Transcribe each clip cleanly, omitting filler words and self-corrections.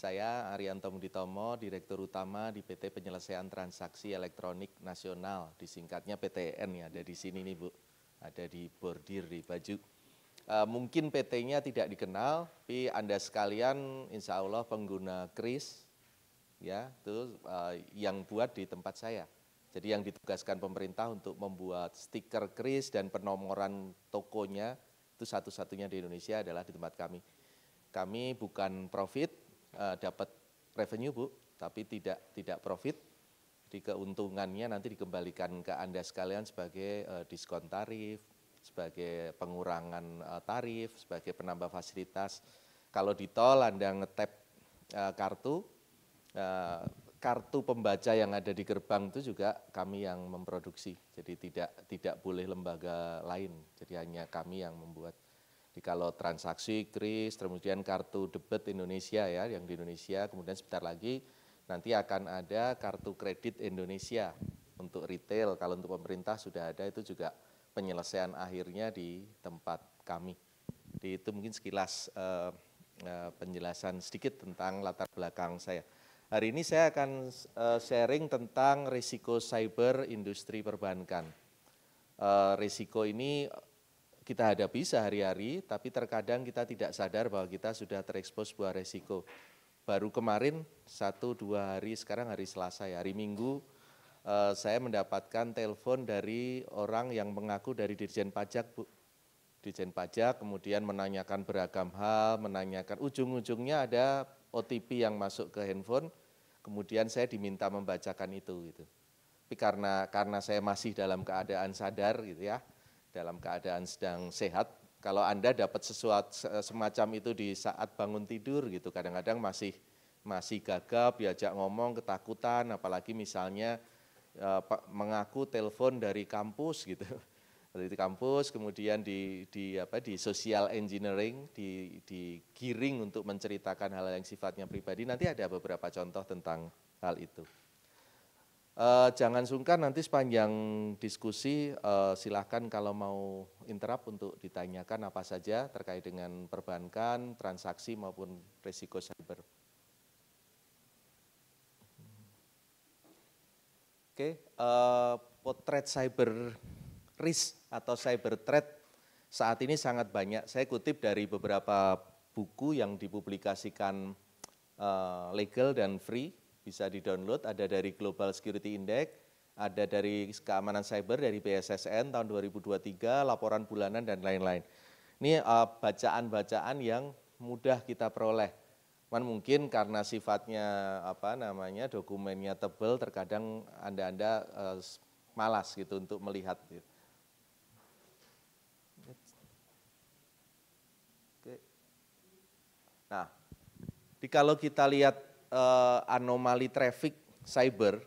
Saya Arianto Muditomo, Direktur Utama di PT Penyelesaian Transaksi Elektronik Nasional, disingkatnya PTN ya, ada di sini nih Bu, ada di bordir di baju. Mungkin PT-nya tidak dikenal, tapi Anda sekalian insya Allah pengguna kris, ya, itu yang buat di tempat saya. Jadi yang ditugaskan pemerintah untuk membuat stiker kris dan penomoran tokonya, itu satu-satunya di Indonesia adalah di tempat kami. Kami bukan profit, dapat revenue Bu, tapi tidak profit. Jadi keuntungannya nanti dikembalikan ke Anda sekalian sebagai diskon tarif, sebagai pengurangan tarif, sebagai penambah fasilitas. Kalau di tol Anda ngetap kartu pembaca yang ada di gerbang itu juga kami yang memproduksi. Jadi tidak boleh lembaga lain. Jadi hanya kami yang membuat. Jadi kalau transaksi kris, kemudian kartu debit Indonesia ya, yang di Indonesia, kemudian sebentar lagi nanti akan ada kartu kredit Indonesia untuk retail. Kalau untuk pemerintah sudah ada, itu juga penyelesaian akhirnya di tempat kami. Jadi itu mungkin sekilas penjelasan sedikit tentang latar belakang saya. Hari ini saya akan sharing tentang risiko cyber industri perbankan. Risiko ini kita hadapi sehari-hari, tapi terkadang kita tidak sadar bahwa kita sudah terekspos sebuah resiko. Baru kemarin 1-2 hari, sekarang hari Selasa ya, hari Minggu, saya mendapatkan telepon dari orang yang mengaku dari Dirjen Pajak, Bu. Dirjen Pajak kemudian menanyakan beragam hal, menanyakan ujung-ujungnya ada OTP yang masuk ke handphone, kemudian saya diminta membacakan itu gitu. Tapi karena saya masih dalam keadaan sadar gitu ya, dalam keadaan sedang sehat. Kalau Anda dapat sesuatu semacam itu di saat bangun tidur gitu, kadang-kadang masih gagap, diajak ngomong, ketakutan, apalagi misalnya mengaku telepon dari kampus gitu. Dari kampus kemudian di social engineering, digiring untuk menceritakan hal yang sifatnya pribadi. Nanti ada beberapa contoh tentang hal itu. Jangan sungkan nanti sepanjang diskusi silahkan kalau mau interrupt untuk ditanyakan apa saja terkait dengan perbankan, transaksi maupun risiko cyber. Oke, potret cyber risk atau cyber threat saat ini sangat banyak. Saya kutip dari beberapa buku yang dipublikasikan legal dan free. Bisa di-download, ada dari Global Security Index, ada dari keamanan cyber dari BSSN tahun 2023, laporan bulanan dan lain-lain. Ini bacaan-bacaan yang mudah kita peroleh. Mungkin karena sifatnya dokumennya tebal, terkadang Anda malas gitu untuk melihat. Nah, kalau kita lihat anomali traffic cyber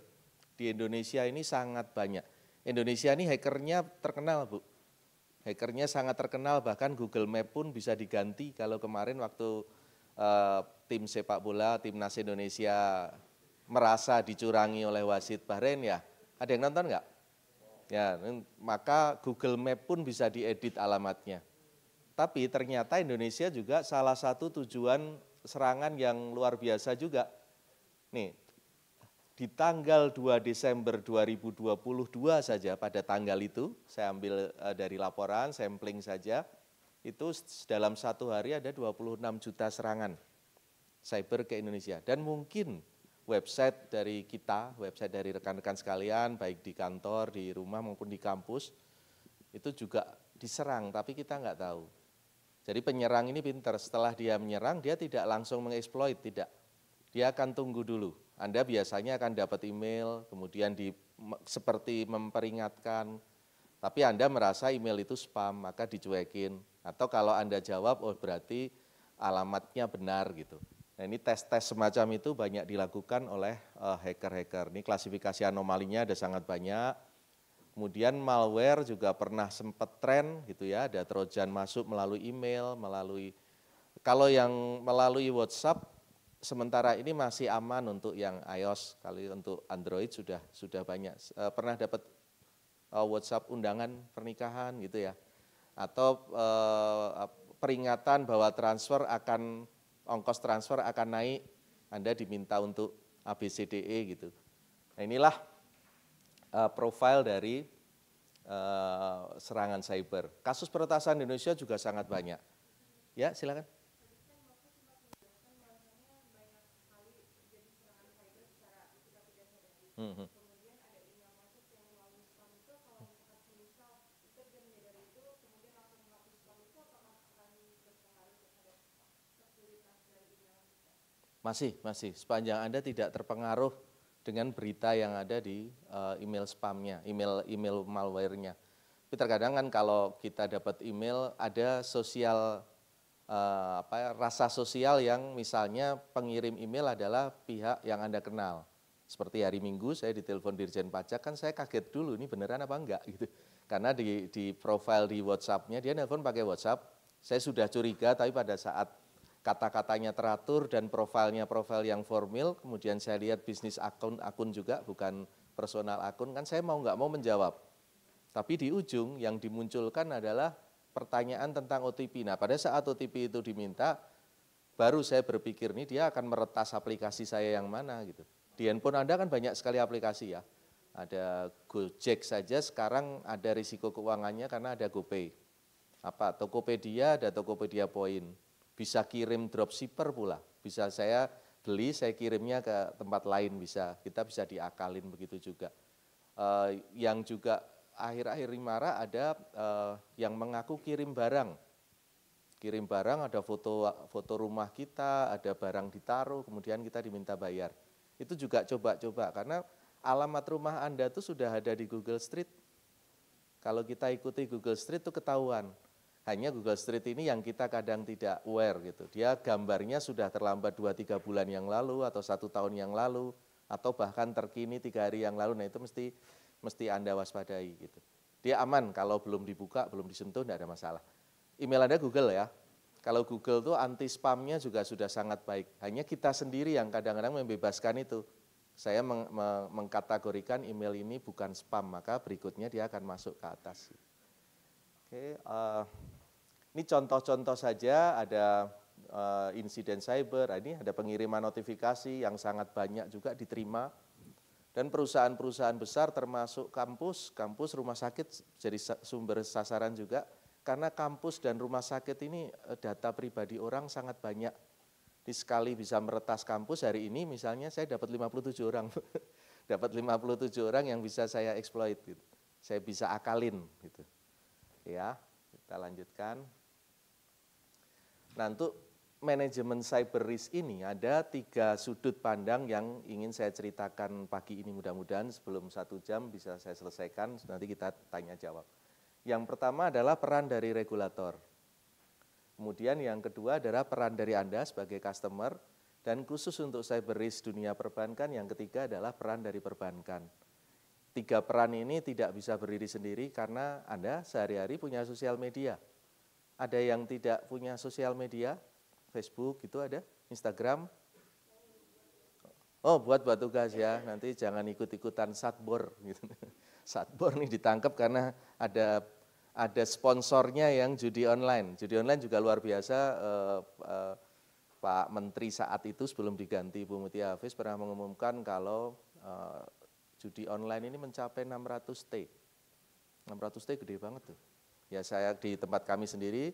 di Indonesia ini sangat banyak. Indonesia ini hackernya terkenal Bu. Hackernya sangat terkenal, bahkan Google Map pun bisa diganti kalau kemarin waktu tim sepak bola, timnas Indonesia merasa dicurangi oleh wasit Bahrain ya. Ada yang nonton nggak? Ya, maka Google Map pun bisa diedit alamatnya. Tapi ternyata Indonesia juga salah satu tujuan serangan yang luar biasa juga. Nih, di tanggal 2 Desember 2022 saja pada tanggal itu, saya ambil dari laporan, sampling saja, itu dalam satu hari ada 26 juta serangan cyber ke Indonesia. Dan mungkin website dari kita, website dari rekan-rekan sekalian, baik di kantor, di rumah maupun di kampus, itu juga diserang, tapi kita nggak tahu. Jadi penyerang ini pintar, setelah dia menyerang, dia tidak langsung mengeksploit, tidak. Dia akan tunggu dulu. Anda biasanya akan dapat email, kemudian seperti memperingatkan, tapi Anda merasa email itu spam, maka dicuekin. Atau kalau Anda jawab, oh berarti alamatnya benar gitu. Nah ini tes-tes semacam itu banyak dilakukan oleh hacker-hacker. Ini klasifikasi anomalinya ada sangat banyak. Kemudian malware juga pernah sempat tren gitu ya, ada trojan masuk melalui email, kalau yang melalui WhatsApp sementara ini masih aman untuk yang iOS, kali untuk Android sudah banyak. Pernah dapat WhatsApp undangan pernikahan gitu ya, atau peringatan bahwa ongkos transfer akan naik, Anda diminta untuk ABCDE gitu. Nah inilah profil dari serangan cyber. Kasus peretasan di Indonesia juga sangat banyak. Ya, silakan. Masih. Sepanjang Anda tidak terpengaruh dengan berita yang ada di email spamnya, email malware-nya. Tapi terkadang kan kalau kita dapat email ada sosial rasa sosial yang misalnya pengirim email adalah pihak yang Anda kenal. Seperti hari Minggu saya ditelepon Dirjen Pajak, kan saya kaget dulu ini beneran apa enggak gitu. Karena di profile di WhatsApp-nya dia nelpon pakai WhatsApp, saya sudah curiga tapi pada saat kata-katanya teratur dan profilnya profil yang formal, kemudian saya lihat bisnis akun juga bukan personal akun, kan saya mau nggak mau menjawab. Tapi di ujung yang dimunculkan adalah pertanyaan tentang OTP. Nah pada saat OTP itu diminta, baru saya berpikir nih dia akan meretas aplikasi saya yang mana gitu. Di handphone Anda kan banyak sekali aplikasi ya. Ada Gojek saja sekarang ada risiko keuangannya karena ada GoPay. Tokopedia, ada Tokopedia Point. Bisa kirim dropshipper pula. Bisa saya beli, saya kirimnya ke tempat lain bisa. Kita bisa diakalin begitu juga. Yang juga akhir-akhir ini marah ada yang mengaku kirim barang. Kirim barang ada foto rumah kita, ada barang ditaruh, kemudian kita diminta bayar. Itu juga coba-coba karena alamat rumah Anda itu sudah ada di Google Street. Kalau kita ikuti Google Street itu ketahuan. Hanya Google Street ini yang kita kadang tidak aware gitu. Dia gambarnya sudah terlambat 2-3 bulan yang lalu atau 1 tahun yang lalu atau bahkan terkini 3 hari yang lalu. Nah itu mesti Anda waspadai gitu. Dia aman kalau belum dibuka, belum disentuh, tidak ada masalah. Email Anda Google ya. Kalau Google tuh anti spamnya juga sudah sangat baik. Hanya kita sendiri yang kadang-kadang membebaskan itu. Saya mengkategorikan email ini bukan spam, maka berikutnya dia akan masuk ke atas. Oke, ini contoh-contoh saja ada insiden cyber, ini ada pengiriman notifikasi yang sangat banyak juga diterima. Dan perusahaan-perusahaan besar termasuk kampus, rumah sakit jadi sumber sasaran juga. Karena kampus dan rumah sakit ini data pribadi orang sangat banyak. Di sekali bisa meretas kampus, hari ini misalnya saya dapat 57 orang. Dapat 57 orang yang bisa saya exploit gitu. Saya bisa akalin gitu. Ya, kita lanjutkan. Nah, untuk manajemen cyber risk ini ada 3 sudut pandang yang ingin saya ceritakan pagi ini, mudah-mudahan sebelum 1 jam bisa saya selesaikan, nanti kita tanya jawab. Yang pertama adalah peran dari regulator. Kemudian yang kedua adalah peran dari Anda sebagai customer, dan khusus untuk cyber risk dunia perbankan, yang ketiga adalah peran dari perbankan. 3 peran ini tidak bisa berdiri sendiri karena Anda sehari-hari punya sosial media. Ada yang tidak punya sosial media, Facebook itu ada, Instagram. Oh, buat tugas ya, nanti jangan ikut-ikutan satbor gitu. Satbor nih ditangkap karena ada sponsornya yang judi online. Judi online juga luar biasa. Pak Menteri saat itu sebelum diganti Bu Mutia Hafiz pernah mengumumkan kalau judi online ini mencapai 600T. 600T gede banget tuh. Ya saya di tempat kami sendiri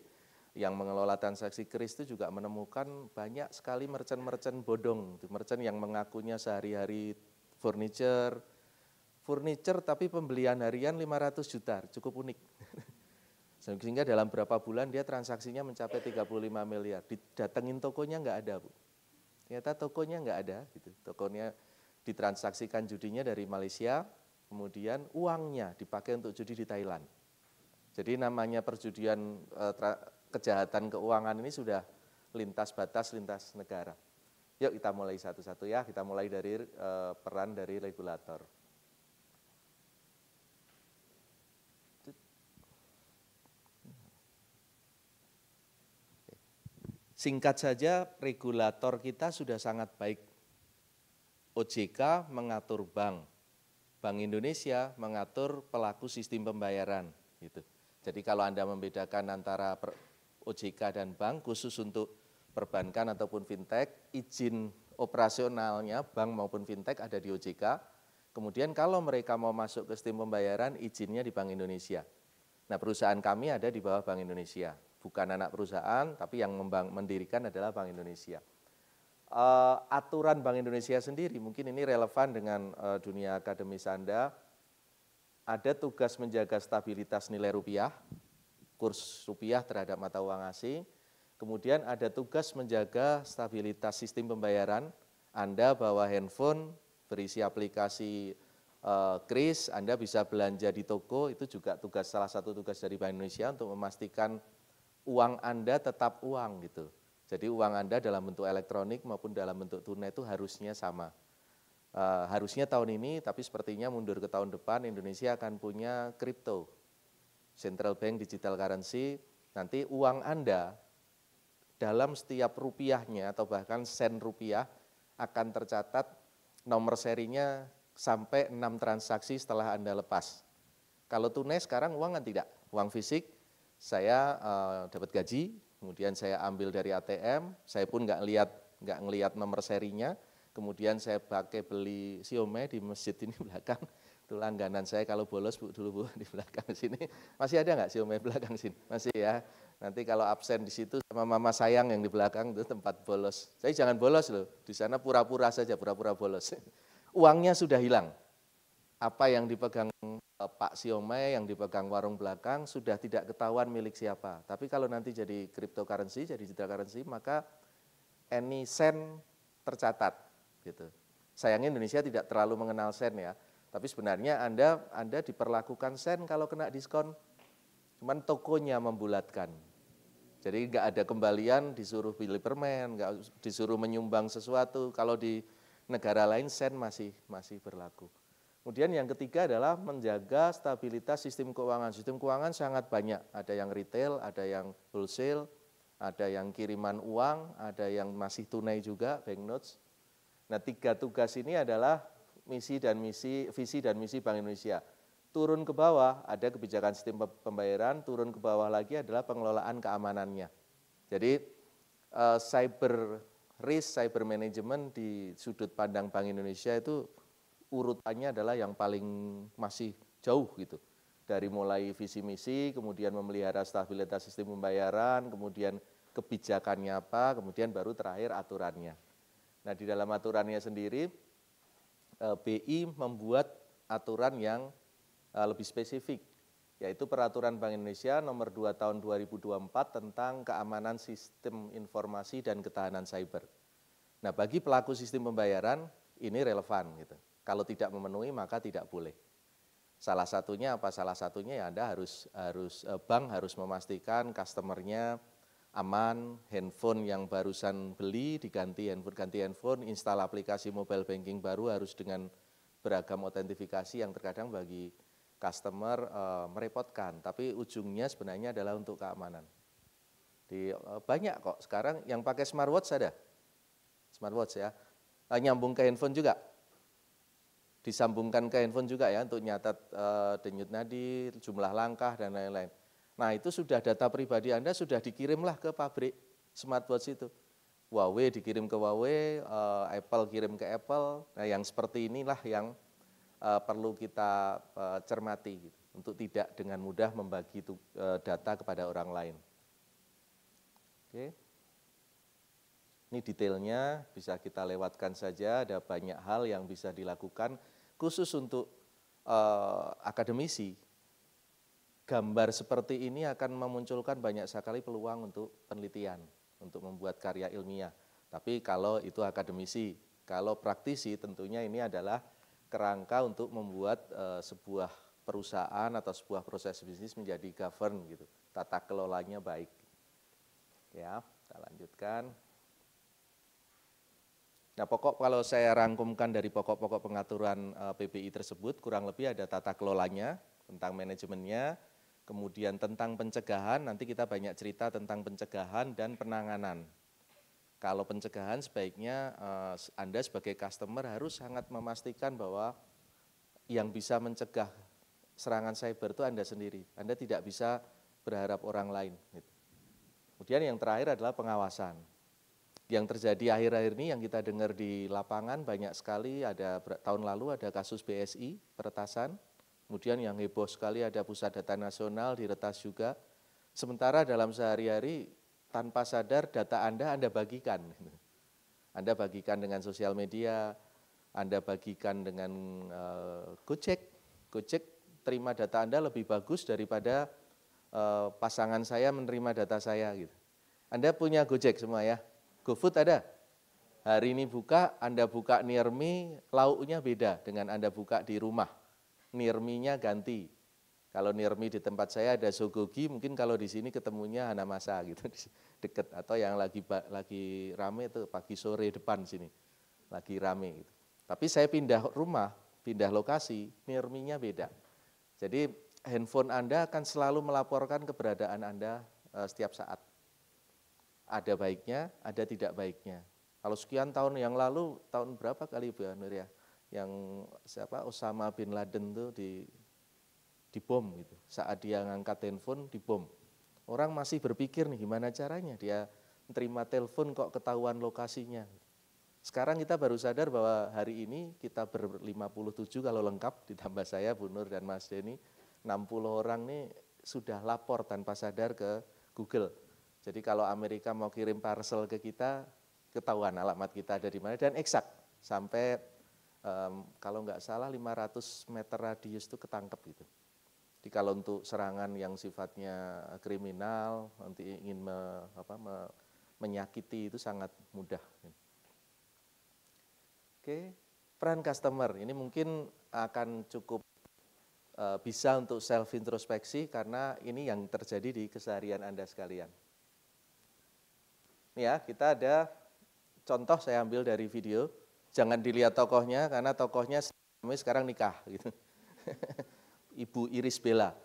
yang mengelola transaksi kris itu juga menemukan banyak sekali merchant-merchant bodong, merchant yang mengakunya sehari-hari furniture tapi pembelian harian 500 juta, cukup unik. Sehingga dalam berapa bulan dia transaksinya mencapai 35 miliar, didatengin tokonya nggak ada Bu. Ternyata tokonya nggak ada, gitu. Tokonya ditransaksikan judinya dari Malaysia, kemudian uangnya dipakai untuk judi di Thailand. Jadi namanya perjudian kejahatan keuangan ini sudah lintas batas, lintas negara. Yuk kita mulai satu-satu ya, kita mulai dari peran dari regulator. Singkat saja, regulator kita sudah sangat baik. OJK mengatur bank, Bank Indonesia mengatur pelaku sistem pembayaran. Gitu. Jadi kalau Anda membedakan antara OJK dan bank, khusus untuk perbankan ataupun fintech, izin operasionalnya bank maupun fintech ada di OJK. Kemudian kalau mereka mau masuk ke sistem pembayaran, izinnya di Bank Indonesia. Nah, perusahaan kami ada di bawah Bank Indonesia. Bukan anak perusahaan, tapi yang mendirikan adalah Bank Indonesia. Aturan Bank Indonesia sendiri, mungkin ini relevan dengan dunia akademis Anda, ada tugas menjaga stabilitas nilai rupiah, kurs rupiah terhadap mata uang asing, kemudian ada tugas menjaga stabilitas sistem pembayaran. Anda bawa handphone, berisi aplikasi kris, Anda bisa belanja di toko, itu juga salah satu tugas dari Bank Indonesia untuk memastikan uang Anda tetap uang gitu. Jadi uang Anda dalam bentuk elektronik maupun dalam bentuk tunai itu harusnya sama. Harusnya tahun ini, tapi sepertinya mundur ke tahun depan Indonesia akan punya kripto, Central Bank Digital Currency. Nanti uang Anda dalam setiap rupiahnya atau bahkan sen rupiah akan tercatat nomor serinya sampai 6 transaksi setelah Anda lepas. Kalau tunai sekarang uang kan tidak, uang fisik saya dapat gaji, kemudian saya ambil dari ATM, saya pun nggak ngelihat nomor serinya, kemudian saya pakai beli siomay di masjid ini belakang, itu langganan saya kalau bolos dulu di belakang sini, masih ada nggak siomay belakang sini? Masih ya, nanti kalau absen di situ sama mama sayang yang di belakang itu tempat bolos, saya jangan bolos loh, di sana pura-pura saja, pura-pura bolos, uangnya sudah hilang, apa yang dipegang Pak Siomay, yang dipegang warung belakang sudah tidak ketahuan milik siapa. Tapi kalau nanti jadi cryptocurrency, jadi digital currency, maka any sen tercatat. Gitu. Sayangnya Indonesia tidak terlalu mengenal sen ya. Tapi sebenarnya Anda diperlakukan sen kalau kena diskon, cuman tokonya membulatkan. Jadi nggak ada kembalian, disuruh beli permen, nggak disuruh menyumbang sesuatu. Kalau di negara lain sen masih berlaku. Kemudian yang ketiga adalah menjaga stabilitas sistem keuangan. Sistem keuangan sangat banyak, ada yang retail, ada yang wholesale, ada yang kiriman uang, ada yang masih tunai juga, banknotes. Nah, 3 tugas ini adalah visi dan misi Bank Indonesia. Turun ke bawah ada kebijakan sistem pembayaran, turun ke bawah lagi adalah pengelolaan keamanannya. Jadi cyber risk, cyber management di sudut pandang Bank Indonesia itu urutannya adalah yang paling masih jauh gitu. Dari mulai visi misi, kemudian memelihara stabilitas sistem pembayaran, kemudian kebijakannya apa, kemudian baru terakhir aturannya. Nah, di dalam aturannya sendiri, BI membuat aturan yang lebih spesifik, yaitu Peraturan Bank Indonesia nomor 2 tahun 2024 tentang keamanan sistem informasi dan ketahanan cyber. Nah, bagi pelaku sistem pembayaran ini relevan gitu. Kalau tidak memenuhi maka tidak boleh. Salah satunya apa? Salah satunya ya Anda bank harus memastikan customer-nya aman, handphone yang barusan beli ganti handphone, install aplikasi mobile banking baru harus dengan beragam autentifikasi yang terkadang bagi customer merepotkan, tapi ujungnya sebenarnya adalah untuk keamanan. Banyak kok sekarang yang pakai smartwatch ada, smartwatch ya, nyambung ke handphone juga. Disambungkan ke handphone juga ya untuk nyatat denyut nadi, jumlah langkah dan lain-lain. Nah, itu sudah data pribadi Anda sudah dikirimlah ke pabrik smartwatch itu. Huawei dikirim ke Huawei, Apple kirim ke Apple. Nah, yang seperti inilah yang perlu kita cermati gitu, untuk tidak dengan mudah membagi data kepada orang lain. Oke. Ini detailnya bisa kita lewatkan saja, ada banyak hal yang bisa dilakukan khusus untuk akademisi. Gambar seperti ini akan memunculkan banyak sekali peluang untuk penelitian, untuk membuat karya ilmiah. Tapi kalau itu akademisi, kalau praktisi tentunya ini adalah kerangka untuk membuat sebuah perusahaan atau sebuah proses bisnis menjadi govern gitu, tata kelolanya baik. Ya, kita lanjutkan. Nah, kalau saya rangkumkan dari pokok-pokok pengaturan PBI tersebut, kurang lebih ada tata kelolanya, tentang manajemennya, kemudian tentang pencegahan, nanti kita banyak cerita tentang pencegahan dan penanganan. Kalau pencegahan sebaiknya Anda sebagai customer harus sangat memastikan bahwa yang bisa mencegah serangan cyber itu Anda sendiri. Anda tidak bisa berharap orang lain. Kemudian yang terakhir adalah pengawasan. yang terjadi akhir-akhir ini yang kita dengar di lapangan banyak sekali, tahun lalu ada kasus BSI, peretasan, kemudian yang heboh sekali ada Pusat Data Nasional diretas juga, sementara dalam sehari-hari tanpa sadar data Anda bagikan. Anda bagikan dengan sosial media, Anda bagikan dengan Gojek terima data Anda lebih bagus daripada pasangan saya menerima data saya gitu. Anda punya Gojek semua ya, GoFood ada. Hari ini buka, Anda buka Nearme, lauknya beda dengan Anda buka di rumah. Nearme-nya ganti. Kalau Nearme di tempat saya ada Sogogi, mungkin kalau di sini ketemunya Hanamasa gitu, deket. Atau yang lagi rame itu pagi sore depan sini, lagi rame gitu. Tapi saya pindah rumah, pindah lokasi, Nearme-nya beda. Jadi handphone Anda akan selalu melaporkan keberadaan Anda setiap saat. Ada baiknya, ada tidak baiknya. Kalau sekian tahun yang lalu, tahun berapa kali Bu Nur ya, yang Osama bin Laden tuh dibom gitu. Saat dia ngangkat handphone dibom. Orang masih berpikir nih gimana caranya dia menerima telepon kok ketahuan lokasinya. Sekarang kita baru sadar bahwa hari ini kita ber-57 kalau lengkap ditambah saya, Bu Nur dan Mas Denny, 60 orang nih sudah lapor tanpa sadar ke Google. Jadi kalau Amerika mau kirim parcel ke kita, ketahuan alamat kita ada di mana dan eksak sampai kalau nggak salah 500 meter radius itu ketangkep gitu. Jadi kalau untuk serangan yang sifatnya kriminal, nanti ingin menyakiti itu sangat mudah. Oke, peran customer ini mungkin akan cukup bisa untuk self introspeksi karena ini yang terjadi di keseharian Anda sekalian. Ini ya, kita ada contoh saya ambil dari video. Jangan dilihat tokohnya karena tokohnya sekarang nikah gitu. Ibu Iris Bella.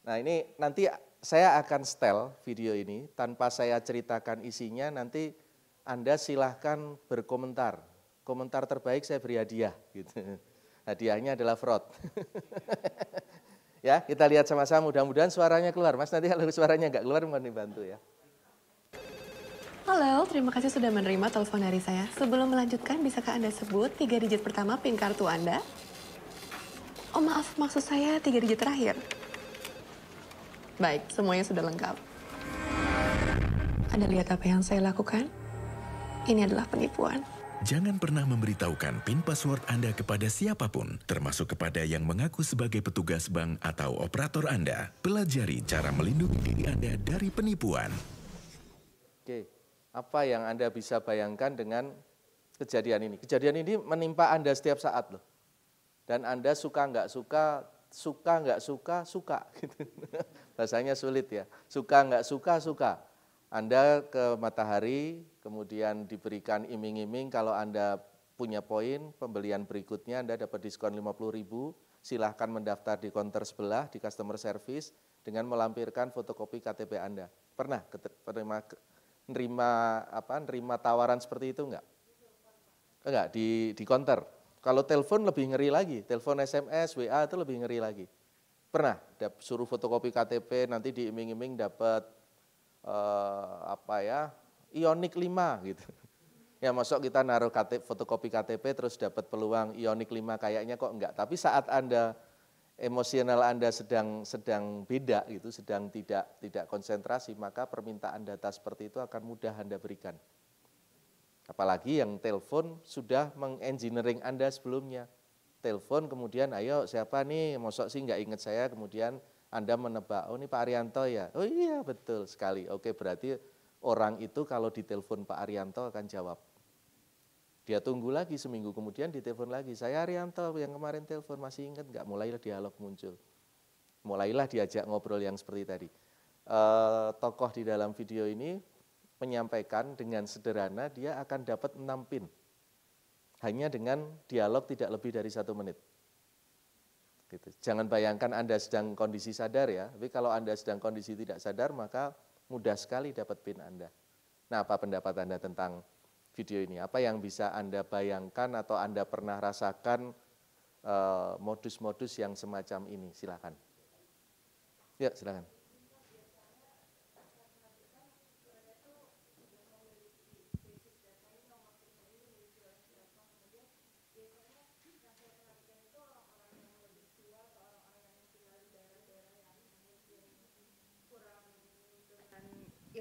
Nah, ini nanti saya akan setel video ini tanpa saya ceritakan isinya, nanti Anda silahkan berkomentar. Komentar terbaik saya beri hadiah gitu. Hadiahnya adalah fraud. Ya, kita lihat sama-sama, mudah-mudahan suaranya keluar. Mas, nanti kalau suaranya nggak keluar mohon dibantu ya. Halo, terima kasih sudah menerima telepon dari saya. Sebelum melanjutkan, bisakah Anda sebut 3 digit pertama PIN kartu Anda? Oh maaf, maksud saya 3 digit terakhir. Baik, semuanya sudah lengkap. Anda lihat apa yang saya lakukan? Ini adalah penipuan. Jangan pernah memberitahukan PIN password Anda kepada siapapun, termasuk kepada yang mengaku sebagai petugas bank atau operator Anda. Pelajari cara melindungi diri Anda dari penipuan. Oke, apa yang Anda bisa bayangkan dengan kejadian ini? Kejadian ini menimpa Anda setiap saat loh. Dan Anda suka nggak suka, suka nggak suka, suka. Gitu. Bahasanya sulit ya. Suka nggak suka, suka. Anda ke Matahari, kemudian diberikan iming-iming kalau Anda punya poin, pembelian berikutnya Anda dapat diskon 50.000, silahkan mendaftar di counter sebelah, di customer service, dengan melampirkan fotokopi KTP Anda. Pernah nerima tawaran seperti itu enggak? Enggak, di counter. Kalau telepon lebih ngeri lagi, telepon SMS, WA itu lebih ngeri lagi. Pernah suruh fotokopi KTP, nanti diiming-iming dapat Ioniq 5 gitu. Ya masuk kita naruh fotokopi KTP terus dapat peluang Ioniq 5 kayaknya kok enggak. Tapi saat Anda emosional Anda sedang beda gitu, sedang tidak konsentrasi, maka permintaan data seperti itu akan mudah Anda berikan. Apalagi yang telepon sudah mengengineering Anda sebelumnya. Telepon kemudian ayo siapa nih, mosok sih nggak ingat saya, kemudian Anda menebak, oh ini Pak Arianto ya, oh iya betul sekali, oke berarti orang itu kalau ditelepon Pak Arianto akan jawab. Dia tunggu lagi seminggu kemudian ditelepon lagi, saya Arianto yang kemarin telepon masih ingat nggak, mulailah dialog muncul. Mulailah diajak ngobrol yang seperti tadi. Tokoh di dalam video ini menyampaikan dengan sederhana dia akan dapat 6 PIN. Hanya dengan dialog tidak lebih dari 1 menit. Gitu. Jangan bayangkan Anda sedang kondisi sadar ya, tapi kalau Anda sedang kondisi tidak sadar maka mudah sekali dapat PIN Anda. Nah, apa pendapat Anda tentang video ini? Apa yang bisa Anda bayangkan atau Anda pernah rasakan modus-modus yang semacam ini? Silakan. Ya, silakan.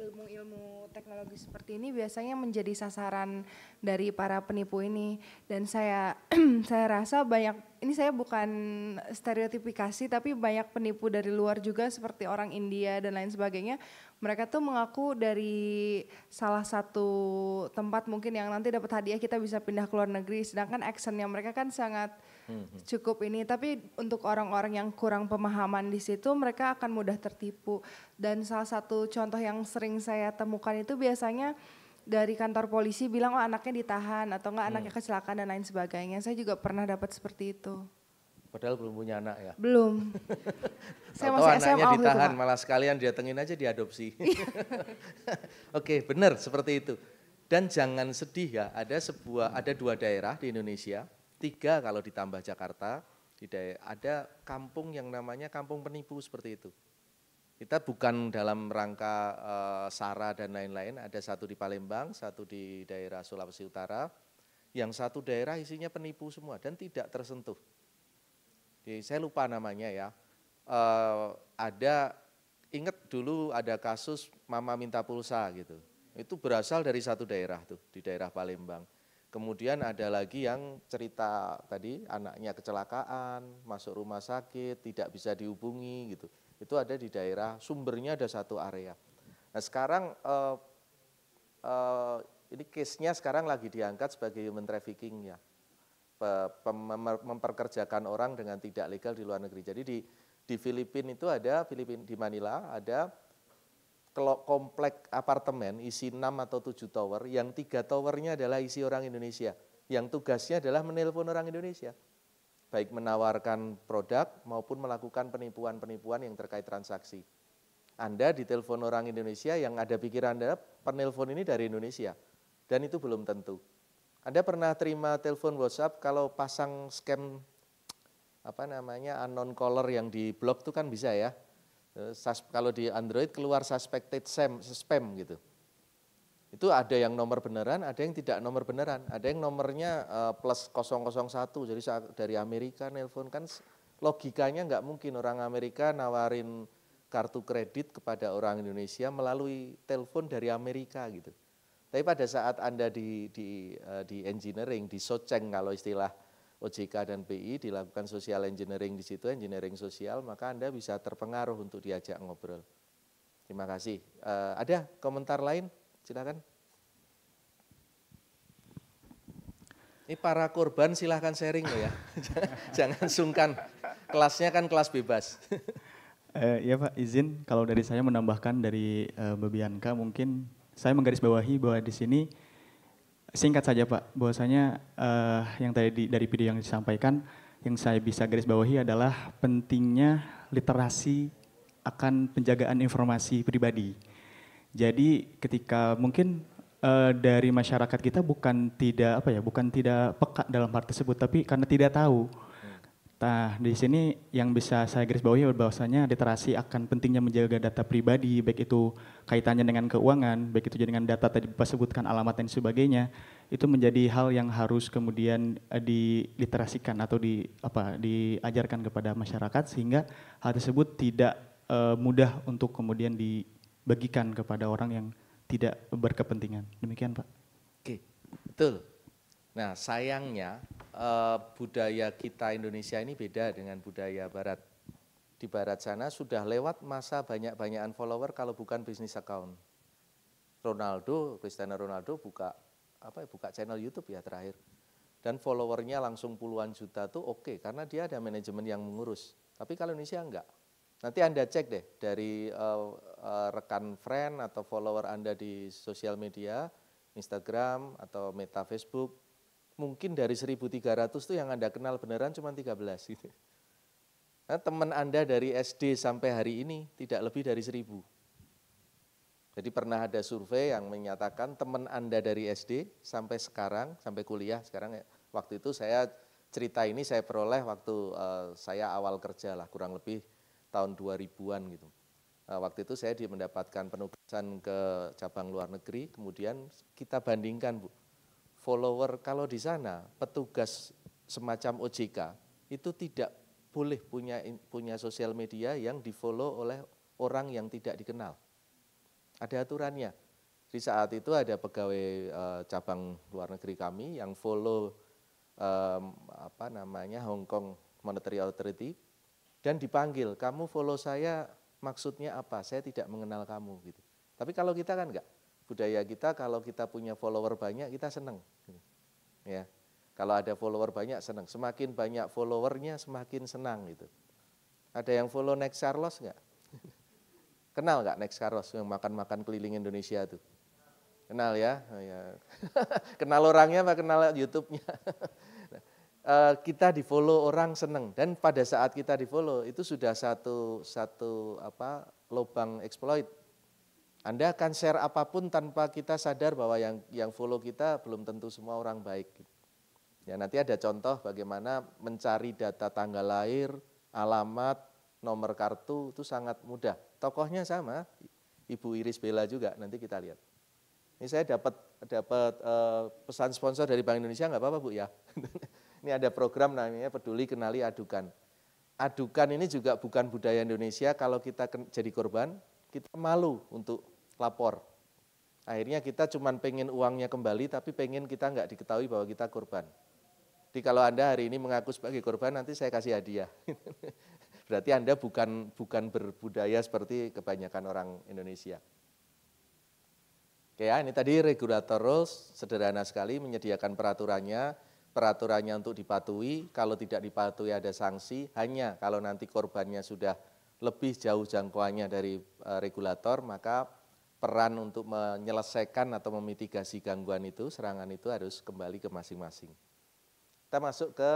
ilmu-ilmu teknologi seperti ini biasanya menjadi sasaran dari para penipu ini. Dan saya saya rasa banyak, ini saya bukan stereotifikasi, tapi banyak penipu dari luar juga seperti orang India dan lain sebagainya. Mereka tuh mengaku dari salah satu tempat mungkin yang nanti dapat hadiah kita bisa pindah ke luar negeri, sedangkan actionnya mereka kan sangat cukup ini. Tapi untuk orang-orang yang kurang pemahaman di situ, mereka akan mudah tertipu. Dan salah satu contoh yang sering saya temukan itu biasanya dari kantor polisi bilang, oh anaknya ditahan atau enggak anaknya kecelakaan dan lain sebagainya. Saya juga pernah dapat seperti itu. Padahal belum punya anak ya. Belum. Saya Atau masih anaknya SMA waktu itu, ditahan, Pak. malah sekalian didatengin aja diadopsi. Oke, benar seperti itu. Dan jangan sedih ya, ada 2 daerah di Indonesia, 3 kalau ditambah Jakarta, ada kampung yang namanya kampung penipu seperti itu. Kita bukan dalam rangka SARA dan lain-lain, ada satu di Palembang, satu di daerah Sulawesi Utara, yang satu daerah isinya penipu semua dan tidak tersentuh. Jadi, saya lupa namanya ya, ingat dulu ada kasus mama minta pulsa gitu, itu berasal dari satu daerah tuh, di daerah Palembang. Kemudian ada lagi yang cerita tadi anaknya kecelakaan, masuk rumah sakit, tidak bisa dihubungi gitu. Itu ada di daerah, sumbernya ada satu area. Nah sekarang ini case-nya sekarang lagi diangkat sebagai human trafficking ya. Memperkerjakan orang dengan tidak legal di luar negeri. Jadi di Filipina itu ada, di Manila ada komplek apartemen isi 6 atau 7 tower, yang 3 towernya adalah isi orang Indonesia, yang tugasnya adalah menelpon orang Indonesia, baik menawarkan produk maupun melakukan penipuan-penipuan yang terkait transaksi. Anda ditelepon orang Indonesia, yang ada pikiran Anda penelpon ini dari Indonesia, dan itu belum tentu. Anda pernah terima telepon WhatsApp kalau pasang scam unknown caller yang di blok itu kan bisa ya. Kalau di Android keluar suspected spam gitu. Itu ada yang nomor beneran, ada yang tidak nomor beneran. Ada yang nomornya plus 001, jadi dari Amerika nelpon, kan logikanya nggak mungkin orang Amerika nawarin kartu kredit kepada orang Indonesia melalui telepon dari Amerika gitu. Tapi pada saat Anda di engineering, di soceng kalau istilah OJK dan BI, dilakukan social engineering di situ, engineering sosial, maka Anda bisa terpengaruh untuk diajak ngobrol. Terima kasih. Ada komentar lain? Silakan. Ini para korban silahkan sharing loh ya. Jangan sungkan. Kelasnya kan kelas bebas. Ya Pak, izin kalau dari saya menambahkan dari Mbak Bianca, mungkin saya menggarisbawahi bahwa di sini singkat saja Pak, bahwasanya yang tadi dari video yang disampaikan, yang saya bisa garis bawahi adalah pentingnya literasi akan penjagaan informasi pribadi. Jadi ketika mungkin dari masyarakat kita bukan tidak peka dalam hal tersebut, tapi karena tidak tahu. Nah, di sini yang bisa saya garis bawahi bahwasanya literasi akan pentingnya menjaga data pribadi, baik itu kaitannya dengan keuangan, baik itu dengan data tadi Bapak sebutkan alamat dan sebagainya, itu menjadi hal yang harus kemudian diliterasikan atau diajarkan kepada masyarakat sehingga hal tersebut tidak mudah untuk kemudian dibagikan kepada orang yang tidak berkepentingan. Demikian Pak. Oke, betul. Nah sayangnya budaya kita Indonesia ini beda dengan budaya Barat. Di Barat sana sudah lewat masa banyak-banyakan follower kalau bukan bisnis account. Cristiano Ronaldo buka channel YouTube ya terakhir. Dan followernya langsung puluhan juta tuh oke, karena dia ada manajemen yang mengurus. Tapi kalau Indonesia enggak. Nanti Anda cek deh dari rekan friend atau follower Anda di sosial media, Instagram atau Meta Facebook, mungkin dari 1.300 tuh yang Anda kenal beneran cuma 13 gitu. Nah, teman Anda dari SD sampai hari ini tidak lebih dari 1.000. Jadi pernah ada survei yang menyatakan teman Anda dari SD sampai sekarang, sampai kuliah sekarang, waktu itu saya cerita ini saya peroleh waktu saya awal kerja lah, kurang lebih tahun 2000-an gitu. Waktu itu saya mendapatkan penugasan ke cabang luar negeri, kemudian kita bandingkan Bu. Follower kalau di sana petugas semacam OJK itu tidak boleh punya sosial media yang di-follow oleh orang yang tidak dikenal. ada aturannya. Di saat itu ada pegawai cabang luar negeri kami yang follow Hong Kong Monetary Authority dan dipanggil, kamu follow saya maksudnya apa? Saya tidak mengenal kamu gitu. Tapi kalau kita kan enggak, budaya kita kalau kita punya follower banyak kita senang. Gitu. Ya, kalau ada follower banyak senang, semakin banyak followernya semakin senang gitu. Ada yang follow Next Carlos enggak? Kenal enggak Next Carlos yang makan-makan keliling Indonesia tuh? Kenal ya? Oh, ya. Kenal orangnya apa kenal YouTube-nya? Kita di follow orang seneng dan pada saat kita di follow itu sudah satu lubang exploit. Anda akan share apapun tanpa kita sadar bahwa yang follow kita belum tentu semua orang baik. Ya, nanti ada contoh bagaimana mencari data tanggal lahir, alamat, nomor kartu itu sangat mudah. Tokohnya sama, Ibu Iris Bella juga, nanti kita lihat. Ini saya dapat pesan sponsor dari Bank Indonesia, nggak apa-apa Bu ya. Ini ada program namanya Peduli Kenali Adukan. Adukan ini juga bukan budaya Indonesia, kalau kita jadi korban, kita malu untuk lapor. Akhirnya kita cuma pengen uangnya kembali, tapi pengen kita nggak diketahui bahwa kita korban. Jadi kalau Anda hari ini mengaku sebagai korban, nanti saya kasih hadiah. Berarti Anda bukan berbudaya seperti kebanyakan orang Indonesia. Oke ya, ini tadi regulator rules, sederhana sekali menyediakan peraturannya untuk dipatuhi, kalau tidak dipatuhi ada sanksi, hanya kalau nanti korbannya sudah lebih jauh jangkauannya dari regulator, maka peran untuk menyelesaikan atau memitigasi gangguan itu, serangan itu harus kembali ke masing-masing. Kita masuk ke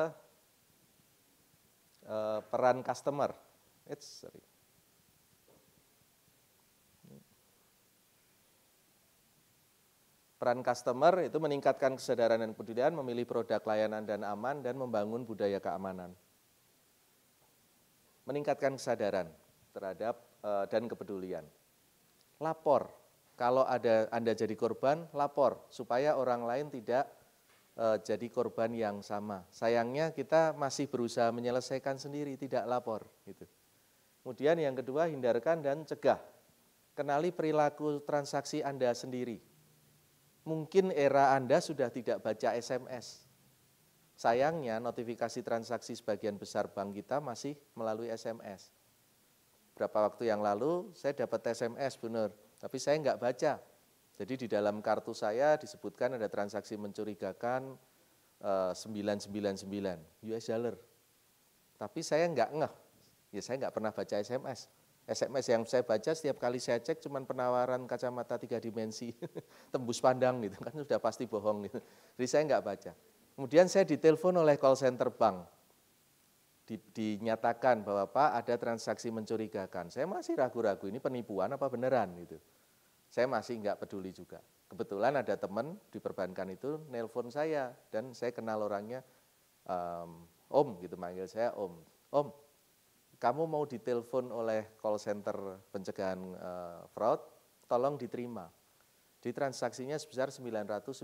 peran customer. Peran customer itu meningkatkan kesadaran dan kepedulian, memilih produk layanan dan aman, dan membangun budaya keamanan. Meningkatkan kesadaran terhadap dan kepedulian. Lapor, kalau Anda jadi korban, lapor, supaya orang lain tidak jadi korban yang sama. Sayangnya kita masih berusaha menyelesaikan sendiri, tidak lapor. Gitu. Kemudian yang kedua, hindarkan dan cegah. Kenali perilaku transaksi Anda sendiri. Mungkin era Anda sudah tidak baca SMS. Sayangnya notifikasi transaksi sebagian besar bank kita masih melalui SMS. Berapa waktu yang lalu saya dapat SMS benar, tapi saya nggak baca. Jadi di dalam kartu saya disebutkan ada transaksi mencurigakan 999 US dollar. Tapi saya nggak ngeh, ya saya nggak pernah baca SMS. SMS yang saya baca setiap kali saya cek cuma penawaran kacamata 3 dimensi, tembus pandang gitu kan sudah pasti bohong gitu. Jadi saya nggak baca. Kemudian saya ditelepon oleh call center bank, dinyatakan bahwa Pak ada transaksi mencurigakan. Saya masih ragu-ragu ini penipuan apa beneran gitu. Saya masih nggak peduli juga. Kebetulan ada teman di perbankan itu nelpon saya dan saya kenal orangnya, Om gitu manggil saya Om. Kamu mau ditelepon oleh call center pencegahan fraud, tolong diterima. Di transaksinya sebesar $999.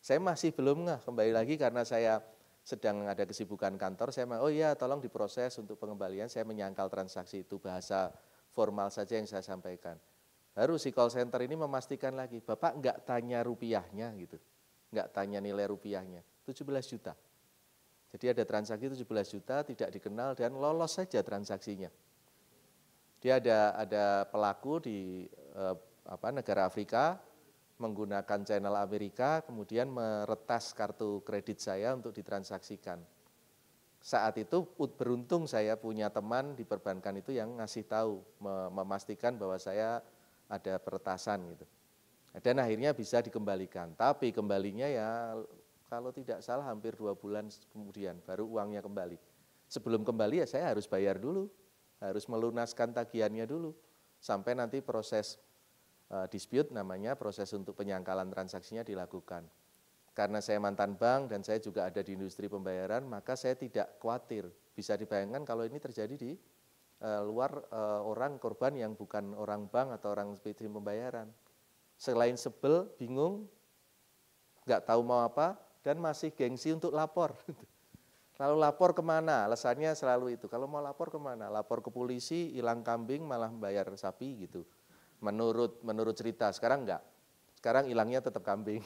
Saya masih belum ngeh, kembali lagi karena saya sedang ada kesibukan kantor, saya oh iya tolong diproses untuk pengembalian, saya menyangkal transaksi itu, bahasa formal saja yang saya sampaikan. Baru si call center ini memastikan lagi, Bapak enggak tanya rupiahnya gitu, enggak tanya nilai rupiahnya, 17 juta. Jadi ada transaksi 17 juta, tidak dikenal dan lolos saja transaksinya. Dia ada pelaku di negara Afrika, menggunakan channel Amerika, kemudian meretas kartu kredit saya untuk ditransaksikan. Saat itu beruntung saya punya teman di perbankan itu yang ngasih tahu, memastikan bahwa saya ada peretasan gitu. Dan akhirnya bisa dikembalikan, tapi kembalinya ya kalau tidak salah hampir 2 bulan kemudian baru uangnya kembali. Sebelum kembali ya saya harus bayar dulu, harus melunaskan tagihannya dulu, sampai nanti proses dispute namanya, proses untuk penyangkalan transaksinya dilakukan. Karena saya mantan bank dan saya juga ada di industri pembayaran, maka saya tidak khawatir. Bisa dibayangkan kalau ini terjadi di luar orang korban yang bukan orang bank atau orang sistem pembayaran. Selain sebel, bingung, nggak tahu mau apa, dan masih gengsi untuk lapor. Lalu lapor kemana? Alasannya selalu itu. Kalau mau lapor kemana? Lapor ke polisi, hilang kambing, malah membayar sapi gitu. menurut cerita. Sekarang enggak. Sekarang hilangnya tetap kambing.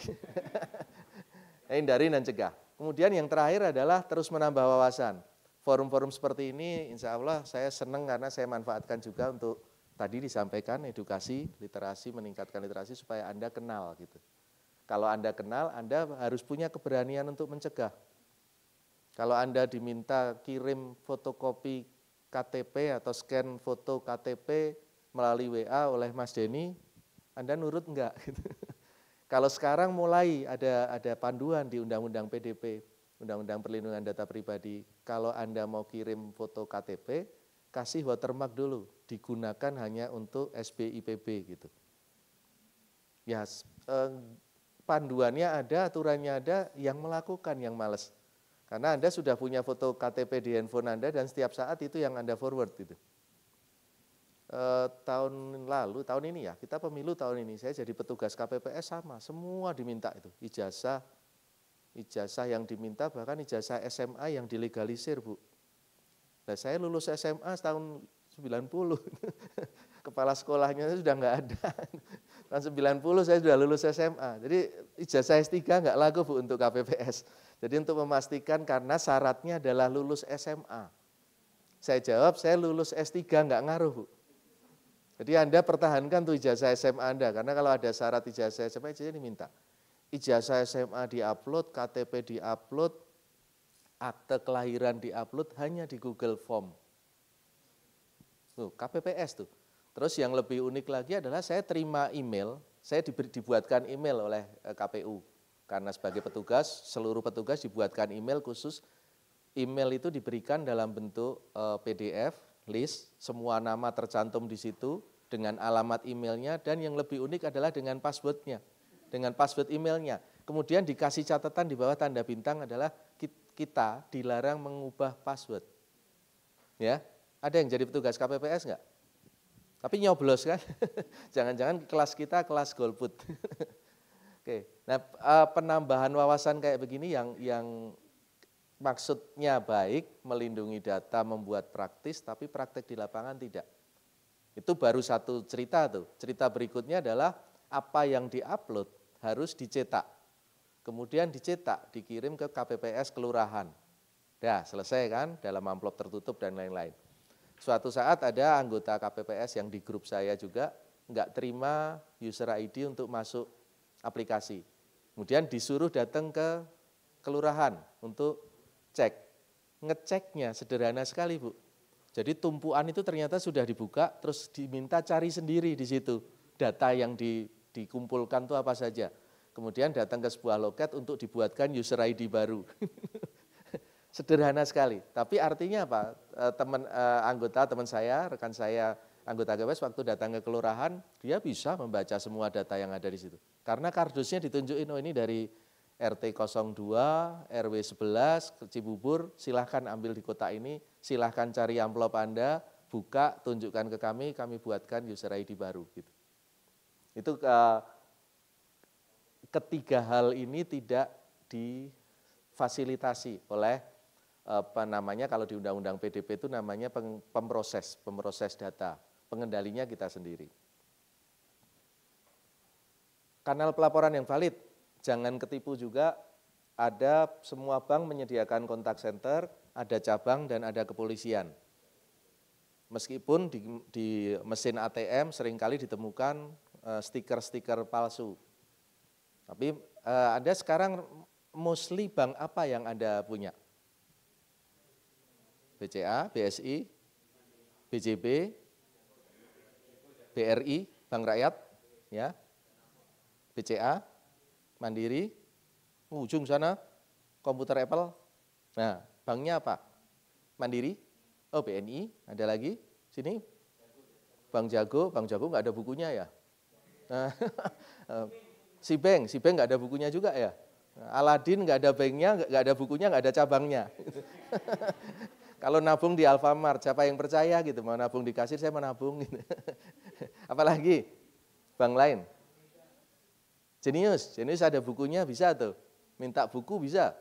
Hindari dan cegah. Kemudian yang terakhir adalah terus menambah wawasan. Forum-forum seperti ini insya Allah saya senang karena saya manfaatkan juga untuk tadi disampaikan edukasi, literasi, meningkatkan literasi supaya Anda kenal gitu. Kalau Anda kenal, Anda harus punya keberanian untuk mencegah. Kalau Anda diminta kirim fotokopi KTP atau scan foto KTP melalui WA oleh Mas Denny, Anda nurut enggak? Kalau sekarang mulai ada panduan di Undang-Undang PDP, Undang-Undang Perlindungan Data Pribadi, kalau Anda mau kirim foto KTP, kasih watermark dulu, digunakan hanya untuk SBIPB gitu. Ya, panduannya ada, aturannya ada, yang melakukan yang males. Karena Anda sudah punya foto KTP di handphone Anda dan setiap saat itu yang Anda forward gitu. Tahun lalu, tahun ini ya, kita pemilu tahun ini, saya jadi petugas KPPS sama, semua diminta itu, ijazah yang diminta, bahkan ijazah SMA yang dilegalisir, Bu. Nah, saya lulus SMA tahun 90, kepala sekolahnya sudah nggak ada. Tahun 90 saya sudah lulus SMA, jadi ijazah S3 nggak laku, Bu, untuk KPPS. Jadi untuk memastikan karena syaratnya adalah lulus SMA. Saya jawab, saya lulus S3 nggak ngaruh, Bu. Jadi Anda pertahankan tuh ijazah SMA Anda, karena kalau ada syarat ijazah SMA, ijazah diminta. Ijazah SMA diupload, KTP diupload, akte kelahiran diupload hanya di Google Form. Tuh, KPPS tuh. Terus yang lebih unik lagi adalah saya terima email, saya dibuatkan email oleh KPU. Karena sebagai petugas, seluruh petugas dibuatkan email khusus. Email itu diberikan dalam bentuk PDF, list, semua nama tercantum di situ dengan alamat emailnya, dan yang lebih unik adalah dengan passwordnya, dengan password emailnya. Kemudian dikasih catatan di bawah tanda bintang adalah kita dilarang mengubah password. Ya, ada yang jadi petugas KPPS enggak? Tapi nyoblos kan? Jangan-jangan kelas kita kelas golput. Oke, nah penambahan wawasan kayak begini yang maksudnya baik, melindungi data, membuat praktis, tapi praktek di lapangan tidak. Itu baru satu cerita tuh. Cerita berikutnya adalah apa yang diupload harus dicetak. Kemudian dicetak, dikirim ke KPPS kelurahan. Dah, selesai kan, dalam amplop tertutup dan lain-lain. Suatu saat ada anggota KPPS yang di grup saya juga nggak terima user ID untuk masuk aplikasi. Kemudian disuruh datang ke kelurahan untuk cek. Ngeceknya sederhana sekali, Bu. Jadi tumpuan itu ternyata sudah dibuka, terus diminta cari sendiri di situ. Data yang dikumpulkan itu apa saja. Kemudian datang ke sebuah loket untuk dibuatkan user ID baru. Sederhana sekali, tapi artinya apa? Anggota teman saya, rekan saya, anggota KPPS waktu datang ke kelurahan, dia bisa membaca semua data yang ada di situ. Karena kardusnya ditunjukin, oh ini dari RT 02, RW 11, Cibubur, silahkan ambil di kota ini, silahkan cari amplop Anda, buka, tunjukkan ke kami buatkan user ID baru. Gitu. Itu ketiga hal ini tidak difasilitasi oleh kalau di Undang-Undang PDP itu namanya pemproses data, pengendalinya kita sendiri. Kanal pelaporan yang valid, jangan ketipu juga, ada semua bank menyediakan kontak center, ada cabang dan ada kepolisian. Meskipun di mesin ATM seringkali ditemukan stiker-stiker palsu. Tapi Anda sekarang mostly bank apa yang Anda punya? BCA, BSI, BJB, BRI, Bank Rakyat, ya, BCA, Mandiri, ujung sana, komputer Apple. Nah, banknya apa? Mandiri, oh BNI, ada lagi, sini, Bank Jago nggak ada bukunya ya. Nah, si bank nggak ada bukunya juga ya. Aladin nggak ada banknya, nggak ada bukunya, nggak ada cabangnya. Kalau nabung di Alfamart, siapa yang percaya gitu, mau nabung di kasir, saya mau nabung. Gitu. Apalagi bank lain. Jenius ada bukunya, bisa tuh. Minta buku bisa.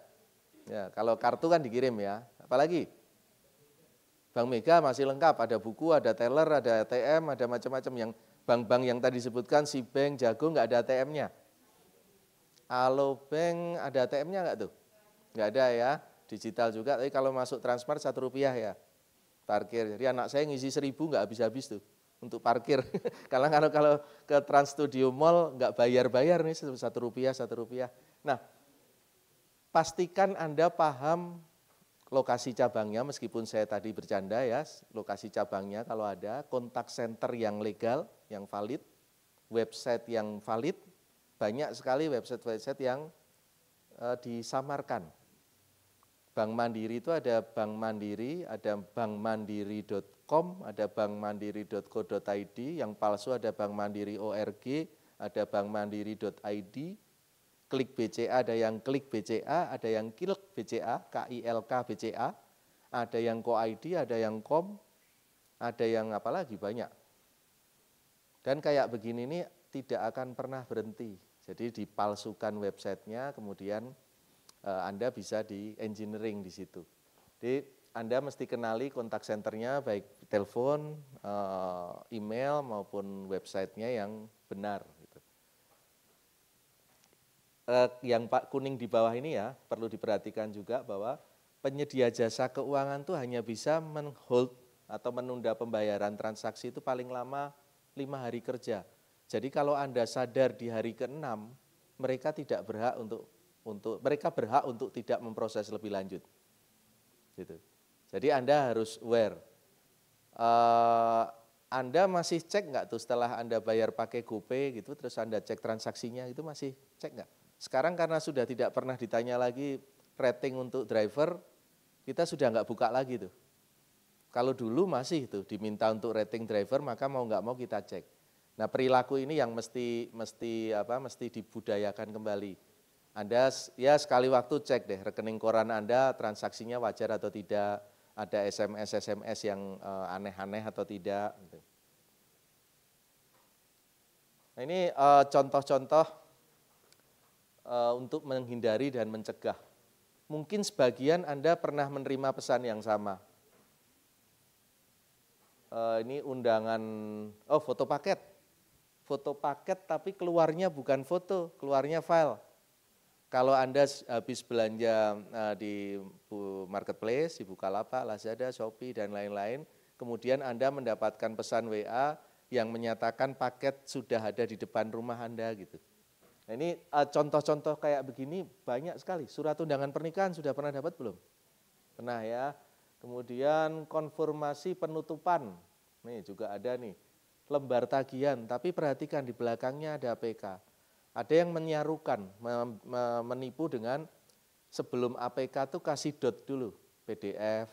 Ya, kalau kartu kan dikirim ya. Apalagi Bank Mega masih lengkap, ada buku, ada teller, ada ATM, ada macam-macam yang Bank-bank yang tadi disebutkan, Sibank, Jago nggak ada ATM-nya. Alobank ada ATM-nya nggak tuh? Nggak ada ya, digital juga, tapi kalau masuk Transmart Rp1 ya, parkir. Jadi anak saya ngisi 1.000 nggak habis-habis tuh untuk parkir. Karena kalau ke Trans Studio Mall nggak bayar-bayar nih, Rp1. Nah, pastikan Anda paham lokasi cabangnya, meskipun saya tadi bercanda ya, lokasi cabangnya kalau ada, kontak center yang legal, yang valid, website yang valid, banyak sekali website-website yang disamarkan. Bank Mandiri itu ada Bank Mandiri, ada bankmandiri.com, ada bankmandiri.co.id, yang palsu ada bankmandiri.org, ada bankmandiri.id, Klik BCA, ada yang Klik BCA, ada yang Kilk BCA, KILK BCA, ada yang KoID, ada yang Kom, ada yang apa lagi, banyak. Dan kayak begini ini tidak akan pernah berhenti. Jadi dipalsukan websitenya, kemudian Anda bisa di engineering di situ. Jadi Anda mesti kenali kontak centernya, baik telepon, email maupun websitenya yang benar. Yang Pak kuning di bawah ini ya, perlu diperhatikan juga bahwa penyedia jasa keuangan itu hanya bisa men-hold atau menunda pembayaran transaksi itu paling lama 5 hari kerja. Jadi kalau Anda sadar di hari ke-6, mereka tidak berhak mereka berhak untuk tidak memproses lebih lanjut. Gitu. Jadi Anda harus aware. Anda masih cek nggak tuh setelah Anda bayar pakai GoPay gitu, terus Anda cek transaksinya, itu masih cek nggak? Sekarang karena sudah tidak pernah ditanya lagi rating untuk driver, kita sudah nggak buka lagi tuh. Kalau dulu masih tuh diminta untuk rating driver, maka mau nggak mau kita cek. Nah, perilaku ini yang mesti dibudayakan kembali. Anda ya sekali waktu cek deh rekening koran Anda, transaksinya wajar atau tidak, ada SMS yang aneh-aneh atau tidak. Nah, ini contoh-contoh untuk menghindari dan mencegah. Mungkin sebagian Anda pernah menerima pesan yang sama. Ini undangan, foto paket. Foto paket tapi keluarnya bukan foto, keluarnya file. Kalau Anda habis belanja di marketplace, di Bukalapak, Lazada, Shopee, dan lain-lain, kemudian Anda mendapatkan pesan WA yang menyatakan paket sudah ada di depan rumah Anda gitu. Nah, ini contoh-contoh kayak begini banyak sekali. Surat undangan pernikahan sudah pernah dapat belum? Pernah ya. Kemudian konfirmasi penutupan. Nih juga ada nih. Lembar tagihan, tapi perhatikan di belakangnya ada APK. Ada yang menyarukan, menipu dengan sebelum APK tuh kasih dot dulu, PDF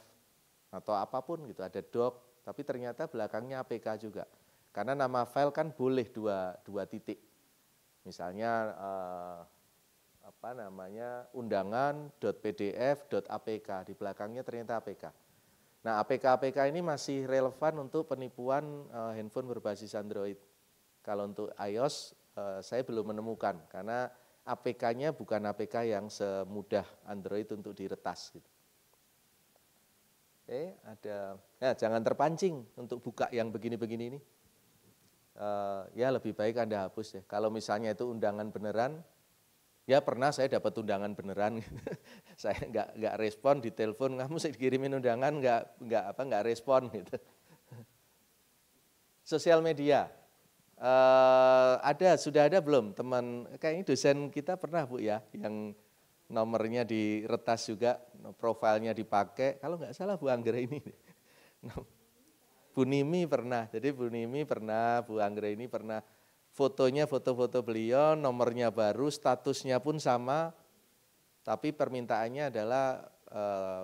atau apapun gitu, ada doc, tapi ternyata belakangnya APK juga. Karena nama file kan boleh dua titik. Misalnya undangan.pdf.apk, di belakangnya ternyata APK. Nah, APK ini masih relevan untuk penipuan handphone berbasis Android. Kalau untuk iOS saya belum menemukan, karena APK-nya bukan APK yang semudah Android untuk diretas. Gitu. Oke, jangan terpancing untuk buka yang begini-begini ini. Ya lebih baik Anda hapus ya. Kalau misalnya itu undangan beneran, ya pernah saya dapat undangan beneran, saya nggak respon di telepon, kamu saya dikirimin undangan nggak respon gitu. Sosial media, sudah ada belum teman? Kayaknya dosen kita pernah Bu ya, yang nomornya diretas juga, profilnya dipakai. Kalau nggak salah Bu Anggra ini. Bu Nimi pernah, jadi Bu Nimi pernah, Bu Anggra ini pernah, fotonya foto-foto beliau, nomornya baru, statusnya pun sama, tapi permintaannya adalah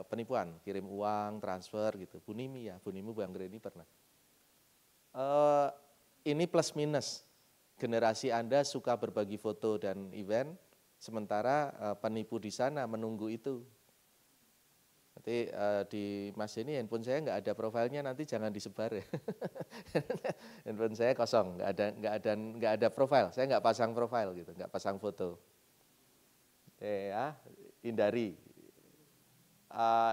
penipuan, kirim uang, transfer gitu. Bu Nimi ya, Bu Nimi, Bu Anggra ini pernah. Ini plus minus, generasi Anda suka berbagi foto dan event, sementara penipu di sana menunggu itu. Nanti di Mas ini handphone saya nggak ada profilnya, nanti jangan disebar ya. Handphone saya kosong, nggak ada profil, saya nggak pasang profil gitu, nggak pasang foto. Ya, hindari.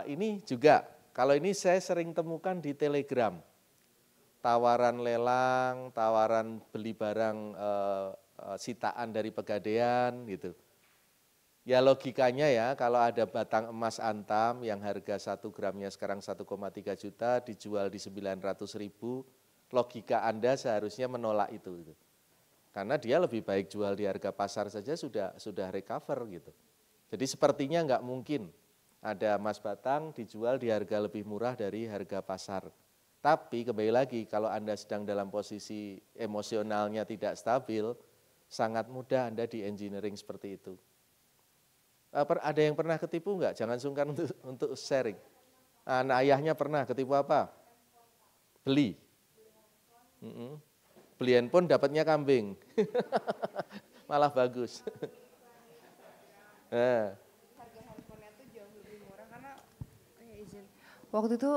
Ini juga, kalau ini saya sering temukan di Telegram. tawaran lelang, tawaran beli barang sitaan dari Pegadaian gitu. Ya logikanya ya kalau ada batang emas antam yang harga 1 gramnya sekarang 1,3 juta dijual di 900.000, logika Anda seharusnya menolak itu gitu. Karena dia lebih baik jual di harga pasar saja sudah recover gitu. Jadi sepertinya nggak mungkin ada emas batang dijual di harga lebih murah dari harga pasar. Tapi kembali lagi kalau Anda sedang dalam posisi emosionalnya tidak stabil, sangat mudah Anda di engineering seperti itu. Ada yang pernah ketipu enggak? Jangan sungkan untuk sharing. Anak ayahnya pernah ketipu apa? Beli. Beli handphone dapatnya kambing. Malah bagus. Nah. Harga handphonenya tuh jauh lebih murah karena waktu itu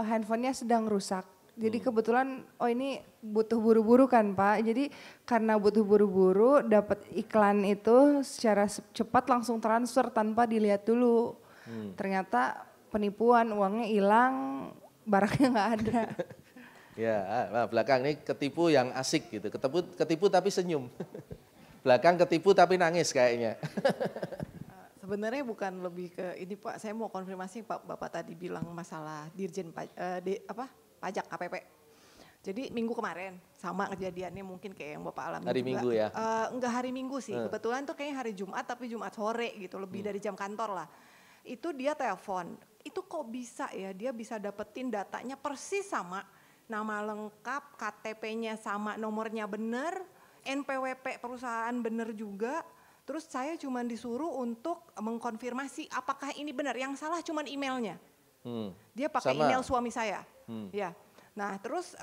handphonenya sedang rusak. Jadi kebetulan, ini butuh buru-buru kan Pak. Jadi karena butuh buru-buru, dapat iklan itu secara cepat langsung transfer tanpa dilihat dulu. Ternyata penipuan, uangnya hilang, barangnya nggak ada. Ya, belakang ini ketipu yang asik gitu. Ketipu tapi senyum. Belakang ketipu tapi nangis kayaknya. Sebenarnya bukan lebih ke ini Pak, saya mau konfirmasi Bapak tadi bilang masalah Dirjen Pajak KPP. Jadi minggu kemarin sama kejadiannya mungkin kayak yang Bapak alami hari juga. Minggu ya? Enggak hari Minggu sih, kebetulan tuh kayaknya hari Jumat tapi Jumat sore gitu, lebih dari jam kantor lah. Itu dia telepon, itu kok bisa ya dia bisa dapetin datanya persis sama, nama lengkap, KTP-nya sama, nomornya bener, NPWP perusahaan bener juga. Terus saya cuma disuruh untuk mengkonfirmasi apakah ini benar, yang salah cuma emailnya. Dia pakai email suami saya. Ya. Nah, terus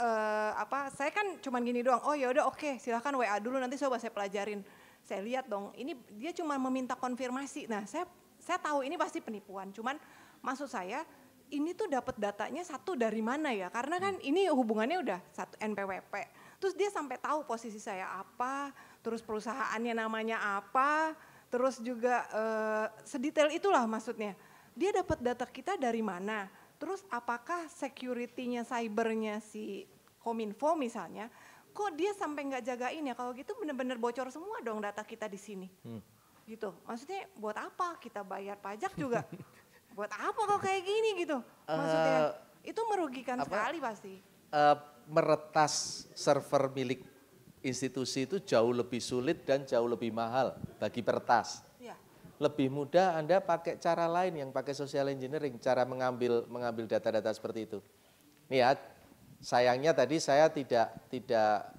saya kan cuman gini doang. Oh ya udah oke, silakan WA dulu nanti coba saya pelajarin. Saya lihat dong, ini dia cuma meminta konfirmasi. Nah, saya tahu ini pasti penipuan. Cuman maksud saya ini tuh dapat datanya satu dari mana ya? Karena kan ini hubungannya udah satu NPWP. Terus dia sampai tahu posisi saya apa, terus perusahaannya namanya apa, terus juga sedetail itulah maksudnya. Dia dapat data kita dari mana? Terus apakah security-nya, cybernya si Kominfo misalnya, kok dia sampai nggak jagain ya? Kalau gitu benar-benar bocor semua dong data kita di sini. Gitu. Maksudnya buat apa kita bayar pajak juga? Buat apa kok kayak gini gitu? Maksudnya itu merugikan sekali pasti. Meretas server milik institusi itu jauh lebih sulit dan jauh lebih mahal bagi peretas. Ya. Lebih mudah Anda pakai cara lain yang pakai social engineering, cara mengambil data-data seperti itu. Nih ya, sayangnya tadi saya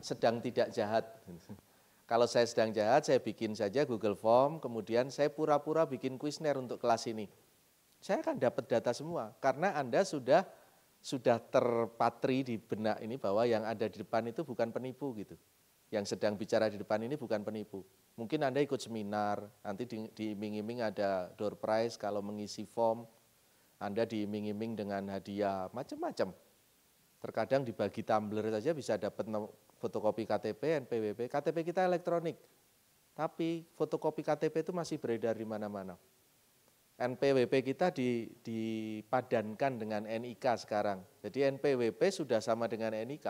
sedang tidak jahat. Kalau saya sedang jahat, saya bikin saja Google Form, kemudian saya pura-pura bikin kuesioner untuk kelas ini. Saya akan dapat data semua, karena Anda sudah terpatri di benak ini bahwa yang ada di depan itu bukan penipu gitu. Yang sedang bicara di depan ini bukan penipu. Mungkin Anda ikut seminar, nanti diiming-iming ada door prize kalau mengisi form, Anda diiming-iming dengan hadiah, macam-macam. Terkadang dibagi tumbler saja bisa dapat fotokopi KTP, NPWP, KTP kita elektronik. Tapi fotokopi KTP itu masih beredar di mana-mana. NPWP kita dipadankan dengan NIK sekarang. Jadi NPWP sudah sama dengan NIK.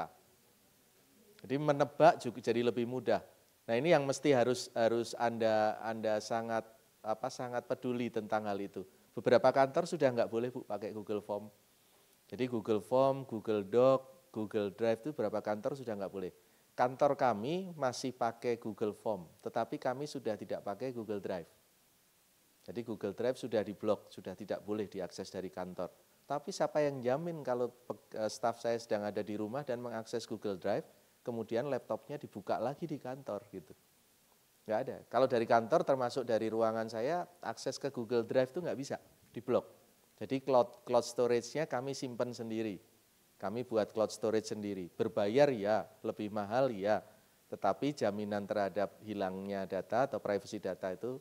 Jadi menebak juga jadi lebih mudah. Nah ini yang mesti harus Anda sangat peduli tentang hal itu. Beberapa kantor sudah nggak boleh Bu pakai Google Form. Jadi Google Form, Google Doc, Google Drive itu beberapa kantor sudah nggak boleh. Kantor kami masih pakai Google Form, tetapi kami sudah tidak pakai Google Drive. Jadi Google Drive sudah diblok, sudah tidak boleh diakses dari kantor. Tapi siapa yang jamin kalau staf saya sedang ada di rumah dan mengakses Google Drive, kemudian laptopnya dibuka lagi di kantor gitu. Nggak ada. Kalau dari kantor termasuk dari ruangan saya, akses ke Google Drive itu nggak bisa, diblok. Jadi cloud storage-nya kami simpan sendiri. Kami buat cloud storage sendiri. Berbayar ya, lebih mahal ya, tetapi jaminan terhadap hilangnya data atau privacy data itu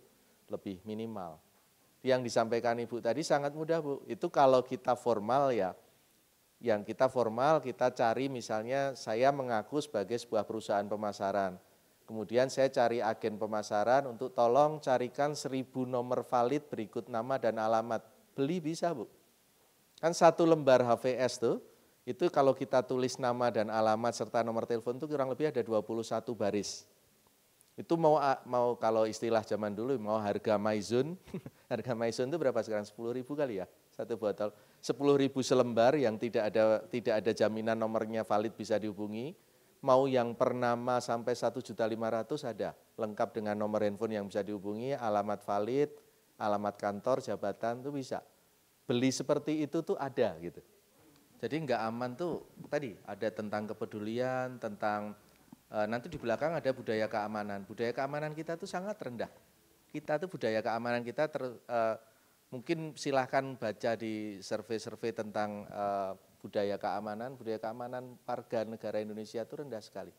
lebih minimal. Yang disampaikan Ibu tadi sangat mudah Bu, itu kalau kita formal ya, yang kita formal kita cari misalnya saya mengaku sebagai sebuah perusahaan pemasaran. Kemudian saya cari agen pemasaran untuk tolong carikan 1000 nomor valid berikut nama dan alamat. Beli bisa Bu. Kan 1 lembar HVS tuh, Itu kalau kita tulis nama dan alamat serta nomor telepon itu kurang lebih ada 21 baris. Itu mau kalau istilah zaman dulu mau harga maizun, harga maizun itu berapa sekarang? 10.000 kali ya satu botol. 10.000 selembar yang tidak ada jaminan nomornya valid bisa dihubungi. Mau yang per nama sampai 1.500.000 ada, lengkap dengan nomor handphone yang bisa dihubungi, alamat valid, alamat kantor, jabatan itu bisa. Beli seperti itu tuh ada gitu. Jadi nggak aman tuh tadi ada tentang kepedulian, tentang nanti di belakang ada budaya keamanan. Budaya keamanan kita tuh sangat rendah. Kita tuh budaya keamanan kita mungkin silahkan baca di survei-survei tentang budaya keamanan warga negara Indonesia itu rendah sekali.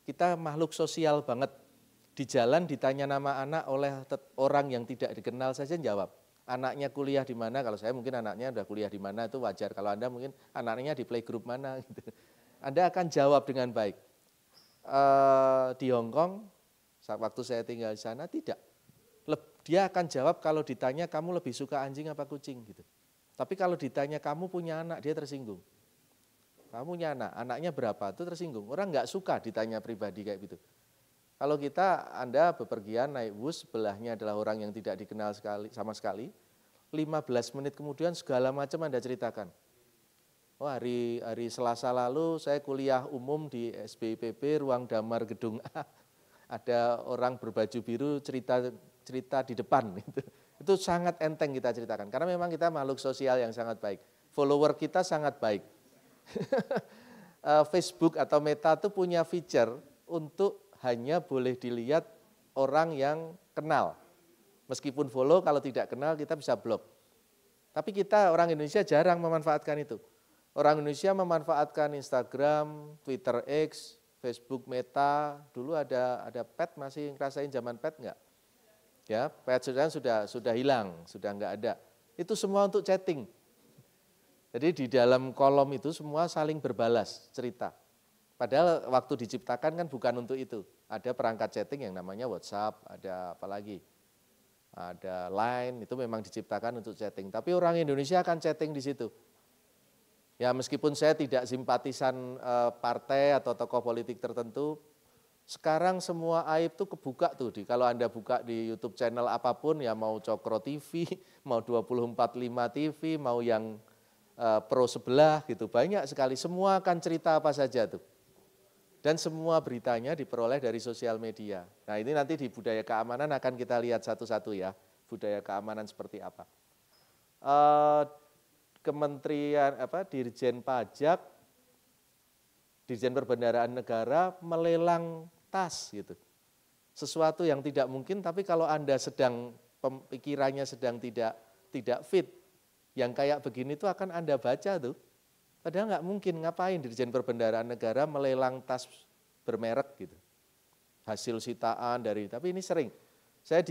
Kita makhluk sosial banget. Di jalan ditanya nama anak oleh orang yang tidak dikenal saja jawab. Anaknya kuliah di mana, kalau saya mungkin anaknya udah kuliah di mana itu wajar. Kalau Anda mungkin anaknya di playgroup mana gitu. Anda akan jawab dengan baik. Di Hong Kong, waktu saya tinggal di sana tidak. Dia akan jawab kalau ditanya kamu lebih suka anjing apa kucing gitu. Tapi kalau ditanya kamu punya anak, dia tersinggung. Kamu punya anak, anaknya berapa? Itu tersinggung. Orang nggak suka ditanya pribadi kayak gitu. Kalau Anda bepergian naik bus, sebelahnya adalah orang yang tidak dikenal sama sekali, 15 menit kemudian segala macam Anda ceritakan. Oh hari Selasa lalu saya kuliah umum di SBIPB, ruang damar gedung A. Ada orang berbaju biru cerita di depan. Itu sangat enteng kita ceritakan, karena memang kita makhluk sosial yang sangat baik. Follower kita sangat baik. Facebook atau Meta itu punya feature untuk hanya boleh dilihat orang yang kenal. Meskipun follow, kalau tidak kenal kita bisa blok. Tapi kita orang Indonesia jarang memanfaatkan itu. Orang Indonesia memanfaatkan Instagram, Twitter X, Facebook Meta. Dulu ada pet, masih ngerasain zaman pet enggak? Ya, pet sudah hilang, sudah enggak ada. Itu semua untuk chatting. Jadi di dalam kolom itu semua saling berbalas cerita. Padahal waktu diciptakan kan bukan untuk itu. Ada perangkat chatting yang namanya WhatsApp, ada apa lagi? Ada Line, itu memang diciptakan untuk chatting. Tapi orang Indonesia akan chatting di situ. Ya meskipun saya tidak simpatisan partai atau tokoh politik tertentu, sekarang semua aib tuh kebuka tuh. Kalau Anda buka di YouTube channel apapun, ya mau Cokro TV, mau 24/5 TV, mau yang pro sebelah gitu, banyak sekali. Semua akan cerita apa saja tuh. Dan semua beritanya diperoleh dari sosial media. Nah ini nanti di budaya keamanan akan kita lihat satu-satu ya, budaya keamanan seperti apa. Kementerian Dirjen Pajak, Dirjen Perbendaharaan Negara melelang tas gitu. Sesuatu yang tidak mungkin, tapi kalau Anda sedang pikirannya sedang tidak fit, yang kayak begini tuh akan Anda baca tuh. Padahal nggak mungkin, ngapain Dirjen Perbendaharaan Negara melelang tas bermerek gitu. Hasil sitaan tapi ini sering. Saya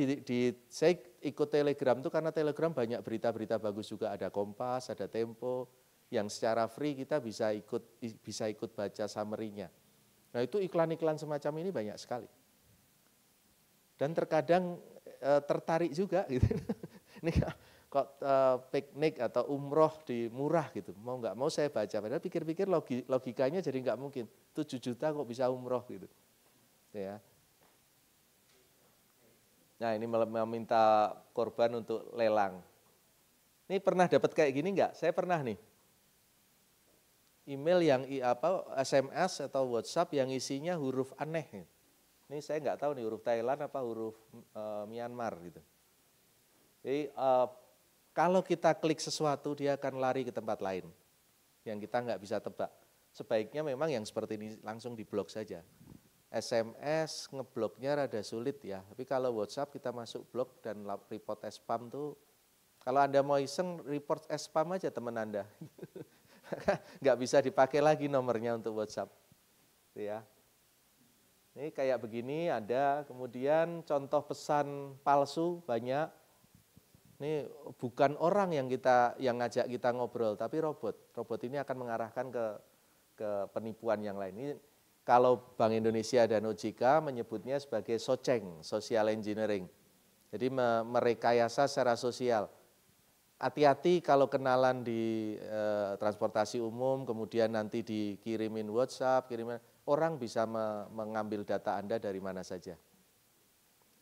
ikut Telegram tuh karena Telegram banyak berita-berita bagus juga, ada Kompas, ada Tempo, yang secara free kita bisa ikut baca summary-nya. Nah itu iklan-iklan semacam ini banyak sekali. Dan terkadang tertarik juga gitu. Ini kok piknik atau umroh di murah gitu, mau nggak mau saya baca. Padahal pikir-pikir logikanya jadi nggak mungkin, 7 juta kok bisa umroh gitu. Ya. Nah ini meminta korban untuk lelang. Ini pernah dapat kayak gini nggak? Saya pernah nih. Email yang SMS atau WhatsApp yang isinya huruf aneh. Ini saya nggak tahu nih huruf Thailand apa huruf Myanmar gitu. Jadi kalau kita klik sesuatu dia akan lari ke tempat lain yang kita nggak bisa tebak. Sebaiknya memang yang seperti ini langsung diblok saja. SMS ngebloknya rada sulit ya. Tapi kalau WhatsApp kita masuk blok dan report as spam tuh, kalau Anda mau iseng report as spam aja teman Anda. Nggak bisa dipakai lagi nomornya untuk WhatsApp. Ya. Ini kayak begini ada, kemudian contoh pesan palsu banyak. Ini bukan orang yang ngajak kita ngobrol, tapi robot. Robot ini akan mengarahkan ke penipuan yang lain. Ini kalau Bank Indonesia dan OJK menyebutnya sebagai SOCENG, social engineering. Jadi merekayasa secara sosial. hati-hati kalau kenalan di transportasi umum, kemudian nanti dikirimin WhatsApp, orang bisa mengambil data Anda dari mana saja.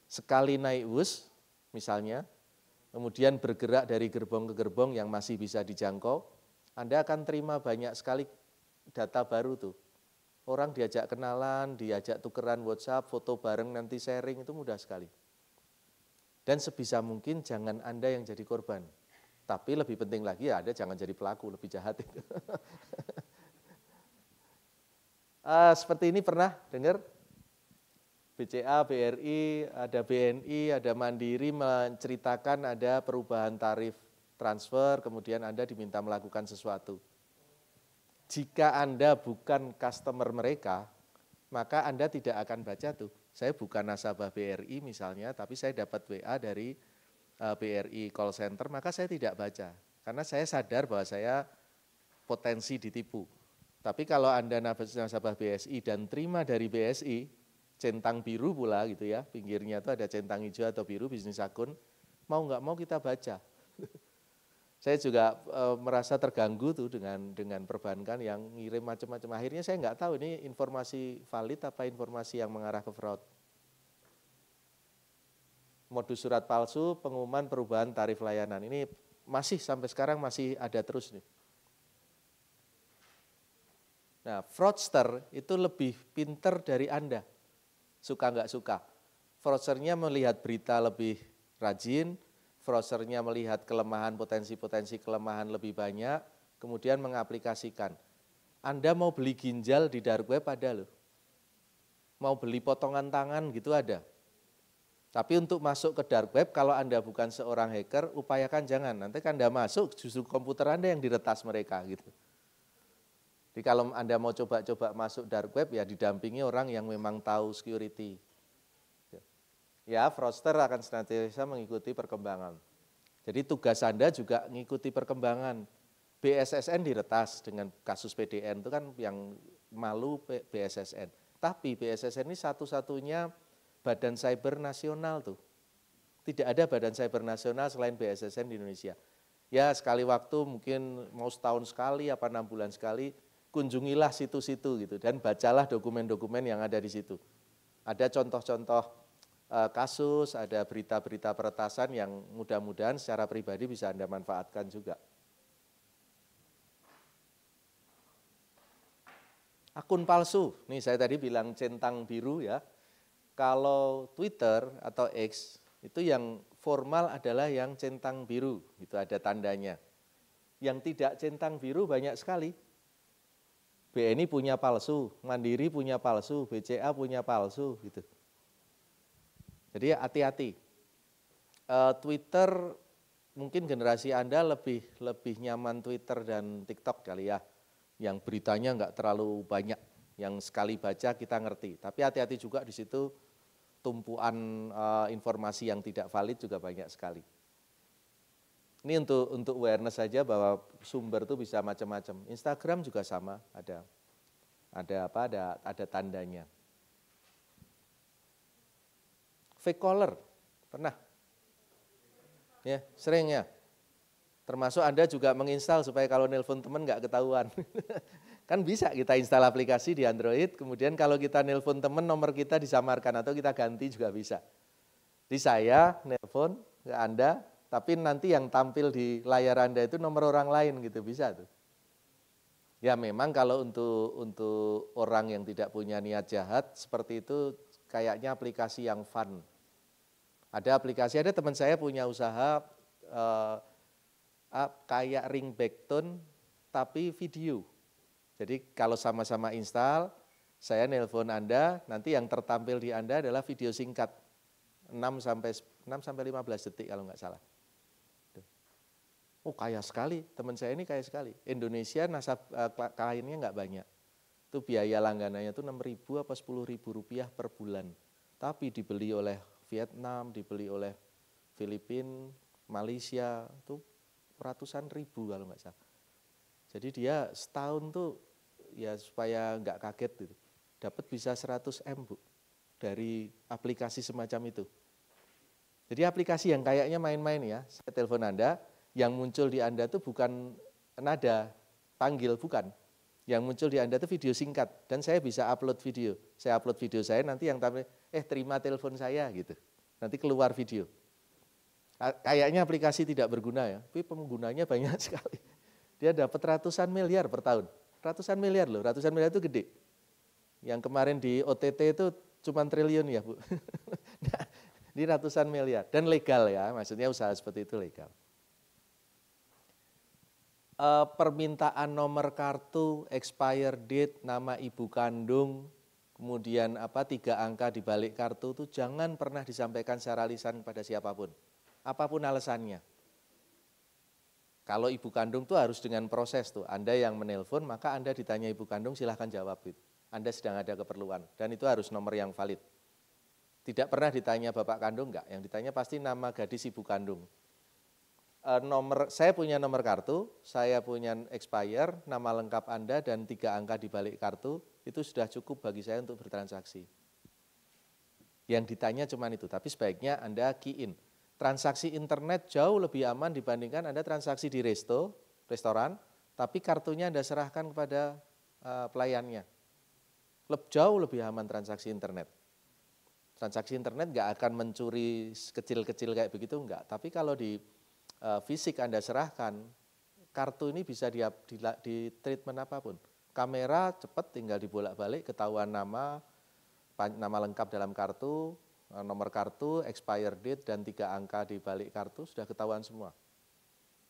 Sekali naik bus, misalnya, kemudian bergerak dari gerbong ke gerbong yang masih bisa dijangkau, Anda akan terima banyak sekali data baru tuh. Orang diajak kenalan, diajak tukeran WhatsApp, foto bareng, nanti sharing, itu mudah sekali. Dan sebisa mungkin jangan Anda yang jadi korban. Tapi lebih penting lagi ya Anda jangan jadi pelaku, lebih jahat itu. Seperti ini pernah dengar? BCA, BRI, ada BNI, ada Mandiri menceritakan ada perubahan tarif transfer, kemudian Anda diminta melakukan sesuatu. Jika Anda bukan customer mereka, maka Anda tidak akan baca tuh. Saya bukan nasabah BRI misalnya, tapi saya dapat WA dari BRI call center, maka saya tidak baca. Karena saya sadar bahwa saya potensi ditipu. Tapi kalau Anda nasabah BSI dan terima dari BSI, centang biru pula gitu ya, pinggirnya itu ada centang hijau atau biru, bisnis akun, mau nggak mau kita baca. Saya juga merasa terganggu tuh dengan perbankan yang ngirim macam-macam. Akhirnya saya nggak tahu ini informasi valid apa informasi yang mengarah ke fraud. Modus surat palsu, pengumuman perubahan tarif layanan. Ini masih sampai sekarang masih ada terus nih. Nah, fraudster itu lebih pinter dari Anda. Suka nggak suka. Fraudsternya melihat berita lebih rajin, fraudsternya melihat kelemahan, potensi-potensi kelemahan lebih banyak, kemudian mengaplikasikan. Anda mau beli ginjal di dark web ada loh. Mau beli potongan tangan gitu ada. Tapi untuk masuk ke dark web, kalau Anda bukan seorang hacker, upayakan jangan. Nanti kan Anda masuk, justru komputer Anda yang diretas mereka gitu. Jadi kalau Anda mau coba-coba masuk dark web, ya didampingi orang yang memang tahu security. Ya, fraudster akan senantiasa mengikuti perkembangan. Jadi tugas Anda juga mengikuti perkembangan. BSSN diretas dengan kasus PDN, itu kan yang malu BSSN. Tapi BSSN ini satu-satunya badan cyber nasional tuh. Tidak ada badan cyber nasional selain BSSN di Indonesia. Ya sekali waktu mungkin mau setahun sekali, apa 6 bulan sekali, kunjungilah situ-situ gitu. Dan bacalah dokumen-dokumen yang ada di situ. Ada contoh-contoh kasus, ada berita-berita peretasan yang mudah-mudahan secara pribadi bisa Anda manfaatkan juga. Akun palsu, nih saya tadi bilang centang biru ya. Kalau Twitter atau X itu yang formal adalah yang centang biru, itu ada tandanya. Yang tidak centang biru banyak sekali. BNI punya palsu, Mandiri punya palsu, BCA punya palsu gitu. Jadi hati-hati. Twitter mungkin generasi Anda lebih nyaman Twitter dan TikTok kali ya. Yang beritanya nggak terlalu banyak, yang sekali baca kita ngerti. Tapi hati-hati juga di situ tumpuan informasi yang tidak valid juga banyak sekali. Ini untuk awareness saja bahwa sumber itu bisa macam-macam. Instagram juga sama, ada tandanya. Fake caller, pernah? Ya, sering ya. Termasuk Anda juga menginstal supaya kalau nelpon teman nggak ketahuan. Kan bisa kita install aplikasi di Android, kemudian kalau kita nelpon teman nomor kita disamarkan atau kita ganti juga bisa. Di saya nelpon ke Anda, tapi nanti yang tampil di layar Anda itu nomor orang lain gitu, bisa tuh. Ya memang kalau untuk orang yang tidak punya niat jahat, seperti itu kayaknya aplikasi yang fun. Ada aplikasi, ada teman saya punya usaha kayak ringback tone tapi video. Jadi kalau sama-sama install, saya nelpon Anda, nanti yang tertampil di Anda adalah video singkat 6 sampai 15 detik kalau nggak salah. Oh kaya sekali, teman saya ini kaya sekali. Indonesia kliennya nggak banyak. Itu biaya langganannya itu 6.000 apa 10.000 rupiah per bulan. Tapi dibeli oleh Vietnam, dibeli oleh Filipina, Malaysia, itu ratusan ribu kalau nggak salah. Jadi dia setahun tuh ya supaya nggak kaget gitu, dapat bisa 100 M Bu dari aplikasi semacam itu. Jadi aplikasi yang kayaknya main-main ya, saya telepon Anda, Yang muncul di Anda itu bukan nada panggil, bukan. Yang muncul di Anda itu video singkat, dan saya bisa upload video. Saya upload video saya, nanti yang tampil, terima telepon saya gitu. Nanti keluar video. Kayaknya aplikasi tidak berguna ya, tapi penggunanya banyak sekali. Dia dapat ratusan miliar per tahun. Ratusan miliar loh, ratusan miliar itu gede. Yang kemarin di OTT itu cuma triliun ya Bu. Nah, ini ratusan miliar. Dan legal ya, maksudnya usaha seperti itu legal. Permintaan nomor kartu, expire date, nama ibu kandung, kemudian 3 angka di balik kartu itu jangan pernah disampaikan secara lisan pada siapapun. Apapun alasannya. Kalau ibu kandung tuh harus dengan proses tuh. Anda yang menelpon, maka Anda ditanya ibu kandung, silahkan jawab itu. Anda sedang ada keperluan, dan itu harus nomor yang valid. Tidak pernah ditanya bapak kandung, enggak. Yang ditanya pasti nama gadis ibu kandung. Saya punya nomor kartu, saya punya expire, nama lengkap Anda, dan 3 angka di balik kartu, itu sudah cukup bagi saya untuk bertransaksi. Yang ditanya cuma itu, tapi sebaiknya Anda key in. Transaksi internet jauh lebih aman dibandingkan Anda transaksi di restoran, tapi kartunya Anda serahkan kepada pelayannya. Jauh lebih aman transaksi internet. Transaksi internet nggak akan mencuri kecil-kecil kayak begitu, enggak. Tapi kalau di fisik Anda serahkan, kartu ini bisa di treatment apapun. Kamera cepat, tinggal dibolak-balik, ketahuan nama lengkap dalam kartu, nomor kartu, expire date, dan 3 angka di balik kartu sudah ketahuan semua.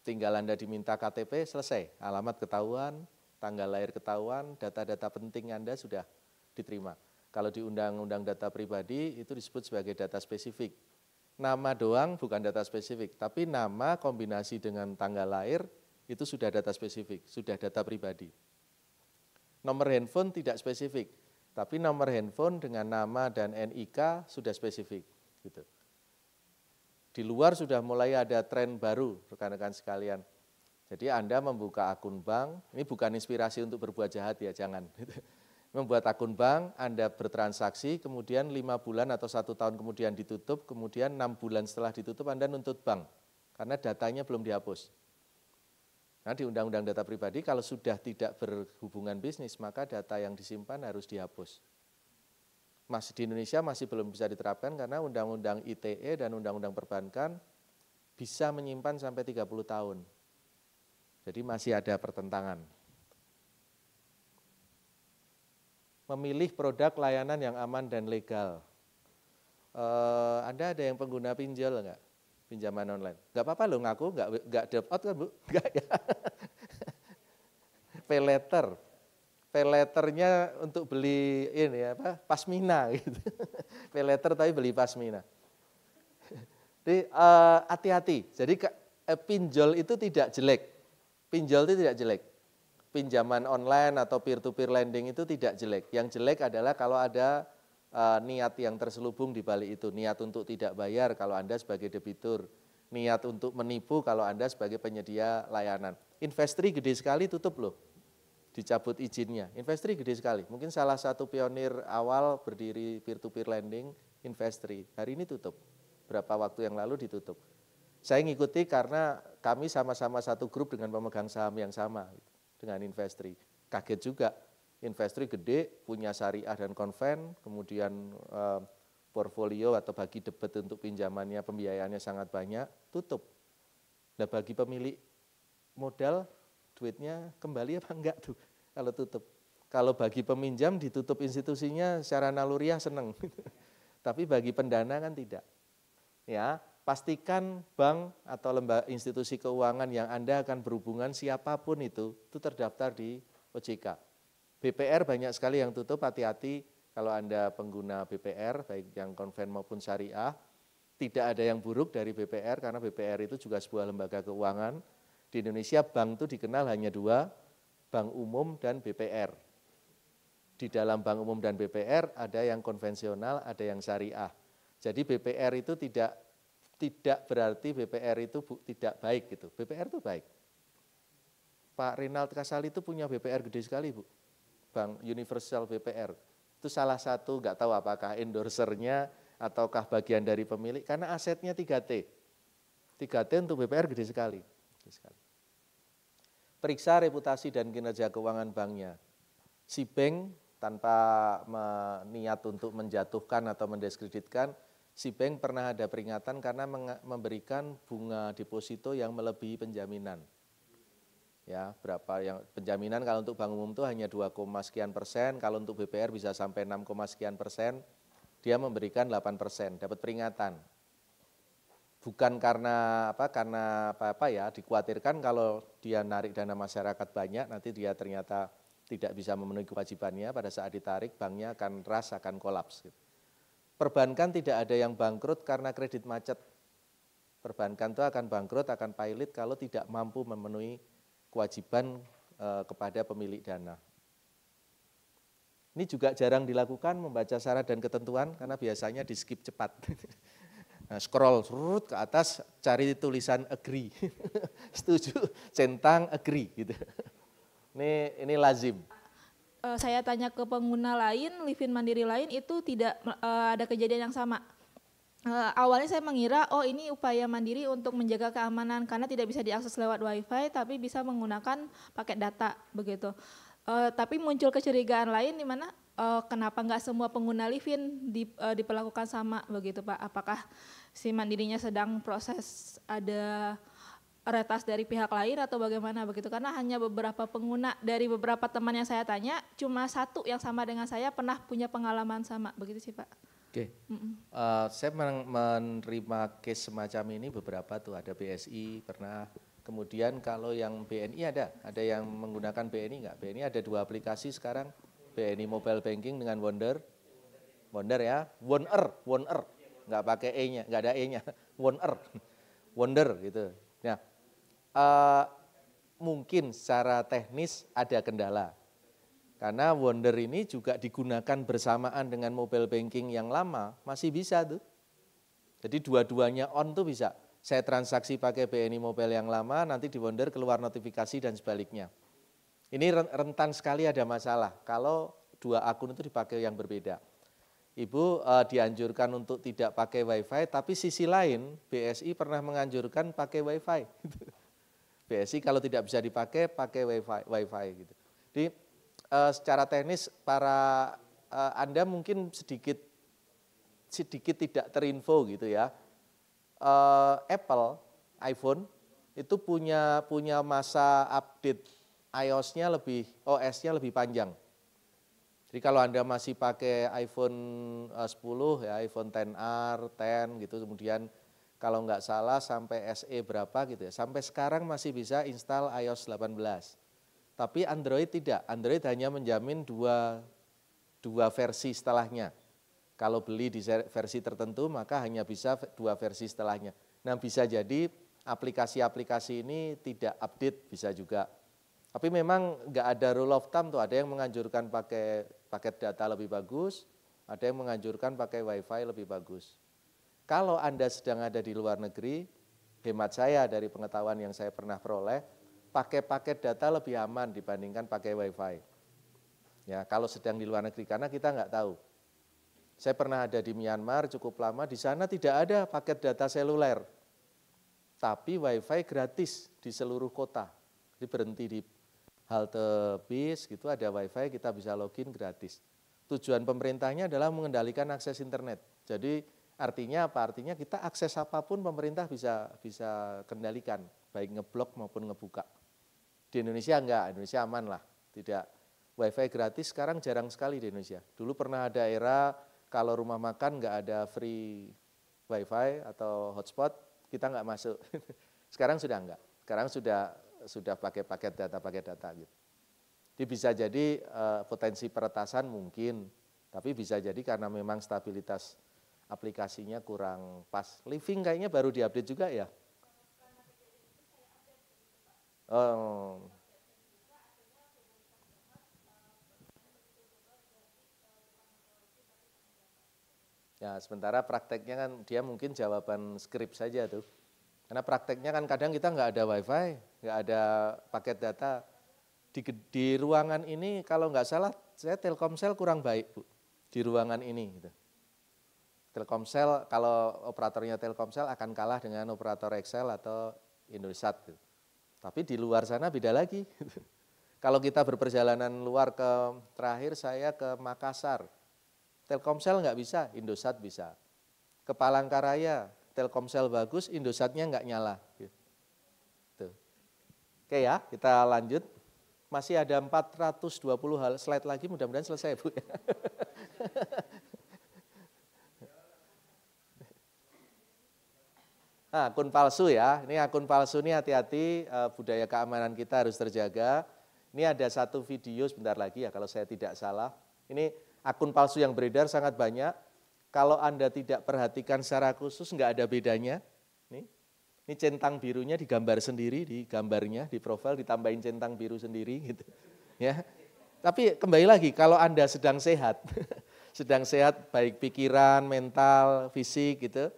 Tinggal Anda diminta KTP, selesai. Alamat ketahuan, tanggal lahir ketahuan, data-data penting Anda sudah diterima. Kalau di Undang-Undang Data Pribadi itu disebut sebagai data spesifik. Nama doang bukan data spesifik, tapi nama kombinasi dengan tanggal lahir itu sudah data spesifik, sudah data pribadi. Nomor handphone tidak spesifik, tapi nomor handphone dengan nama dan NIK sudah spesifik. Gitu. Di luar sudah mulai ada tren baru, rekan-rekan sekalian. Jadi Anda membuka akun bank, ini bukan inspirasi untuk berbuat jahat ya, jangan. Membuat akun bank, Anda bertransaksi, kemudian 5 bulan atau 1 tahun kemudian ditutup, kemudian 6 bulan setelah ditutup Anda nuntut bank, karena datanya belum dihapus. Nah di Undang-Undang Data Pribadi kalau sudah tidak berhubungan bisnis, maka data yang disimpan harus dihapus. Masih di Indonesia masih belum bisa diterapkan karena Undang-Undang ITE dan Undang-Undang Perbankan bisa menyimpan sampai 30 tahun. Jadi masih ada pertentangan. Memilih produk layanan yang aman dan legal. Anda ada yang pengguna pinjol enggak? Pinjaman online. Enggak apa-apa loh ngaku, enggak drop out kan Bu? Enggak ya. Paylater. Paylaternya untuk beli ini pasmina gitu. Paylater tapi beli pasmina. Jadi hati-hati. Jadi pinjol itu tidak jelek. Pinjol itu tidak jelek. Pinjaman online atau peer-to-peer lending itu tidak jelek. Yang jelek adalah kalau ada niat yang terselubung di balik itu. Niat untuk tidak bayar kalau Anda sebagai debitur. Niat untuk menipu kalau Anda sebagai penyedia layanan. Investri gede sekali tutup loh. Dicabut izinnya. Investri gede sekali. Mungkin salah satu pionir awal berdiri peer-to-peer lending, Investri. Hari ini tutup. Berapa waktu yang lalu ditutup. Saya ngikuti karena kami sama-sama satu grup dengan pemegang saham yang sama. Dengan Investri. Kaget juga, Investri gede, punya syariah dan konven, kemudian portfolio atau bagi debit untuk pinjamannya, pembiayaannya sangat banyak, tutup. Nah bagi pemilik modal, duitnya kembali apa enggak tuh kalau tutup. Kalau bagi peminjam ditutup institusinya secara naluriah seneng, tapi bagi pendana kan tidak. Ya. Pastikan bank atau lembaga institusi keuangan yang Anda akan berhubungan siapapun itu terdaftar di OJK. BPR banyak sekali yang tutup, hati-hati kalau Anda pengguna BPR, baik yang konven maupun syariah. Tidak ada yang buruk dari BPR, karena BPR itu juga sebuah lembaga keuangan. Di Indonesia bank itu dikenal hanya 2, bank umum dan BPR. Di dalam bank umum dan BPR ada yang konvensional, ada yang syariah. Jadi BPR itu tidak berarti BPR itu tidak baik gitu. BPR itu baik. Pak Rinald Kasali itu punya BPR gede sekali Bu. Bank Universal BPR. Itu salah satu, nggak tahu apakah endorsernya ataukah bagian dari pemilik, karena asetnya 3T. 3T untuk BPR gede sekali. Sekali. Periksa reputasi dan kinerja keuangan banknya. Si bank tanpa niat untuk menjatuhkan atau mendiskreditkan, si bank pernah ada peringatan karena memberikan bunga deposito yang melebihi penjaminan. Ya, berapa yang penjaminan kalau untuk bank umum itu hanya 2, sekian persen, kalau untuk BPR bisa sampai 6, sekian persen, dia memberikan 8%, dapat peringatan. Bukan karena apa ya, dikhawatirkan kalau dia narik dana masyarakat banyak, nanti dia ternyata tidak bisa memenuhi kewajibannya, pada saat ditarik banknya akan akan kolaps. Perbankan tidak ada yang bangkrut karena kredit macet. Perbankan itu akan bangkrut, akan pailit kalau tidak mampu memenuhi kewajiban kepada pemilik dana. Ini juga jarang dilakukan, membaca syarat dan ketentuan, karena biasanya di skip cepat. Nah, scroll surut ke atas, cari tulisan agree, setuju, centang agree gitu. Ini lazim. Saya tanya ke pengguna lain, Livin Mandiri lain itu tidak ada kejadian yang sama. Awalnya saya mengira, oh ini upaya Mandiri untuk menjaga keamanan karena tidak bisa diakses lewat wifi, tapi bisa menggunakan paket data begitu. Tapi muncul kecurigaan lain di mana kenapa nggak semua pengguna Livin diperlakukan sama begitu Pak? Apakah si Mandirinya sedang proses ada retas dari pihak lain atau bagaimana begitu? Karena hanya beberapa pengguna dari beberapa teman yang saya tanya, cuma satu yang sama dengan saya pernah punya pengalaman sama begitu sih Pak. Oke, saya menerima case semacam ini beberapa tuh, ada BSI pernah, kemudian kalau yang BNI ada yang menggunakan BNI enggak? BNI ada 2 aplikasi sekarang, BNI Mobile Banking dengan Wonder ya, Wonder, enggak pakai E-nya, enggak ada E-nya, Wonder gitu. Nah, mungkin secara teknis ada kendala. Karena Wonder ini juga digunakan bersamaan dengan mobile banking yang lama, masih bisa tuh. Jadi dua-duanya on tuh bisa. Saya transaksi pakai BNI Mobile yang lama, nanti di Wonder keluar notifikasi dan sebaliknya. Ini rentan sekali ada masalah kalau 2 akun itu dipakai yang berbeda. Ibu dianjurkan untuk tidak pakai wifi, tapi sisi lain BSI pernah menganjurkan pakai wifi. BSI kalau tidak bisa dipakai, pakai wifi gitu. Jadi secara teknis Anda mungkin sedikit tidak terinfo gitu ya. Apple, iPhone itu punya masa update OS-nya lebih panjang. Jadi kalau Anda masih pakai iPhone 10 ya, iPhone XR, 10 gitu, kemudian kalau nggak salah sampai SE berapa gitu ya, sampai sekarang masih bisa install iOS 18. Tapi Android tidak, Android hanya menjamin dua versi setelahnya. Kalau beli di versi tertentu maka hanya bisa 2 versi setelahnya. Nah bisa jadi aplikasi-aplikasi ini tidak update, bisa juga. Tapi memang nggak ada rule of thumb tuh, ada yang menganjurkan pakai paket data lebih bagus, ada yang menganjurkan pakai wifi lebih bagus. Kalau Anda sedang ada di luar negeri, hemat saya dari pengetahuan yang saya pernah peroleh, pakai paket data lebih aman dibandingkan pakai wifi. Ya, kalau sedang di luar negeri, karena kita nggak tahu. Saya pernah ada di Myanmar cukup lama, di sana tidak ada paket data seluler. Tapi wifi gratis di seluruh kota. Jadi berhenti di halte bis, gitu ada wifi, kita bisa login gratis. Tujuan pemerintahnya adalah mengendalikan akses internet. Jadi artinya apa? Artinya kita akses apapun pemerintah bisa kendalikan, baik ngeblok maupun ngebuka. Di Indonesia enggak, Indonesia aman lah, tidak. Wifi gratis sekarang jarang sekali di Indonesia. Dulu pernah ada era kalau rumah makan enggak ada free wifi atau hotspot, kita enggak masuk. Sekarang sudah enggak, sekarang sudah pakai paket data gitu. Jadi bisa jadi potensi peretasan mungkin, tapi bisa jadi karena memang stabilitas aplikasinya kurang pas. Living kayaknya baru diupdate juga ya. Ya, sementara prakteknya kan dia mungkin jawaban skrip saja tuh. Karena prakteknya kan kadang kita nggak ada wifi, nggak ada paket data. Di ruangan ini kalau nggak salah, saya Telkomsel kurang baik Bu, di ruangan ini. Gitu. Telkomsel, kalau operatornya Telkomsel akan kalah dengan operator XL atau Indosat. Gitu. Tapi di luar sana beda lagi. Kalau kita berperjalanan luar terakhir saya ke Makassar, Telkomsel nggak bisa, Indosat bisa. Ke Palangkaraya, Telkomsel bagus, Indosatnya nggak nyala. Gitu. Oke ya, kita lanjut. Masih ada 420 slide lagi, mudah-mudahan selesai Bu. Nah, akun palsu ya, ini akun palsu ini hati-hati, budaya keamanan kita harus terjaga. Ini ada satu video sebentar lagi ya kalau saya tidak salah. Ini akun palsu yang beredar sangat banyak. Kalau Anda tidak perhatikan secara khusus nggak ada bedanya. Ini centang birunya digambar sendiri, di gambarnya, di profil ditambahin centang biru sendiri gitu. Ya. Tapi kembali lagi kalau Anda sedang sehat, sedang sehat baik pikiran, mental, fisik gitu,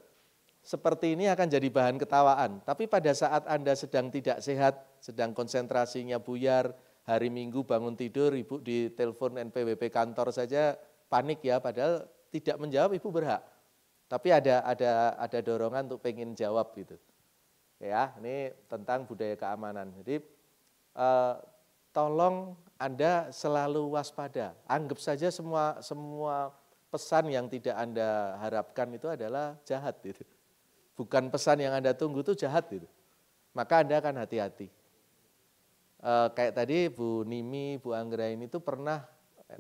seperti ini akan jadi bahan ketawaan. Tapi pada saat Anda sedang tidak sehat, sedang konsentrasinya buyar, hari Minggu bangun tidur, Ibu di telepon NPWP kantor saja panik ya, padahal tidak menjawab Ibu berhak. Tapi ada dorongan untuk pengen jawab gitu. Ya, ini tentang budaya keamanan. Jadi tolong Anda selalu waspada. Anggap saja semua pesan yang tidak Anda harapkan itu adalah jahat gitu. Bukan pesan yang Anda tunggu itu jahat gitu. Maka Anda akan hati-hati. Kayak tadi Bu Nimi, Bu Anggraini itu pernah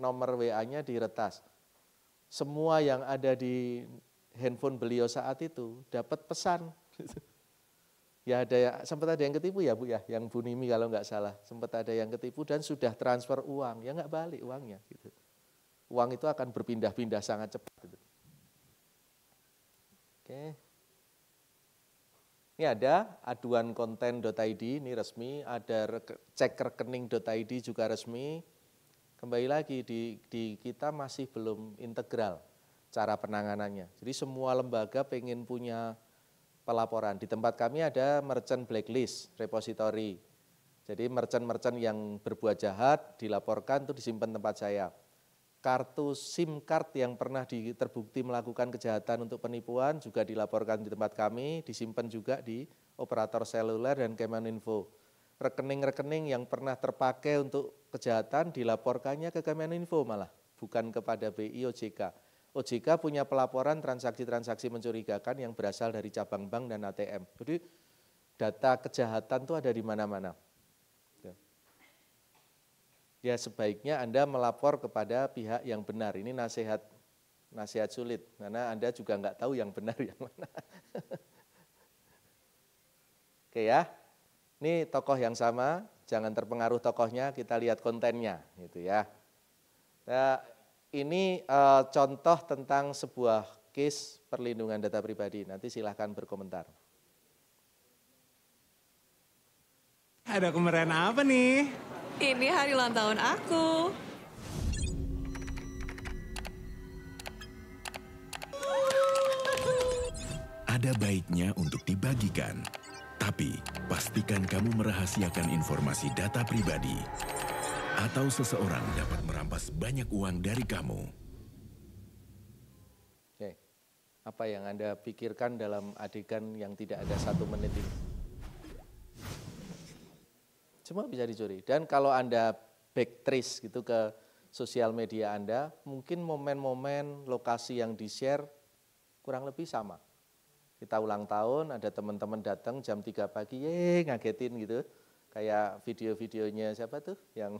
nomor WA-nya diretas. Semua yang ada di handphone beliau saat itu dapat pesan. Ya sempat ada yang ketipu ya Bu ya, yang Bu Nimi kalau nggak salah. Sempat ada yang ketipu dan sudah transfer uang, ya nggak balik uangnya. Gitu. Uang itu akan berpindah-pindah sangat cepat. Gitu. Oke. Ini ada aduan konten.id, ini resmi, ada cek rekening.id juga resmi. Kembali lagi, di kita masih belum integral cara penanganannya. Jadi semua lembaga pengen punya pelaporan. Di tempat kami ada merchant blacklist, repository. Jadi merchant-merchant yang berbuat jahat dilaporkan itu disimpan tempat saya. Kartu SIM card yang pernah terbukti melakukan kejahatan untuk penipuan juga dilaporkan di tempat kami, disimpan juga di operator seluler dan Kemeninfo. Rekening-rekening yang pernah terpakai untuk kejahatan dilaporkannya ke Kemeninfo malah, bukan kepada BI OJK. OJK punya pelaporan transaksi-transaksi mencurigakan yang berasal dari cabang bank dan ATM. Jadi data kejahatan itu ada di mana-mana. Ya sebaiknya Anda melapor kepada pihak yang benar. Ini nasihat sulit, karena Anda juga nggak tahu yang benar yang mana. Oke ya, ini tokoh yang sama, jangan terpengaruh tokohnya, kita lihat kontennya, gitu ya. Nah, ini contoh tentang sebuah case perlindungan data pribadi. Nanti silahkan berkomentar. Ada kemeriahan apa nih? Ini hari ulang tahun aku. Ada baiknya untuk dibagikan, tapi pastikan kamu merahasiakan informasi data pribadi atau seseorang dapat merampas banyak uang dari kamu. Oke. Apa yang Anda pikirkan dalam adegan yang tidak ada 1 menit ini? Semua bisa dicuri. Dan kalau Anda backtrace gitu ke sosial media Anda, mungkin momen-momen lokasi yang di-share kurang lebih sama. Kita ulang tahun, ada teman-teman datang jam 3 pagi, ngagetin gitu. Kayak video-videonya siapa tuh, yang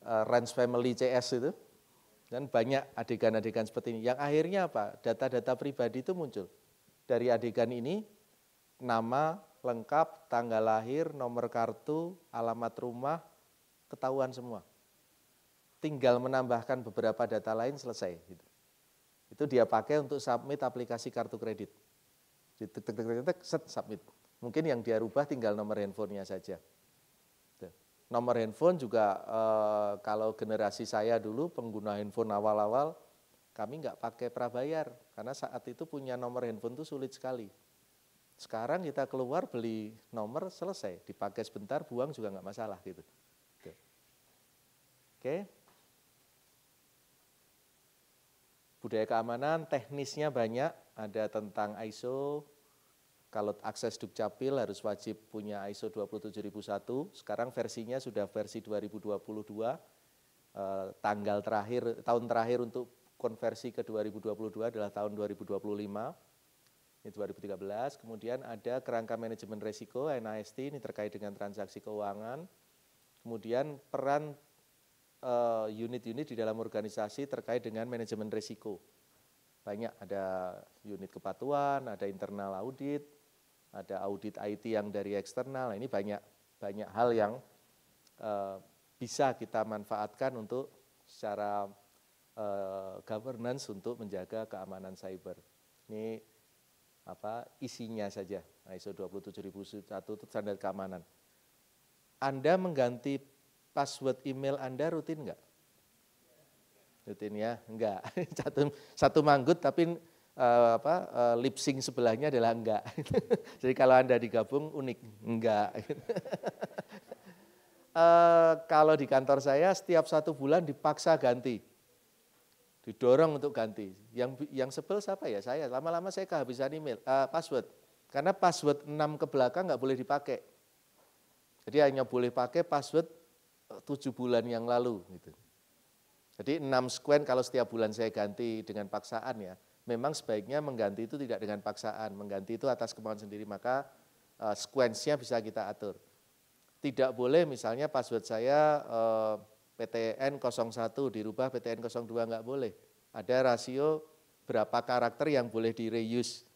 Ranch Family CS itu. Dan banyak adegan-adegan seperti ini. Yang akhirnya apa? Data-data pribadi itu muncul. Dari adegan ini, nama lengkap, tanggal lahir, nomor kartu, alamat rumah, ketahuan semua. Tinggal menambahkan beberapa data lain, selesai. Itu dia pakai untuk submit aplikasi kartu kredit. Set, submit. Mungkin yang dia rubah tinggal nomor handphonenya saja. Nomor handphone juga kalau generasi saya dulu pengguna handphone awal-awal, kami nggak pakai prabayar. Karena saat itu punya nomor handphone itu sulit sekali. Sekarang kita keluar beli nomor, selesai, dipakai sebentar, buang juga nggak masalah gitu. Oke. Budaya keamanan teknisnya banyak, ada tentang ISO, Kalau akses Dukcapil harus wajib punya ISO 27001, sekarang versinya sudah versi 2022, tahun terakhir untuk konversi ke 2022 adalah tahun 2025, ini 2013, kemudian ada kerangka manajemen risiko, NAST, ini terkait dengan transaksi keuangan, kemudian peran unit-unit di dalam organisasi terkait dengan manajemen risiko. Banyak, ada unit kepatuhan, ada internal audit, ada audit IT yang dari eksternal. Ini banyak hal yang bisa kita manfaatkan untuk secara governance untuk menjaga keamanan cyber. Ini isinya saja, ISO 27001 itu standar keamanan. Anda mengganti password email Anda rutin enggak? Rutin ya? Enggak. Satu manggut tapi lip sync sebelahnya adalah enggak. Jadi kalau Anda digabung unik, enggak. Kalau di kantor saya setiap 1 bulan dipaksa ganti, didorong untuk ganti. Yang sebel siapa ya? Saya. Lama-lama saya kehabisan password. Karena password 6 ke belakang enggak boleh dipakai. Jadi hanya boleh pakai password 7 bulan yang lalu. Gitu. Jadi 6 sequence kalau setiap bulan saya ganti dengan paksaan ya. Memang sebaiknya mengganti itu tidak dengan paksaan, mengganti itu atas kemauan sendiri, maka sequence-nya bisa kita atur. Tidak boleh misalnya password saya PTN 01 dirubah PTN 02, enggak boleh. Ada rasio berapa karakter yang boleh di-reuse.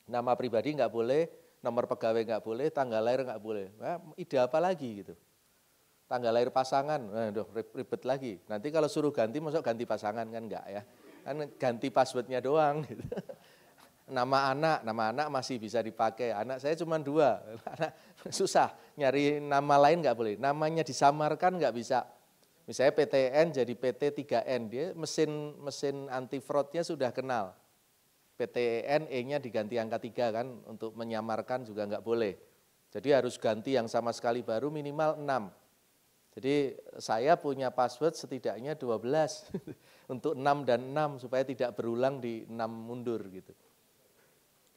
Nama pribadi enggak boleh, nomor pegawai enggak boleh, tanggal lahir enggak boleh. Nah, ide apa lagi gitu. Tanggal lahir pasangan, ribet lagi. Nanti kalau suruh ganti, masuk ganti pasangan kan enggak ya. Kan ganti passwordnya doang gitu. Nama anak masih bisa dipakai. Anak saya cuma 2, anak susah, nyari nama lain nggak boleh. Namanya disamarkan nggak bisa. Misalnya PTN jadi PT3N, dia mesin anti fraudnya sudah kenal. PTN E-nya diganti angka 3 kan, untuk menyamarkan juga nggak boleh. Jadi harus ganti yang sama sekali baru minimal 6. Jadi saya punya password setidaknya 12 untuk 6 dan 6 supaya tidak berulang di 6 mundur gitu.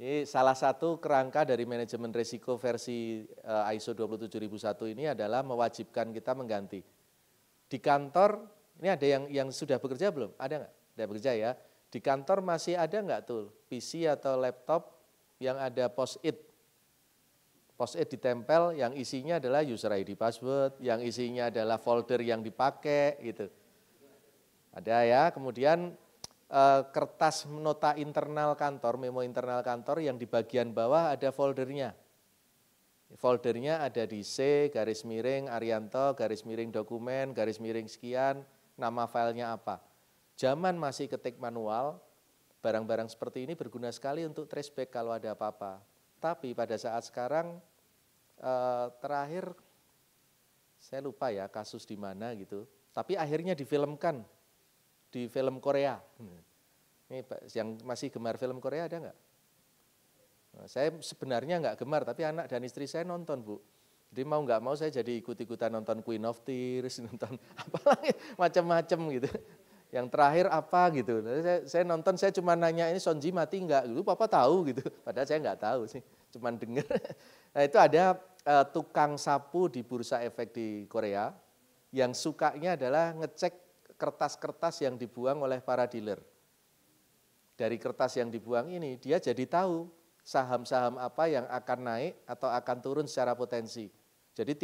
Jadi salah satu kerangka dari manajemen risiko versi ISO 27001 ini adalah mewajibkan kita mengganti. Di kantor, ini ada yang sudah bekerja belum? Ada nggak? Ada bekerja ya. Di kantor masih ada nggak tuh PC atau laptop yang ada post-it? Post-it ditempel yang isinya adalah user ID password, yang isinya adalah folder yang dipakai gitu. Ada ya, kemudian kertas nota internal kantor, memo internal kantor yang di bagian bawah ada foldernya. Foldernya ada di C, garis miring, Arianto, garis miring dokumen, garis miring sekian, nama filenya apa. Zaman masih ketik manual, barang-barang seperti ini berguna sekali untuk traceback kalau ada apa-apa. Tapi pada saat sekarang terakhir saya lupa ya kasus di mana gitu. Tapi akhirnya difilmkan di film Korea. Ini yang masih gemar film Korea ada nggak? Nah, saya sebenarnya nggak gemar, tapi anak dan istri saya nonton Bu. Jadi mau nggak mau saya jadi ikut-ikutan nonton Queen of Tears, nonton apa lagi macam-macam gitu. Yang terakhir apa gitu. Saya nonton, saya cuma nanya ini Sonji mati nggak? Gitu, Papa tahu gitu. Padahal saya nggak tahu sih, cuma dengar. Nah itu ada tukang sapu di Bursa Efek di Korea yang sukanya adalah ngecek kertas-kertas yang dibuang oleh para dealer. Dari kertas yang dibuang ini dia jadi tahu saham-saham apa yang akan naik atau akan turun secara potensi. Jadi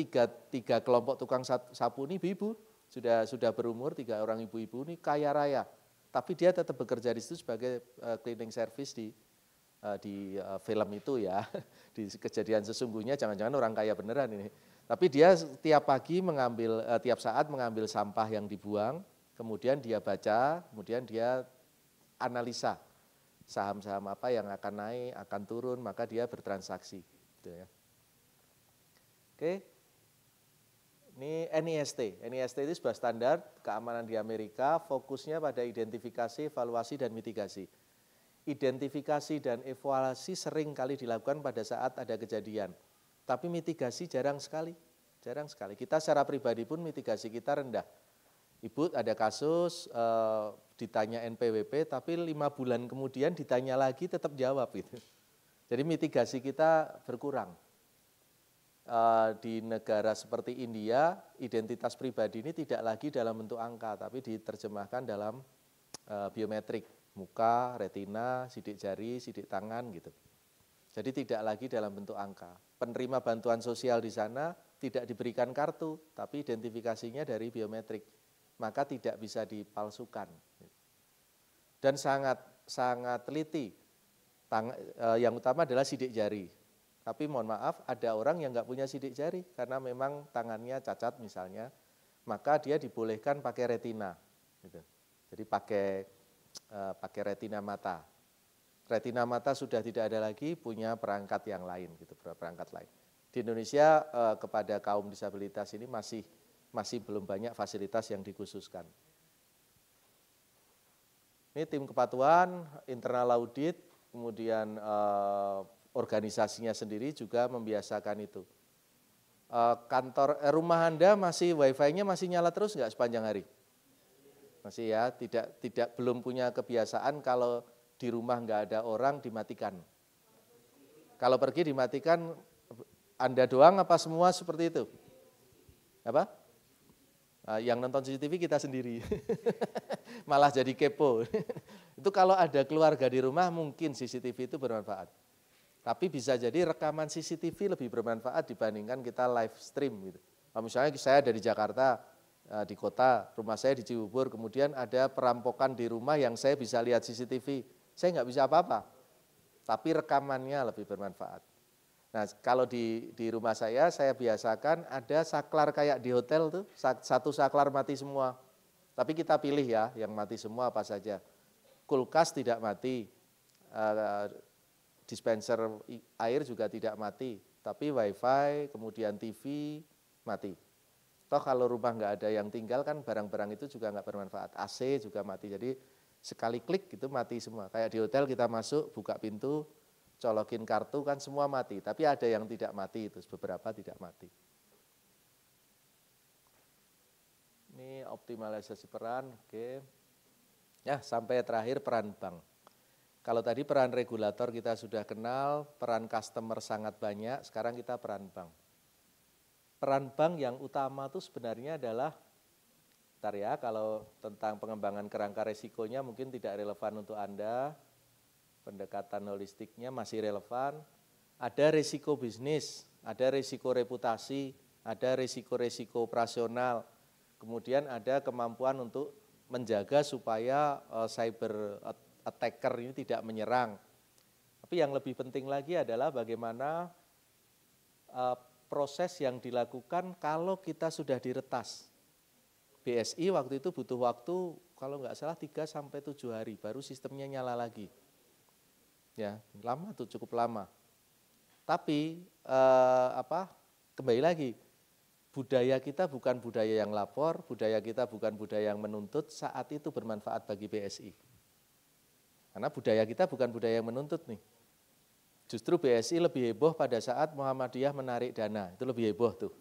tiga kelompok tukang sapu ini ibu-ibu sudah berumur, 3 orang ibu-ibu ini kaya raya. Tapi dia tetap bekerja di situ sebagai cleaning service di film itu ya. Di kejadian sesungguhnya jangan-jangan orang kaya beneran ini. Tapi dia tiap pagi tiap saat mengambil sampah yang dibuang, kemudian dia baca, kemudian dia analisa saham-saham apa yang akan naik, akan turun, maka dia bertransaksi. Gitu ya. Oke, ini NIST. NIST itu sebuah standar keamanan di Amerika, fokusnya pada identifikasi, evaluasi, dan mitigasi. Identifikasi dan evaluasi sering kali dilakukan pada saat ada kejadian. Tapi mitigasi jarang sekali. Kita secara pribadi pun mitigasi kita rendah. Ibu ada kasus, ditanya NPWP, tapi 5 bulan kemudian ditanya lagi tetap jawab gitu. Jadi mitigasi kita berkurang. Di negara seperti India, identitas pribadi ini tidak lagi dalam bentuk angka, tapi diterjemahkan dalam biometrik, muka, retina, sidik jari, sidik tangan gitu. Jadi tidak lagi dalam bentuk angka. Penerima bantuan sosial di sana tidak diberikan kartu, tapi identifikasinya dari biometrik, maka tidak bisa dipalsukan. Dan sangat teliti. Yang utama adalah sidik jari. Tapi mohon maaf, ada orang yang nggak punya sidik jari karena memang tangannya cacat misalnya, maka dia dibolehkan pakai retina. Gitu. Jadi pakai retina mata. Retina mata sudah tidak ada lagi, punya perangkat yang lain, gitu, perangkat lain. Di Indonesia kepada kaum disabilitas ini masih belum banyak fasilitas yang dikhususkan. Ini tim kepatuhan, internal audit, kemudian organisasinya sendiri juga membiasakan itu. Rumah Anda wifi-nya masih nyala terus nggak sepanjang hari? Masih ya, belum punya kebiasaan kalau di rumah nggak ada orang dimatikan. Kalau pergi dimatikan, Anda doang apa semua seperti itu? Apa? Yang nonton CCTV kita sendiri. Malah jadi kepo. Itu kalau ada keluarga di rumah mungkin CCTV itu bermanfaat. Tapi bisa jadi rekaman CCTV lebih bermanfaat dibandingkan kita live stream gitu. Misalnya saya dari Jakarta, di kota, rumah saya di Cibubur, kemudian ada perampokan di rumah yang saya bisa lihat CCTV. Saya nggak bisa apa-apa, tapi rekamannya lebih bermanfaat. Nah kalau di rumah saya biasakan ada saklar kayak di hotel tuh, satu saklar mati semua. Tapi kita pilih ya, yang mati semua apa saja. Kulkas tidak mati, dispenser air juga tidak mati, tapi wifi, kemudian TV mati. Toh kalau rumah nggak ada yang tinggal kan barang-barang itu juga nggak bermanfaat. AC juga mati, jadi sekali klik gitu mati semua. Kayak di hotel kita masuk, buka pintu, colokin kartu kan semua mati. Tapi ada yang tidak mati, itu beberapa tidak mati. Ini optimalisasi peran, oke. Ya sampai terakhir peran bank. Kalau tadi peran regulator kita sudah kenal, peran customer sangat banyak, sekarang kita peran bank. Peran bank yang utama itu sebenarnya adalah, bentar ya, kalau tentang pengembangan kerangka resikonya mungkin tidak relevan untuk Anda, pendekatan holistiknya masih relevan. Ada resiko bisnis, ada resiko reputasi, ada resiko-resiko operasional, kemudian ada kemampuan untuk menjaga supaya cyber attacker ini tidak menyerang. Tapi yang lebih penting lagi adalah bagaimana proses yang dilakukan kalau kita sudah diretas. BSI waktu itu butuh waktu kalau nggak salah 3-7 hari baru sistemnya nyala lagi. Ya, lama tuh, cukup lama. Tapi kembali lagi, budaya kita bukan budaya yang lapor, budaya kita bukan budaya yang menuntut, saat itu bermanfaat bagi BSI. Karena budaya kita bukan budaya yang menuntut nih. Justru BSI lebih heboh pada saat Muhammadiyah menarik dana, itu lebih heboh tuh.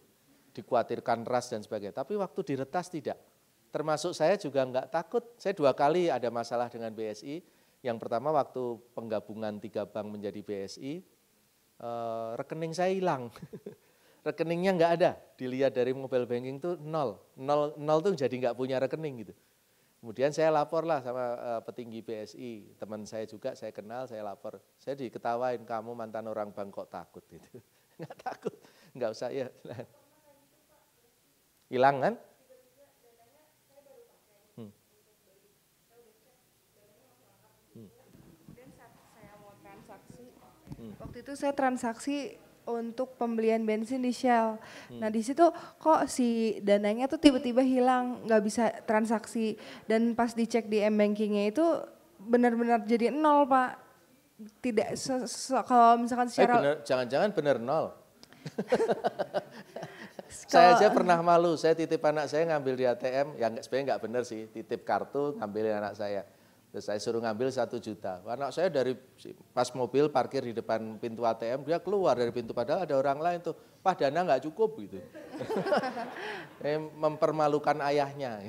Dikhawatirkan ras dan sebagainya. Tapi waktu diretas tidak. Termasuk saya juga enggak takut. Saya 2 kali ada masalah dengan BSI. Yang pertama waktu penggabungan 3 bank menjadi BSI, rekening saya hilang. Rekeningnya enggak ada. Dilihat dari mobile banking tuh 0. 0 tuh jadi enggak punya rekening gitu. Kemudian saya lapor lah sama petinggi BSI, teman saya juga saya kenal, saya lapor. Saya diketawain, kamu mantan orang bank kok takut gitu. Enggak takut, enggak usah ya. Hilang kan? Kemudian saat saya mau transaksi, waktu itu saya transaksi untuk pembelian bensin di Shell. Nah di situ kok si dananya tuh tiba-tiba hilang, nggak bisa transaksi. Dan pas dicek di m-bankingnya itu benar-benar jadi 0 Pak. Tidak kalau misalkan secara jangan-jangan benar 0. Saya aja pernah malu, saya titip anak saya ngambil di ATM, yang sebenarnya nggak benar sih, titip kartu ngambilin anak saya. Terus saya suruh ngambil 1 juta. Anak saya dari pas mobil parkir di depan pintu ATM, dia keluar dari pintu padahal ada orang lain tuh, Pak dana nggak cukup gitu. Mempermalukan ayahnya.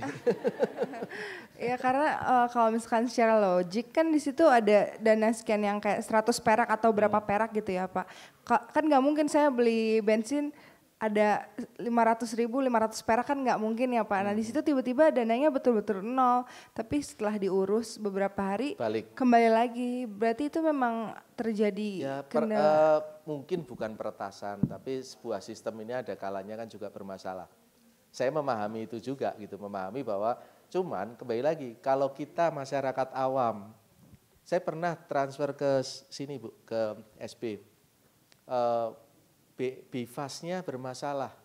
Ya karena kalau misalkan secara logik kan di situ ada dana sekian yang kayak 100 perak atau berapa perak gitu ya Pak. Kan nggak mungkin saya beli bensin ada 500.000, 500 perak kan nggak mungkin ya Pak. Nah di situ tiba-tiba dananya betul-betul nol. Tapi setelah diurus beberapa hari balik. kembali lagi. Berarti itu memang terjadi Ya, mungkin bukan peretasan, tapi sebuah sistem ini ada kalanya kan juga bermasalah. Saya memahami itu juga gitu, memahami bahwa cuman kembali lagi kalau kita masyarakat awam, saya pernah transfer ke sini Bu, ke SB, BIFAS-nya bermasalah.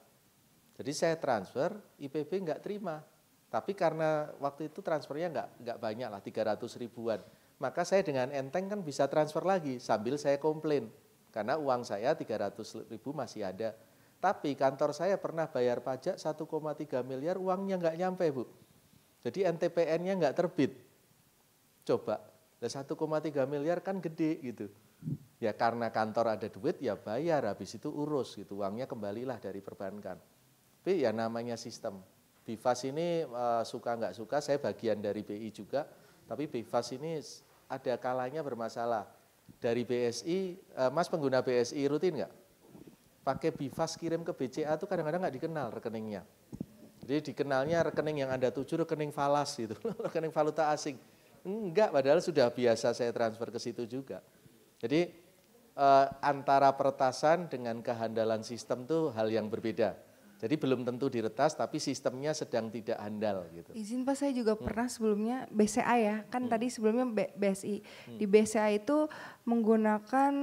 Jadi saya transfer, IPB nggak terima. Tapi karena waktu itu transfernya nggak banyak lah, 300 ribuan. Maka saya dengan enteng kan bisa transfer lagi sambil saya komplain. Karena uang saya 300 ribu masih ada. Tapi kantor saya pernah bayar pajak 1,3 miliar, uangnya nggak nyampe Bu. Jadi NTPN-nya nggak terbit. Coba, 1,3 miliar kan gede gitu. Ya karena kantor ada duit ya bayar, habis itu urus gitu, uangnya kembalilah dari perbankan. Tapi ya namanya sistem. BIFAS ini suka nggak suka, saya bagian dari BI juga, tapi BIFAS ini ada kalanya bermasalah. Dari BSI, Mas pengguna BSI rutin nggak? Pakai BIFAS kirim ke BCA itu kadang-kadang nggak dikenal rekeningnya. Jadi dikenalnya rekening yang Anda tuju rekening falas gitu, rekening valuta asing. Enggak, padahal sudah biasa saya transfer ke situ juga. Jadi antara peretasan dengan kehandalan sistem itu hal yang berbeda. Jadi belum tentu diretas, tapi sistemnya sedang tidak handal gitu. Izin Pak, saya juga pernah sebelumnya BCA ya, kan tadi sebelumnya BSI. Di BCA itu menggunakan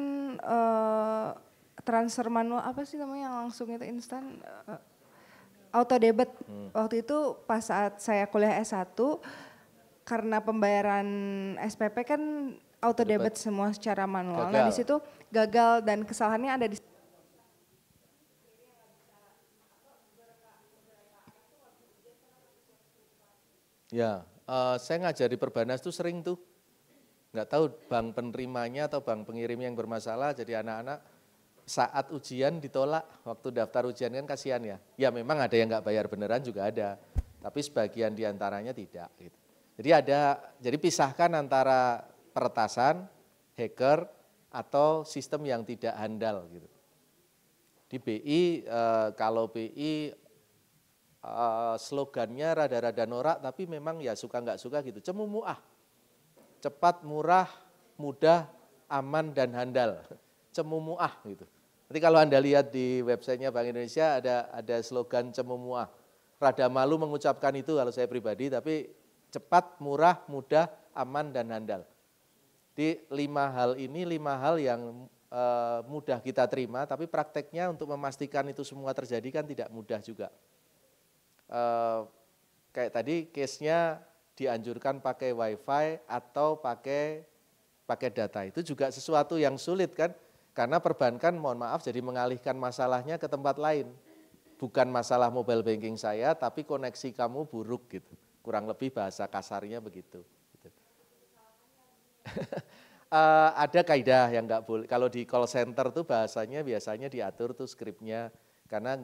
transfer manual, apa sih namanya yang langsung itu instan? Auto debit. Waktu itu pas saat saya kuliah S1, karena pembayaran SPP kan auto debit semua secara manual. Nah di situ gagal dan kesalahannya ada di Ya, saya ngajar di Perbanas tuh sering tuh, nggak tahu bank penerimanya atau bank pengirim yang bermasalah, jadi anak-anak saat ujian ditolak, waktu daftar ujian kan kasihan ya. Ya memang ada yang nggak bayar beneran juga ada, tapi sebagian diantaranya tidak. Gitu. Jadi pisahkan antara peretasan, hacker, atau sistem yang tidak handal. Gitu. Di BI, kalau BI slogannya rada-rada norak, tapi memang ya suka nggak suka gitu. Cemumuah, cepat, murah, mudah, aman, dan handal. Cemumuah gitu. Nanti kalau Anda lihat di websitenya Bank Indonesia ada slogan cemumuah. Rada malu mengucapkan itu kalau saya pribadi, tapi cepat, murah, mudah, aman, dan handal. Di 5 hal ini 5 hal yang mudah kita terima, tapi prakteknya untuk memastikan itu semua terjadi kan tidak mudah juga. Kayak tadi case-nya dianjurkan pakai wifi atau pakai data, itu juga sesuatu yang sulit kan, karena perbankan mohon maaf jadi mengalihkan masalahnya ke tempat lain. Bukan masalah mobile banking saya, tapi koneksi kamu buruk gitu. Kurang lebih bahasa kasarnya begitu. Ada kaidah yang nggak boleh, kalau di call center tuh bahasanya biasanya diatur tuh skripnya, karena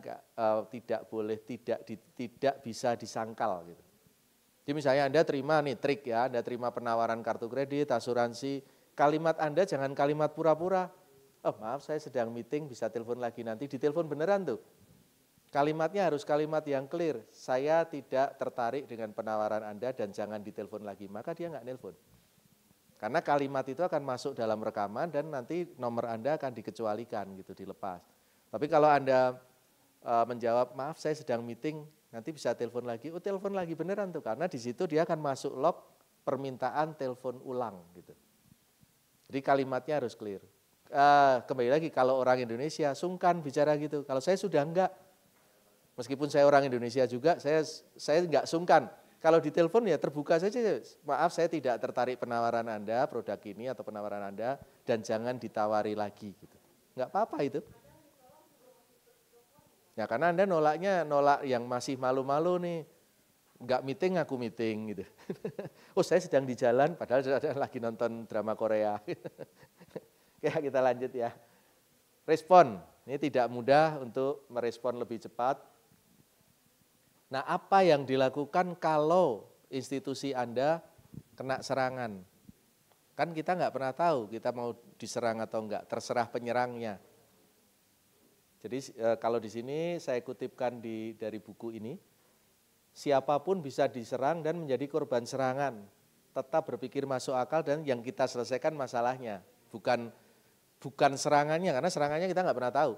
tidak boleh, tidak bisa disangkal gitu. Jadi misalnya Anda terima nih trik ya, Anda terima penawaran kartu kredit, asuransi, kalimat Anda jangan kalimat pura-pura. Oh maaf saya sedang meeting, bisa telepon lagi nanti, ditelepon beneran tuh. Kalimatnya harus kalimat yang clear, saya tidak tertarik dengan penawaran Anda dan jangan ditelepon lagi, maka dia nggak nelpon. Karena kalimat itu akan masuk dalam rekaman dan nanti nomor Anda akan dikecualikan gitu, dilepas. Tapi kalau Anda menjawab, maaf saya sedang meeting, nanti bisa telepon lagi, oh telepon lagi beneran tuh, karena di situ dia akan masuk log permintaan telepon ulang gitu. Jadi kalimatnya harus clear. Kembali lagi kalau orang Indonesia sungkan bicara gitu, kalau saya sudah enggak, meskipun saya orang Indonesia juga, saya enggak sungkan. Kalau ditelepon ya terbuka saja, maaf saya tidak tertarik penawaran Anda, produk ini atau penawaran Anda, dan jangan ditawari lagi gitu. Enggak apa-apa itu. Ya karena Anda nolak yang masih malu-malu nih, enggak meeting aku meeting gitu. Oh saya sedang di jalan, padahal lagi nonton drama Korea. Oke kita lanjut ya. Respon, ini tidak mudah untuk merespon lebih cepat. Nah apa yang dilakukan kalau institusi Anda kena serangan. Kan kita nggak pernah tahu kita mau diserang atau enggak, terserah penyerangnya. Jadi kalau di sini saya kutipkan dari buku ini, siapapun bisa diserang dan menjadi korban serangan. Tetap berpikir masuk akal dan yang kita selesaikan masalahnya, bukan serangannya, karena serangannya kita nggak pernah tahu.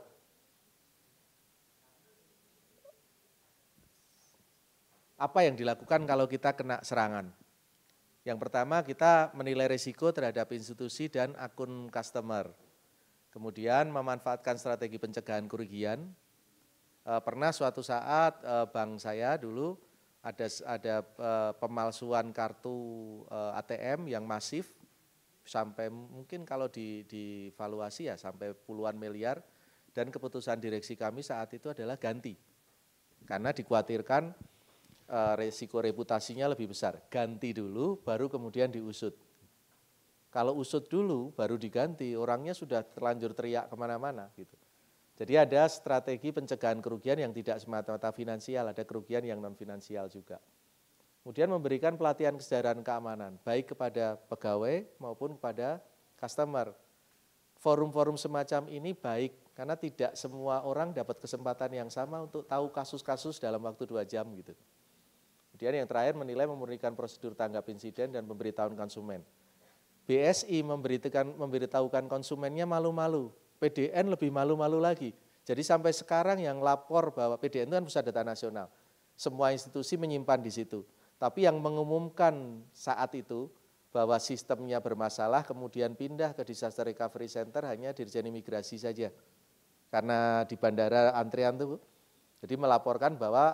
Apa yang dilakukan kalau kita kena serangan? Yang pertama, kita menilai risiko terhadap institusi dan akun customer. Kemudian memanfaatkan strategi pencegahan kerugian. Pernah suatu saat bank saya dulu ada pemalsuan kartu ATM yang masif, sampai mungkin kalau divaluasi ya sampai puluhan miliar, dan keputusan direksi kami saat itu adalah ganti. Karena dikhawatirkan resiko reputasinya lebih besar. Ganti dulu, baru kemudian diusut. Kalau usut dulu, baru diganti, orangnya sudah terlanjur teriak kemana-mana. Gitu. Jadi ada strategi pencegahan kerugian yang tidak semata-mata finansial, ada kerugian yang non-finansial juga. Kemudian memberikan pelatihan kesadaran keamanan, baik kepada pegawai maupun kepada customer. Forum-forum semacam ini baik, karena tidak semua orang dapat kesempatan yang sama untuk tahu kasus-kasus dalam waktu 2 jam gitu. Kemudian yang terakhir menilai memurnikan prosedur tanggap insiden dan pemberitahuan konsumen. BSI memberitahukan konsumennya malu-malu, PDN lebih malu-malu lagi. Jadi sampai sekarang yang lapor bahwa PDN itu kan Pusat Data Nasional, semua institusi menyimpan di situ. Tapi yang mengumumkan saat itu bahwa sistemnya bermasalah, kemudian pindah ke Disaster Recovery Center hanya Dirjen Imigrasi saja. Karena di bandara antrian itu, jadi melaporkan bahwa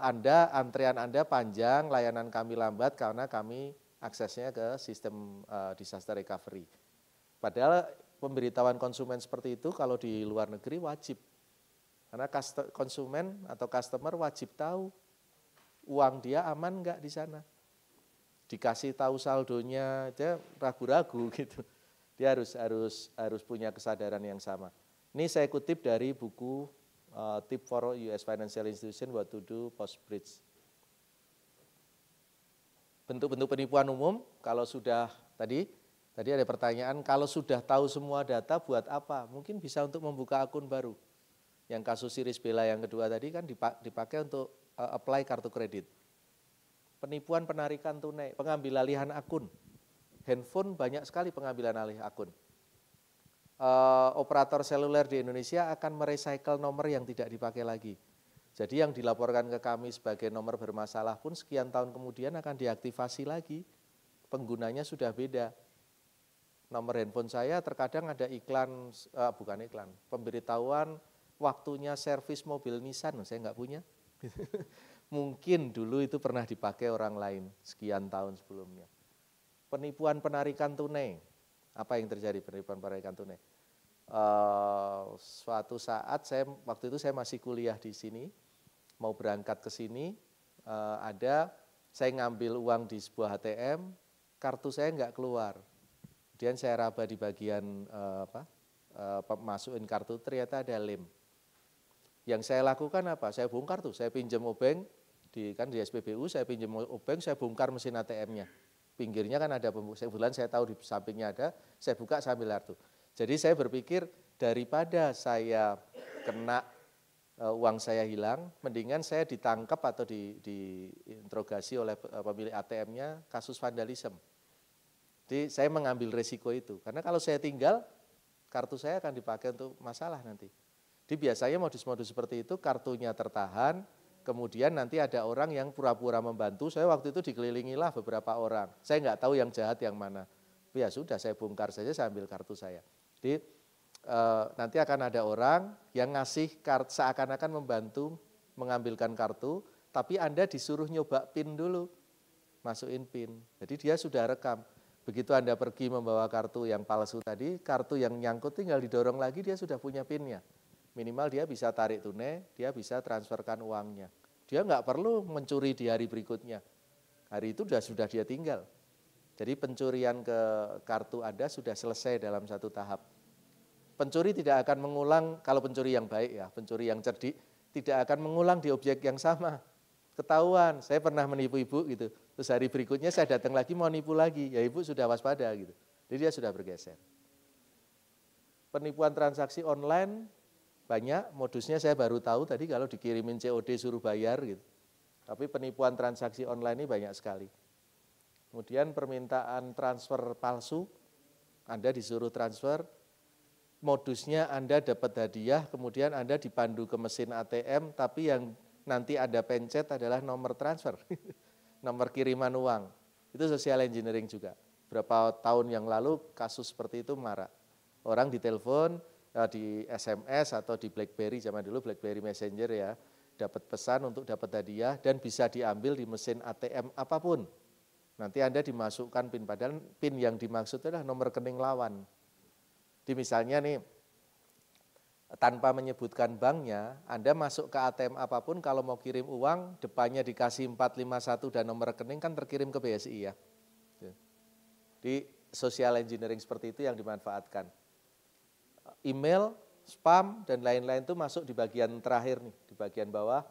antrian Anda panjang, layanan kami lambat karena kami aksesnya ke sistem disaster recovery. Padahal pemberitahuan konsumen seperti itu kalau di luar negeri wajib. Karena konsumen atau customer wajib tahu uang dia aman enggak di sana. Dikasih tahu saldonya, dia ragu-ragu gitu. Dia harus punya kesadaran yang sama. Ini saya kutip dari buku Tip for US Financial Institution What to Do Post Breach. Bentuk-bentuk penipuan umum, kalau sudah tadi ada pertanyaan, kalau sudah tahu semua data buat apa? Mungkin bisa untuk membuka akun baru. Yang kasus Iris Bella yang kedua tadi kan dipakai untuk apply kartu kredit. Penipuan penarikan tunai, pengambil alihan akun. Handphone banyak sekali pengambilan alih akun. Operator seluler di Indonesia akan merecycle nomor yang tidak dipakai lagi. Jadi yang dilaporkan ke kami sebagai nomor bermasalah pun sekian tahun kemudian akan diaktifasi lagi. Penggunanya sudah beda. Nomor handphone saya terkadang ada iklan, bukan iklan, pemberitahuan waktunya servis mobil Nissan, saya nggak punya. Mungkin dulu itu pernah dipakai orang lain sekian tahun sebelumnya. Penipuan penarikan tunai. Apa yang terjadi penipuan penarikan tunai? Suatu saat waktu itu saya masih kuliah di sini, mau berangkat ke sini, saya ngambil uang di sebuah ATM, kartu saya nggak keluar. Kemudian saya raba di bagian masukin kartu, ternyata ada lem. Yang saya lakukan apa? Saya bongkar tuh, saya pinjam obeng di SPBU, saya pinjam obeng, saya bongkar mesin ATM-nya. Pinggirnya kan ada bulan saya tahu di sampingnya ada, saya buka sambil kartu. Jadi saya berpikir daripada saya kena uang saya hilang, mendingan saya ditangkap atau diinterogasi oleh pemilik ATM-nya kasus vandalisme. Jadi saya mengambil resiko itu, karena kalau saya tinggal, kartu saya akan dipakai untuk masalah nanti. Jadi biasanya modus-modus seperti itu kartunya tertahan, kemudian nanti ada orang yang pura-pura membantu. Saya waktu itu dikelilingilah beberapa orang. Saya nggak tahu yang jahat yang mana. Ya sudah, saya bongkar saja, saya ambil kartu saya. Jadi nanti akan ada orang yang ngasih seakan-akan membantu mengambilkan kartu, tapi Anda disuruh nyoba PIN dulu, masukin PIN. Jadi dia sudah rekam. Begitu Anda pergi membawa kartu yang palsu tadi, kartu yang nyangkut tinggal didorong lagi, dia sudah punya PIN-nya. Minimal dia bisa tarik tunai, dia bisa transferkan uangnya. Dia nggak perlu mencuri di hari berikutnya. Hari itu sudah dia tinggal. Jadi pencurian ke kartu Anda sudah selesai dalam satu tahap. Pencuri tidak akan mengulang, kalau pencuri yang baik ya, pencuri yang cerdik, tidak akan mengulang di objek yang sama. ketahuan, saya pernah menipu ibu gitu. Terus hari berikutnya saya datang lagi mau nipu lagi, ya ibu sudah waspada gitu. Jadi dia sudah bergeser. Penipuan transaksi online banyak, modusnya saya baru tahu tadi kalau dikirimin COD suruh bayar gitu. Tapi penipuan transaksi online ini banyak sekali. Kemudian permintaan transfer palsu, Anda disuruh transfer, modusnya Anda dapat hadiah, kemudian Anda dipandu ke mesin ATM, tapi yang nanti Anda pencet adalah nomor transfer, nomor kiriman uang. Itu social engineering juga. Berapa tahun yang lalu kasus seperti itu marak. Orang ditelepon, di SMS atau di BlackBerry, zaman dulu BlackBerry Messenger ya, dapat pesan untuk dapat hadiah dan bisa diambil di mesin ATM apapun. Nanti Anda dimasukkan PIN, padahal PIN yang dimaksud adalah nomor rekening lawan. Di misalnya nih, tanpa menyebutkan banknya, Anda masuk ke ATM apapun, kalau mau kirim uang, depannya dikasih 451 dan nomor rekening kan terkirim ke BSI ya. Di social engineering seperti itu yang dimanfaatkan. Email, spam, dan lain-lain itu masuk di bagian terakhir nih, di bagian bawah.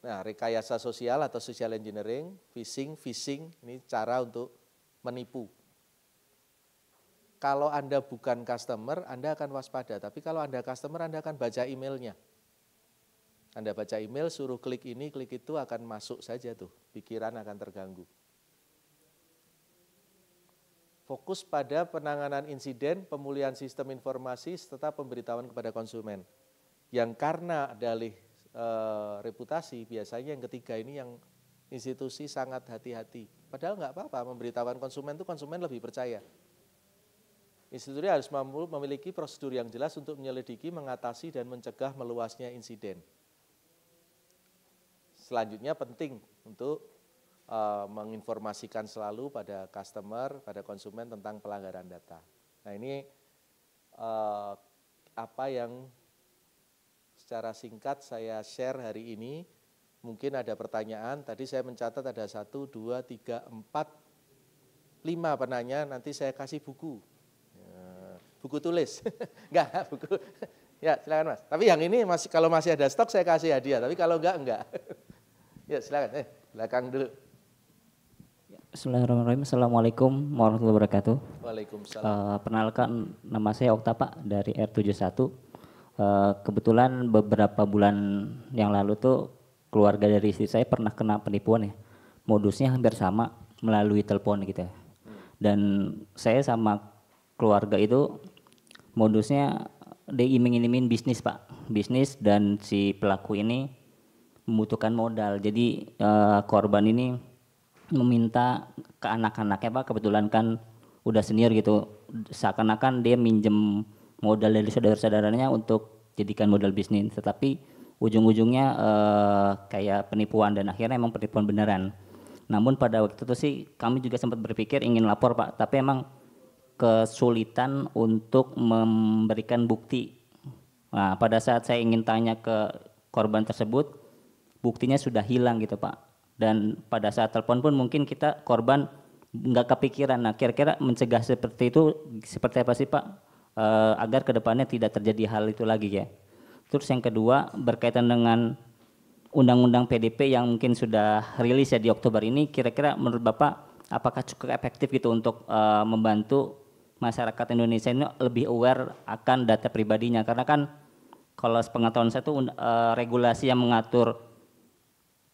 Nah, rekayasa sosial atau social engineering, phishing, ini cara untuk menipu. Kalau Anda bukan customer, Anda akan waspada. Tapi kalau Anda customer, Anda akan baca emailnya. Anda baca email, suruh klik ini, klik itu, akan masuk saja tuh. Pikiran akan terganggu. Fokus pada penanganan insiden, pemulihan sistem informasi, serta pemberitahuan kepada konsumen. Yang karena dalih reputasi, biasanya yang ketiga ini yang institusi sangat hati-hati. Padahal nggak apa-apa, memberitahuan konsumen itu konsumen lebih percaya. Institusi harus memiliki prosedur yang jelas untuk menyelidiki, mengatasi, dan mencegah meluasnya insiden. Selanjutnya penting untuk menginformasikan selalu pada customer, pada konsumen tentang pelanggaran data. Nah ini apa yang secara singkat saya share hari ini. Mungkin ada pertanyaan, tadi saya mencatat ada 1, 2, 3, 4, 5 penanya, nanti saya kasih buku. Buku tulis, enggak buku, ya silakan Mas. Tapi yang ini kalau masih ada stok saya kasih hadiah, tapi kalau enggak. Ya silakan, belakang dulu. Bismillahirrahmanirrahim. Assalamualaikum warahmatullahi wabarakatuh. Waalaikumsalam. Perkenalkan, nama saya Okta Pak dari R71. Kebetulan beberapa bulan yang lalu tuh keluarga dari istri saya pernah kena penipuan ya. Modusnya hampir sama melalui telepon gitu ya. Dan saya sama keluarga itu modusnya diiming-imingin bisnis Pak, bisnis, dan si pelaku ini membutuhkan modal. Jadi korban ini meminta ke anak-anaknya Pak, kebetulan kan udah senior gitu, seakan-akan dia minjem modal dari saudara-saudaranya untuk jadikan modal bisnis, tetapi ujung-ujungnya kayak penipuan dan akhirnya emang penipuan beneran. Namun pada waktu itu sih kami juga sempat berpikir ingin lapor Pak, tapi emang kesulitan untuk memberikan bukti. Nah, pada saat saya ingin tanya ke korban tersebut, buktinya sudah hilang gitu Pak. Dan pada saat telepon pun mungkin kita korban nggak kepikiran. Nah, kira-kira mencegah seperti itu seperti apa sih Pak? Agar kedepannya tidak terjadi hal itu lagi ya. Terus yang kedua berkaitan dengan Undang-Undang PDP yang mungkin sudah rilis ya di Oktober ini, kira-kira menurut Bapak apakah cukup efektif gitu untuk membantu masyarakat Indonesia ini lebih aware akan data pribadinya, karena kan kalau sepengetahuan saya tuh regulasi yang mengatur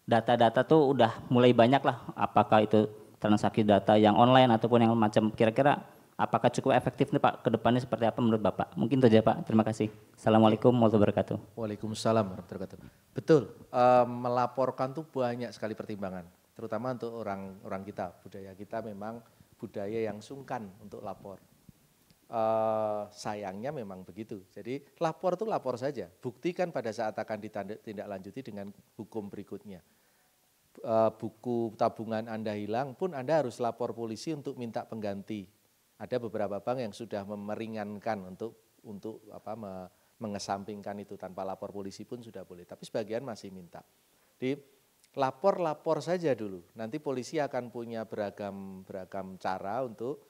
data-data tuh udah mulai banyak lah, apakah itu transaksi data yang online ataupun yang macam. Kira-kira apakah cukup efektif nih Pak, ke depannya seperti apa menurut Bapak? Mungkin itu aja Pak, terima kasih. Assalamualaikum warahmatullahi wabarakatuh. Waalaikumsalam warahmatullahi wabarakatuh. Betul, melaporkan tuh banyak sekali pertimbangan, terutama untuk orang kita, budaya kita memang budaya yang sungkan untuk lapor. Sayangnya memang begitu. Jadi lapor itu lapor saja. Buktikan pada saat akan ditindaklanjuti dengan hukum berikutnya. Buku tabungan Anda hilang pun Anda harus lapor polisi untuk minta pengganti. Ada beberapa bank yang sudah meringankan untuk mengesampingkan itu, tanpa lapor polisi pun sudah boleh. Tapi sebagian masih minta. Di lapor saja dulu. Nanti polisi akan punya beragam cara untuk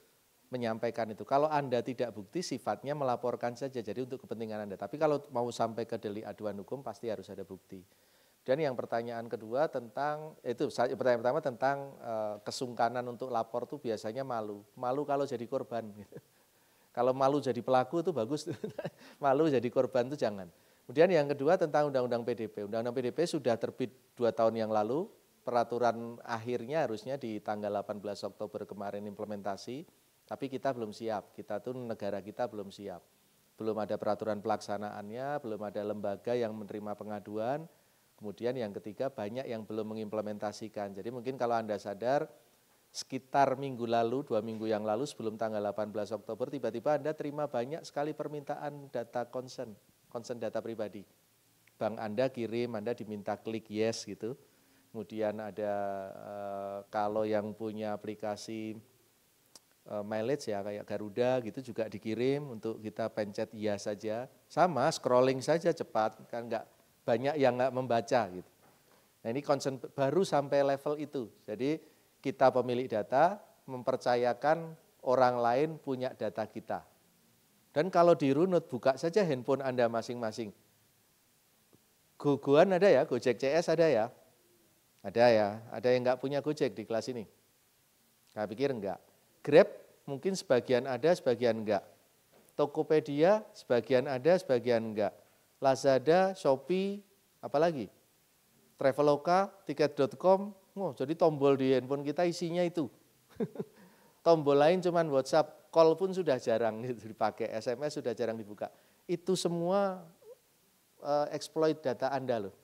menyampaikan itu. Kalau Anda tidak bukti, sifatnya melaporkan saja, jadi untuk kepentingan Anda. Tapi kalau mau sampai ke delik aduan hukum, pasti harus ada bukti. Dan yang pertanyaan kedua tentang, pertanyaan pertama tentang kesungkanan untuk lapor itu biasanya malu. Malu kalau jadi korban. Kalau malu jadi pelaku itu bagus, malu jadi korban itu jangan. Kemudian yang kedua tentang Undang-Undang PDP. Undang-Undang PDP sudah terbit 2 tahun yang lalu, peraturan akhirnya harusnya di tanggal 18 Oktober kemarin implementasi, tapi kita belum siap, negara kita belum siap. Belum ada peraturan pelaksanaannya, belum ada lembaga yang menerima pengaduan, kemudian yang ketiga banyak yang belum mengimplementasikan. Jadi mungkin kalau Anda sadar, sekitar minggu lalu, 2 minggu yang lalu sebelum tanggal 18 Oktober, tiba-tiba Anda terima banyak sekali permintaan data concern data pribadi. Bank Anda kirim, Anda diminta klik yes gitu. Kemudian ada kalau yang punya aplikasi mileage ya kayak Garuda gitu juga dikirim untuk kita pencet iya saja. Sama scrolling saja cepat, kan enggak banyak yang enggak membaca gitu. Nah ini concern baru sampai level itu. Jadi kita pemilik data mempercayakan orang lain punya data kita. Dan kalau dirunut buka saja handphone Anda masing-masing. Gogoan ada ya, Gojek CS ada ya? Ada ya, ada yang enggak punya Gojek di kelas ini? Saya pikir enggak. Grab mungkin sebagian ada, sebagian enggak. Tokopedia sebagian ada, sebagian enggak. Lazada, Shopee, apalagi? Traveloka, tiket.com, jadi tombol di handphone kita isinya itu. Tombol lain cuman WhatsApp, call pun sudah jarang dipakai, SMS sudah jarang dibuka. Itu semua exploit data Anda loh.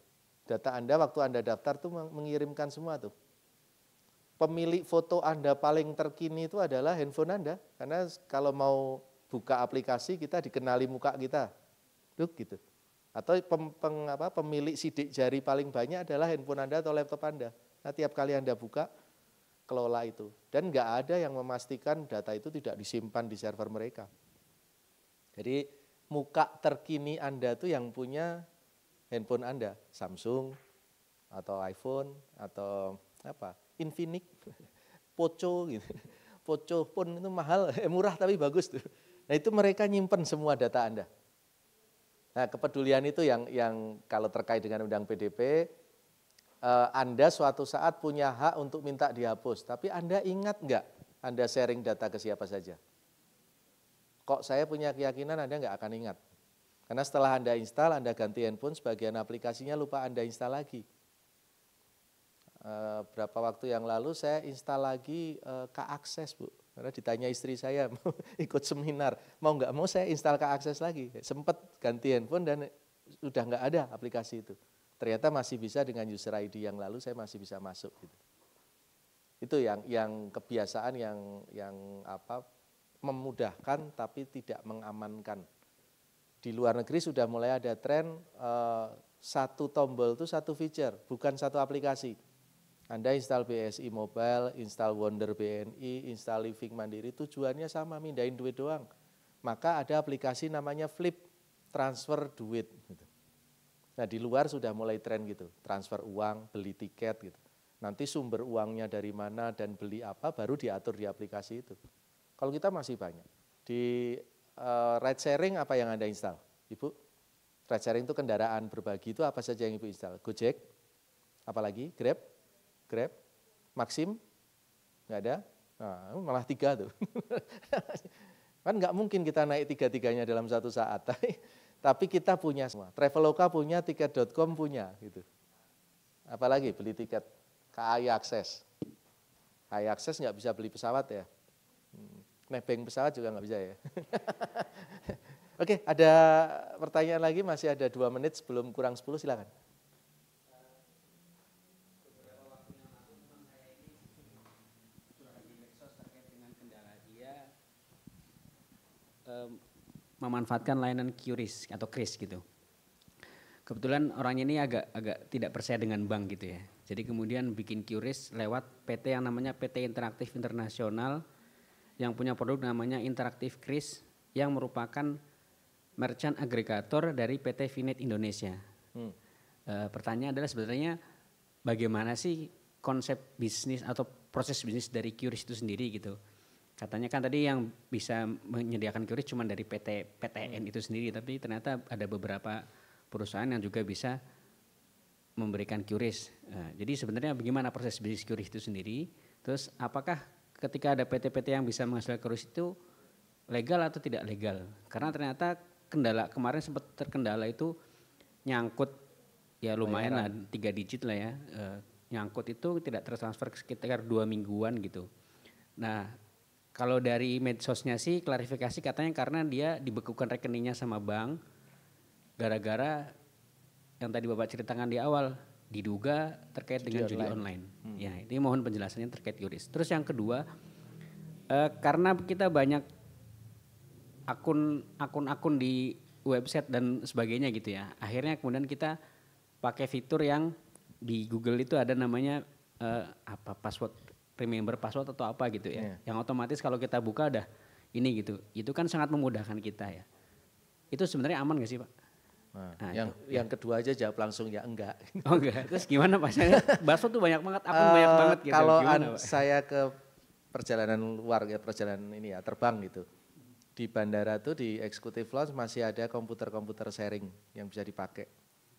Data Anda waktu Anda daftar tuh mengirimkan semua tuh. Pemilik foto Anda paling terkini itu adalah handphone Anda. Karena kalau mau buka aplikasi kita dikenali muka kita. Gitu. Atau pemilik sidik jari paling banyak adalah handphone Anda atau laptop Anda. Nah tiap kali Anda buka, kelola itu. Dan enggak ada yang memastikan data itu tidak disimpan di server mereka. Jadi muka terkini Anda itu yang punya handphone Anda. Samsung atau iPhone atau Infinix, Poco gitu. Poco pun itu mahal, murah tapi bagus tuh. Nah itu mereka nyimpen semua data Anda. Nah kepedulian itu yang kalau terkait dengan Undang PDP, Anda suatu saat punya hak untuk minta dihapus. Tapi Anda ingat enggak Anda sharing data ke siapa saja? Kok saya punya keyakinan Anda enggak akan ingat. Karena setelah Anda install, Anda ganti handphone, sebagian aplikasinya lupa Anda install lagi. Berapa waktu yang lalu saya install lagi K-Akses Bu. Karena ditanya istri saya mau ikut seminar, mau nggak mau saya install K-Akses lagi. Sempat ganti handphone dan sudah nggak ada aplikasi itu. Ternyata masih bisa dengan user ID yang lalu saya masih bisa masuk. Gitu. Itu yang kebiasaan yang memudahkan tapi tidak mengamankan. Di luar negeri sudah mulai ada tren satu tombol itu satu feature, bukan satu aplikasi. Anda install BSI Mobile, install Wonder BNI, install Living Mandiri, tujuannya sama, mindahin duit doang. Maka ada aplikasi namanya Flip, transfer duit. Gitu. Nah di luar sudah mulai tren gitu, transfer uang, beli tiket gitu. Nanti sumber uangnya dari mana dan beli apa baru diatur di aplikasi itu. Kalau kita masih banyak. Di ride sharing apa yang Anda install? Ibu, ride sharing itu kendaraan berbagi itu apa saja yang Ibu install? Gojek, apalagi? Grab, Maxim, nggak ada, nah, malah 3 tuh. Kan nggak mungkin kita naik 3-3-nya dalam satu saat, tapi kita punya semua. Traveloka punya, tiket.com punya, gitu. Apalagi beli tiket, KAI Akses. KAI Akses nggak bisa beli pesawat ya, nebeng pesawat juga nggak bisa ya. Oke, ada pertanyaan lagi, masih ada 2 menit sebelum kurang 10, silakan. Memanfaatkan layanan QRIS atau KRIS gitu. Kebetulan orang ini agak tidak percaya dengan bank gitu ya. Jadi kemudian bikin QRIS lewat PT yang namanya PT Interaktif Internasional yang punya produk namanya Interaktif KRIS yang merupakan merchant agregator dari PT Finet Indonesia. Pertanyaan adalah sebenarnya bagaimana sih konsep bisnis atau proses bisnis dari QRIS itu sendiri gitu. Katanya kan tadi yang bisa menyediakan QRIS cuma dari PT PTN itu sendiri, tapi ternyata ada beberapa perusahaan yang juga bisa memberikan QRIS. Jadi sebenarnya bagaimana proses bisnis QRIS itu sendiri? Terus apakah ketika ada PT-PT yang bisa menghasilkan QRIS itu legal atau tidak legal? Karena ternyata kemarin sempat terkendala itu nyangkut ya lumayan lah 3 digit lah ya. Nyangkut itu tidak tertransfer sekitar 2 mingguan gitu. Nah, kalau dari medsosnya sih klarifikasi katanya karena dia dibekukan rekeningnya sama bank gara-gara yang tadi Bapak ceritakan di awal diduga terkait dengan judi online. Ya, ini mohon penjelasannya terkait QRIS. Terus yang kedua, karena kita banyak akun-akun di website dan sebagainya gitu ya. Akhirnya kemudian kita pakai fitur yang di Google itu ada namanya password, remember password atau apa gitu ya. Yang otomatis kalau kita buka ada ini gitu. Itu kan sangat memudahkan kita ya. Itu sebenarnya aman gak sih Pak? Nah, yang kedua aja jawab langsung ya enggak. Oh enggak. Terus gimana Pak? Saya bakso tuh banyak banget, akun banyak banget gitu. Kalau gimana, Pak? saya ke perjalanan luar ya, perjalanan ini ya, terbang gitu. Di bandara tuh di executive lounge masih ada komputer-komputer sharing yang bisa dipakai.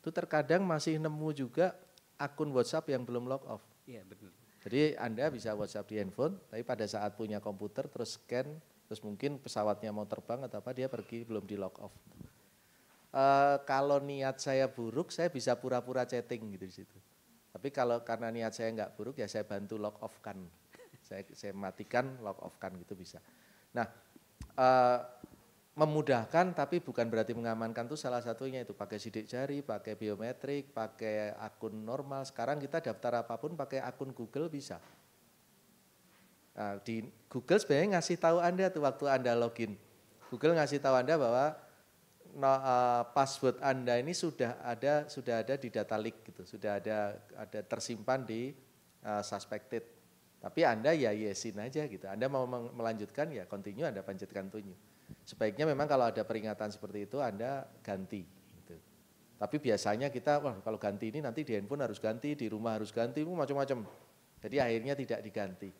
Itu terkadang masih nemu juga akun WhatsApp yang belum log off. Iya betul. Jadi Anda bisa WhatsApp di handphone, tapi pada saat punya komputer terus scan, terus mungkin pesawatnya mau terbang atau apa dia pergi belum di log off. Kalau niat saya buruk, saya bisa pura-pura chatting gitu di situ. Tapi kalau karena niat saya nggak buruk ya saya bantu log off kan, saya matikan log off kan gitu bisa. Nah memudahkan tapi bukan berarti mengamankan, tuh salah satunya itu pakai sidik jari, pakai biometrik, pakai akun normal. Sekarang kita daftar apapun pakai akun Google bisa. Nah, di Google sebenarnya ngasih tahu Anda tuh waktu Anda login. Google ngasih tahu Anda bahwa password Anda ini sudah ada di data leak gitu, sudah ada tersimpan di suspected. Tapi Anda ya yesin aja gitu. Anda mau melanjutkan ya continue, Anda pencet continue. Sebaiknya memang kalau ada peringatan seperti itu Anda ganti. Gitu. Tapi biasanya kita, wah kalau ganti ini nanti di handphone harus ganti, di rumah harus ganti, macam-macam. Jadi akhirnya tidak diganti.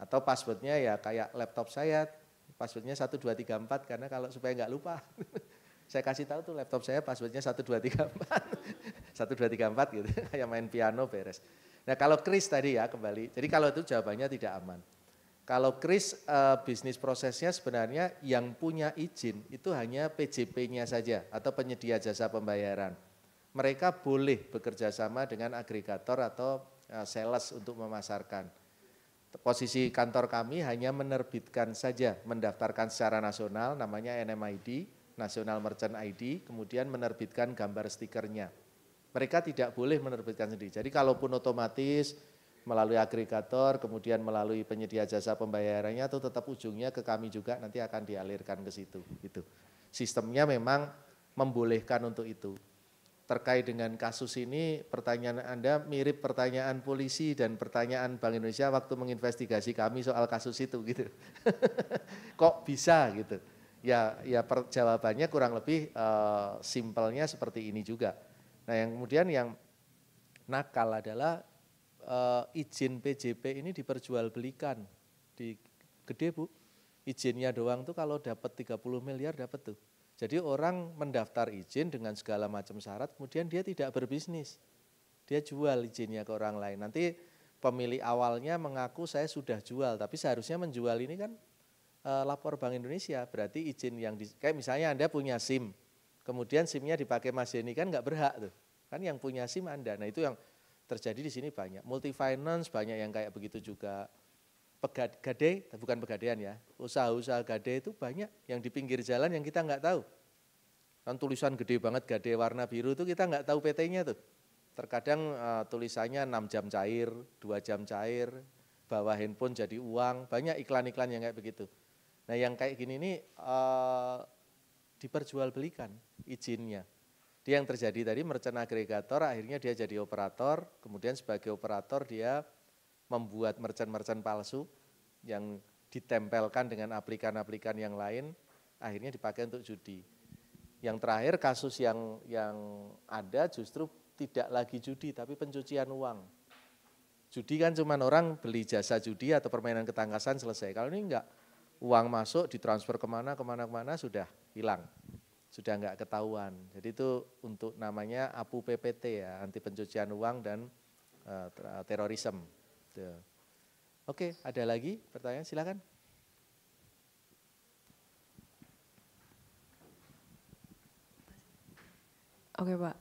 Atau passwordnya ya kayak laptop saya, passwordnya 1234 karena kalau supaya nggak lupa. Saya kasih tahu tuh laptop saya passwordnya 1234, 1234 gitu, kayak main piano beres. Nah kalau QRIS tadi ya kembali, jadi kalau itu jawabannya tidak aman. Kalau QRIS bisnis prosesnya sebenarnya yang punya izin itu hanya PJP-nya saja atau penyedia jasa pembayaran. Mereka boleh bekerja sama dengan agregator atau sales untuk memasarkan. Posisi kantor kami hanya menerbitkan saja, mendaftarkan secara nasional namanya NMID, National Merchant ID, kemudian menerbitkan gambar stikernya. Mereka tidak boleh menerbitkan sendiri. Jadi kalaupun otomatis melalui agregator, kemudian melalui penyedia jasa pembayarannya, atau tetap ujungnya ke kami juga nanti akan dialirkan ke situ. Gitu. Sistemnya memang membolehkan untuk itu. Terkait dengan kasus ini, pertanyaan Anda mirip pertanyaan polisi dan pertanyaan Bank Indonesia waktu menginvestigasi kami soal kasus itu gitu. Kok bisa gitu? Ya jawabannya kurang lebih simpelnya seperti ini juga. Nah yang kemudian yang nakal adalah izin PJP ini diperjualbelikan. Gede Bu, izinnya doang tuh kalau dapat 30 miliar dapat tuh. Jadi orang mendaftar izin dengan segala macam syarat, kemudian dia tidak berbisnis. Dia jual izinnya ke orang lain. Nanti pemilik awalnya mengaku saya sudah jual, tapi seharusnya menjual ini kan lapor Bank Indonesia. Berarti izin yang, kayak misalnya Anda punya SIM, kemudian SIM-nya dipakai Mas Yeni kan nggak berhak tuh. Kan yang punya SIM Anda. Nah itu yang terjadi di sini banyak. Multi finance banyak yang kayak begitu juga. Gade, bukan pegadaian ya, usaha-usaha gade itu banyak yang di pinggir jalan yang kita nggak tahu. Kan tulisan gede banget gade warna biru itu kita nggak tahu PT-nya tuh. Terkadang tulisannya 6 jam cair, 2 jam cair, bawa handphone jadi uang, banyak iklan-iklan yang kayak begitu. Nah yang kayak gini ini diperjualbelikan izinnya. Dia yang terjadi tadi merchant agregator, akhirnya dia jadi operator, kemudian sebagai operator dia membuat merchant-merchant palsu yang ditempelkan dengan aplikan-aplikan yang lain, akhirnya dipakai untuk judi. Yang terakhir kasus yang ada justru tidak lagi judi, tapi pencucian uang. Judi kan cuma orang beli jasa judi atau permainan ketangkasan selesai. Kalau ini enggak, uang masuk ditransfer kemana sudah hilang, sudah nggak ketahuan. Jadi itu untuk namanya APU PPT ya, anti pencucian uang dan terorisme. Oke, ada lagi pertanyaan, silakan. Oke Pak,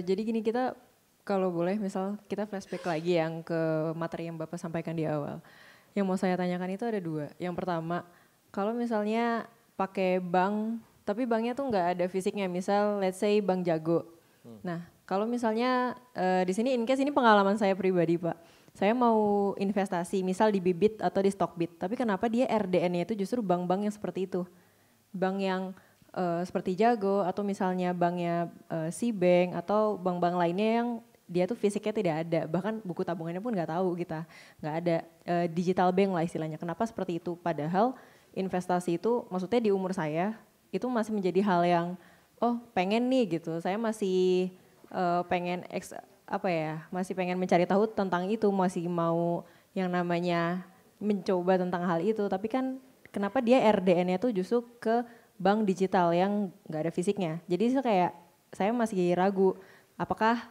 jadi gini, kita kalau boleh misal kita flashback lagi yang ke materi yang Bapak sampaikan di awal. Yang mau saya tanyakan itu ada dua. Yang pertama, kalau misalnya pakai bank, tapi banknya tuh nggak ada fisiknya, misal let's say Bank Jago. Nah, kalau misalnya di sini in case ini pengalaman saya pribadi Pak, saya mau investasi misal di Bibit atau di Stockbit, tapi kenapa dia RDN-nya itu justru bank-bank yang seperti itu, bank yang seperti Jago atau misalnya banknya Cbank atau bank-bank lainnya yang dia tuh fisiknya tidak ada, bahkan buku tabungannya pun nggak tahu kita, nggak ada, digital bank lah istilahnya. Kenapa seperti itu? Padahal investasi itu maksudnya di umur saya itu masih menjadi hal yang pengen nih gitu, saya masih pengen masih pengen mencari tahu tentang itu, masih mau yang namanya mencoba tentang hal itu, tapi kan kenapa dia RDN-nya tuh justru ke bank digital yang nggak ada fisiknya. Jadi saya masih ragu, apakah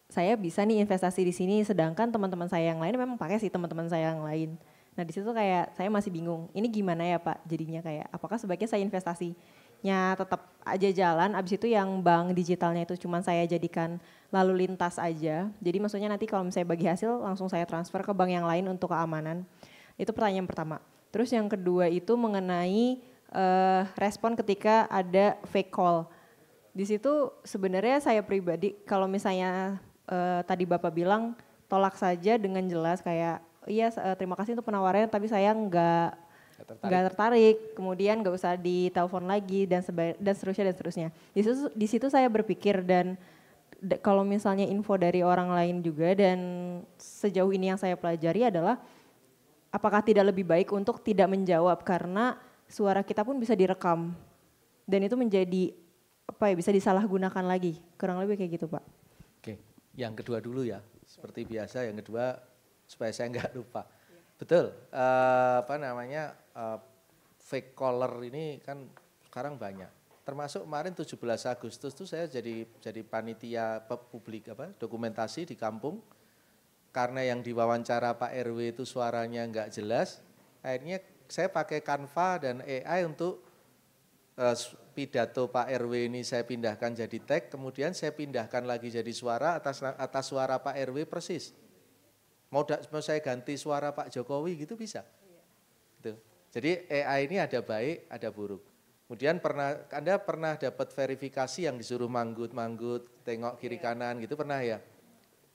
saya bisa nih investasi di sini, sedangkan teman-teman saya yang lain memang pakai sih teman-teman saya yang lain. Nah di situ kayak saya masih bingung, ini gimana ya Pak jadinya, kayak apakah sebaiknya saya investasinya tetap aja jalan, abis itu yang bank digitalnya itu cuman saya jadikan lalu lintas aja. Jadi maksudnya nanti kalau misalnya bagi hasil langsung saya transfer ke bank yang lain untuk keamanan. Itu pertanyaan pertama. Terus yang kedua itu mengenai respon ketika ada fake call. Di situ sebenarnya saya pribadi kalau misalnya tadi Bapak bilang tolak saja dengan jelas kayak iya terima kasih untuk penawarannya tapi saya nggak tertarik, kemudian nggak usah ditelepon lagi dan seterusnya. Di situ saya berpikir dan kalau misalnya info dari orang lain juga dan sejauh ini yang saya pelajari adalah apakah tidak lebih baik untuk tidak menjawab karena suara kita pun bisa direkam dan itu menjadi bisa disalahgunakan lagi, kurang lebih kayak gitu Pak. Oke, yang kedua dulu ya, seperti biasa yang kedua supaya saya nggak lupa. Betul, fake caller ini kan sekarang banyak. Termasuk kemarin 17 Agustus itu saya jadi panitia publik dokumentasi di kampung. Karena yang diwawancara Pak RW itu suaranya nggak jelas, akhirnya saya pakai Canva dan AI untuk pidato Pak RW ini saya pindahkan jadi teks, kemudian saya pindahkan lagi jadi suara atas suara Pak RW persis. Mau saya ganti suara Pak Jokowi gitu bisa. Gitu. Jadi AI ini ada baik, ada buruk. Kemudian Anda pernah dapat verifikasi yang disuruh manggut-manggut, tengok kiri kanan gitu pernah ya?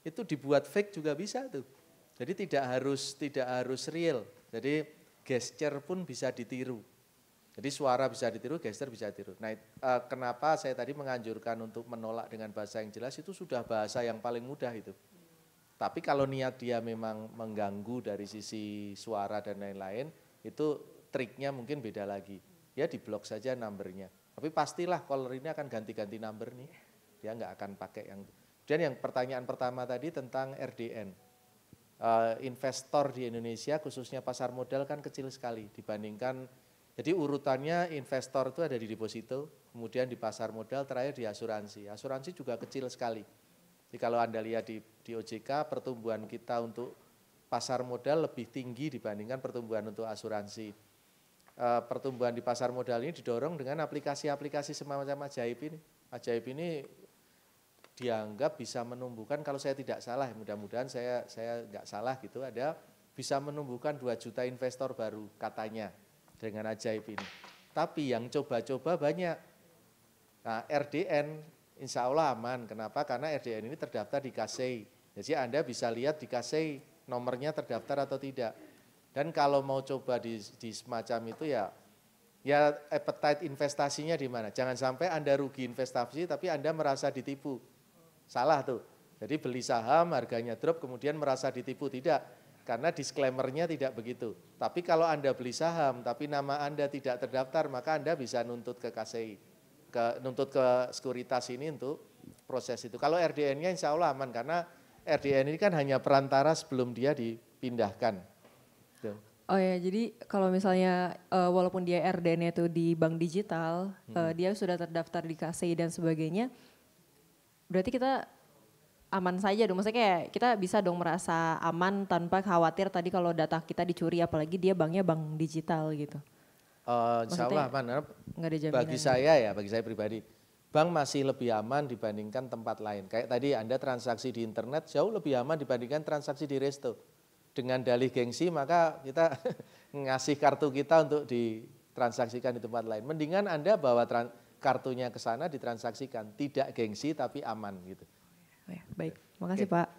Itu dibuat fake juga bisa tuh. Jadi tidak harus real. Jadi gesture pun bisa ditiru. Jadi suara bisa ditiru, gesture bisa ditiru. Nah, kenapa saya tadi menganjurkan untuk menolak dengan bahasa yang jelas itu sudah bahasa yang paling mudah itu. Tapi kalau niat dia memang mengganggu dari sisi suara dan lain-lain, itu triknya mungkin beda lagi. Ya diblok saja numbernya. Tapi pastilah caller ini akan ganti-ganti number nih. Dia nggak akan pakai yang. Dan yang pertanyaan pertama tadi tentang RDN. Investor di Indonesia khususnya pasar modal kan kecil sekali dibandingkan. Jadi urutannya investor itu ada di deposito, kemudian di pasar modal, terakhir di asuransi. Asuransi juga kecil sekali. Jadi kalau Anda lihat di OJK pertumbuhan kita untuk pasar modal lebih tinggi dibandingkan pertumbuhan untuk asuransi. Pertumbuhan di pasar modal ini didorong dengan aplikasi-aplikasi semacam Ajaib ini. Ajaib ini dianggap bisa menumbuhkan, kalau saya tidak salah, mudah-mudahan saya nggak salah gitu, ada bisa menumbuhkan 2 juta investor baru katanya dengan Ajaib ini. Tapi yang coba-coba banyak. Nah RDN insya Allah aman. Kenapa? Karena RDN ini terdaftar di KSEI. Jadi Anda bisa lihat di KSEI nomornya terdaftar atau tidak. Dan kalau mau coba di semacam itu ya appetite investasinya di mana. Jangan sampai Anda rugi investasi tapi Anda merasa ditipu. Salah tuh. Jadi beli saham harganya drop kemudian merasa ditipu. Tidak. Karena disclaimer-nya tidak begitu. Tapi kalau Anda beli saham tapi nama Anda tidak terdaftar maka Anda bisa nuntut ke KSEI. Nuntut ke sekuritas ini untuk proses itu. Kalau RDN-nya insya Allah aman karena RDN ini kan hanya perantara sebelum dia dipindahkan. Oh ya, jadi kalau misalnya walaupun dia RDN itu di bank digital, dia sudah terdaftar di KCI dan sebagainya, berarti kita aman saja dong. Maksudnya kayak kita bisa dong merasa aman tanpa khawatir tadi kalau data kita dicuri, apalagi dia banknya bank digital gitu. Insya Allah aman. Nggak ada jaminan. Bagi saya pribadi, bank masih lebih aman dibandingkan tempat lain. Kayak tadi Anda transaksi di internet jauh lebih aman dibandingkan transaksi di resto. Dengan dalih gengsi maka kita ngasih kartu kita untuk ditransaksikan di tempat lain. Mendingan Anda bawa kartunya ke sana ditransaksikan, tidak gengsi tapi aman gitu. Oh ya, baik, makasih Pak.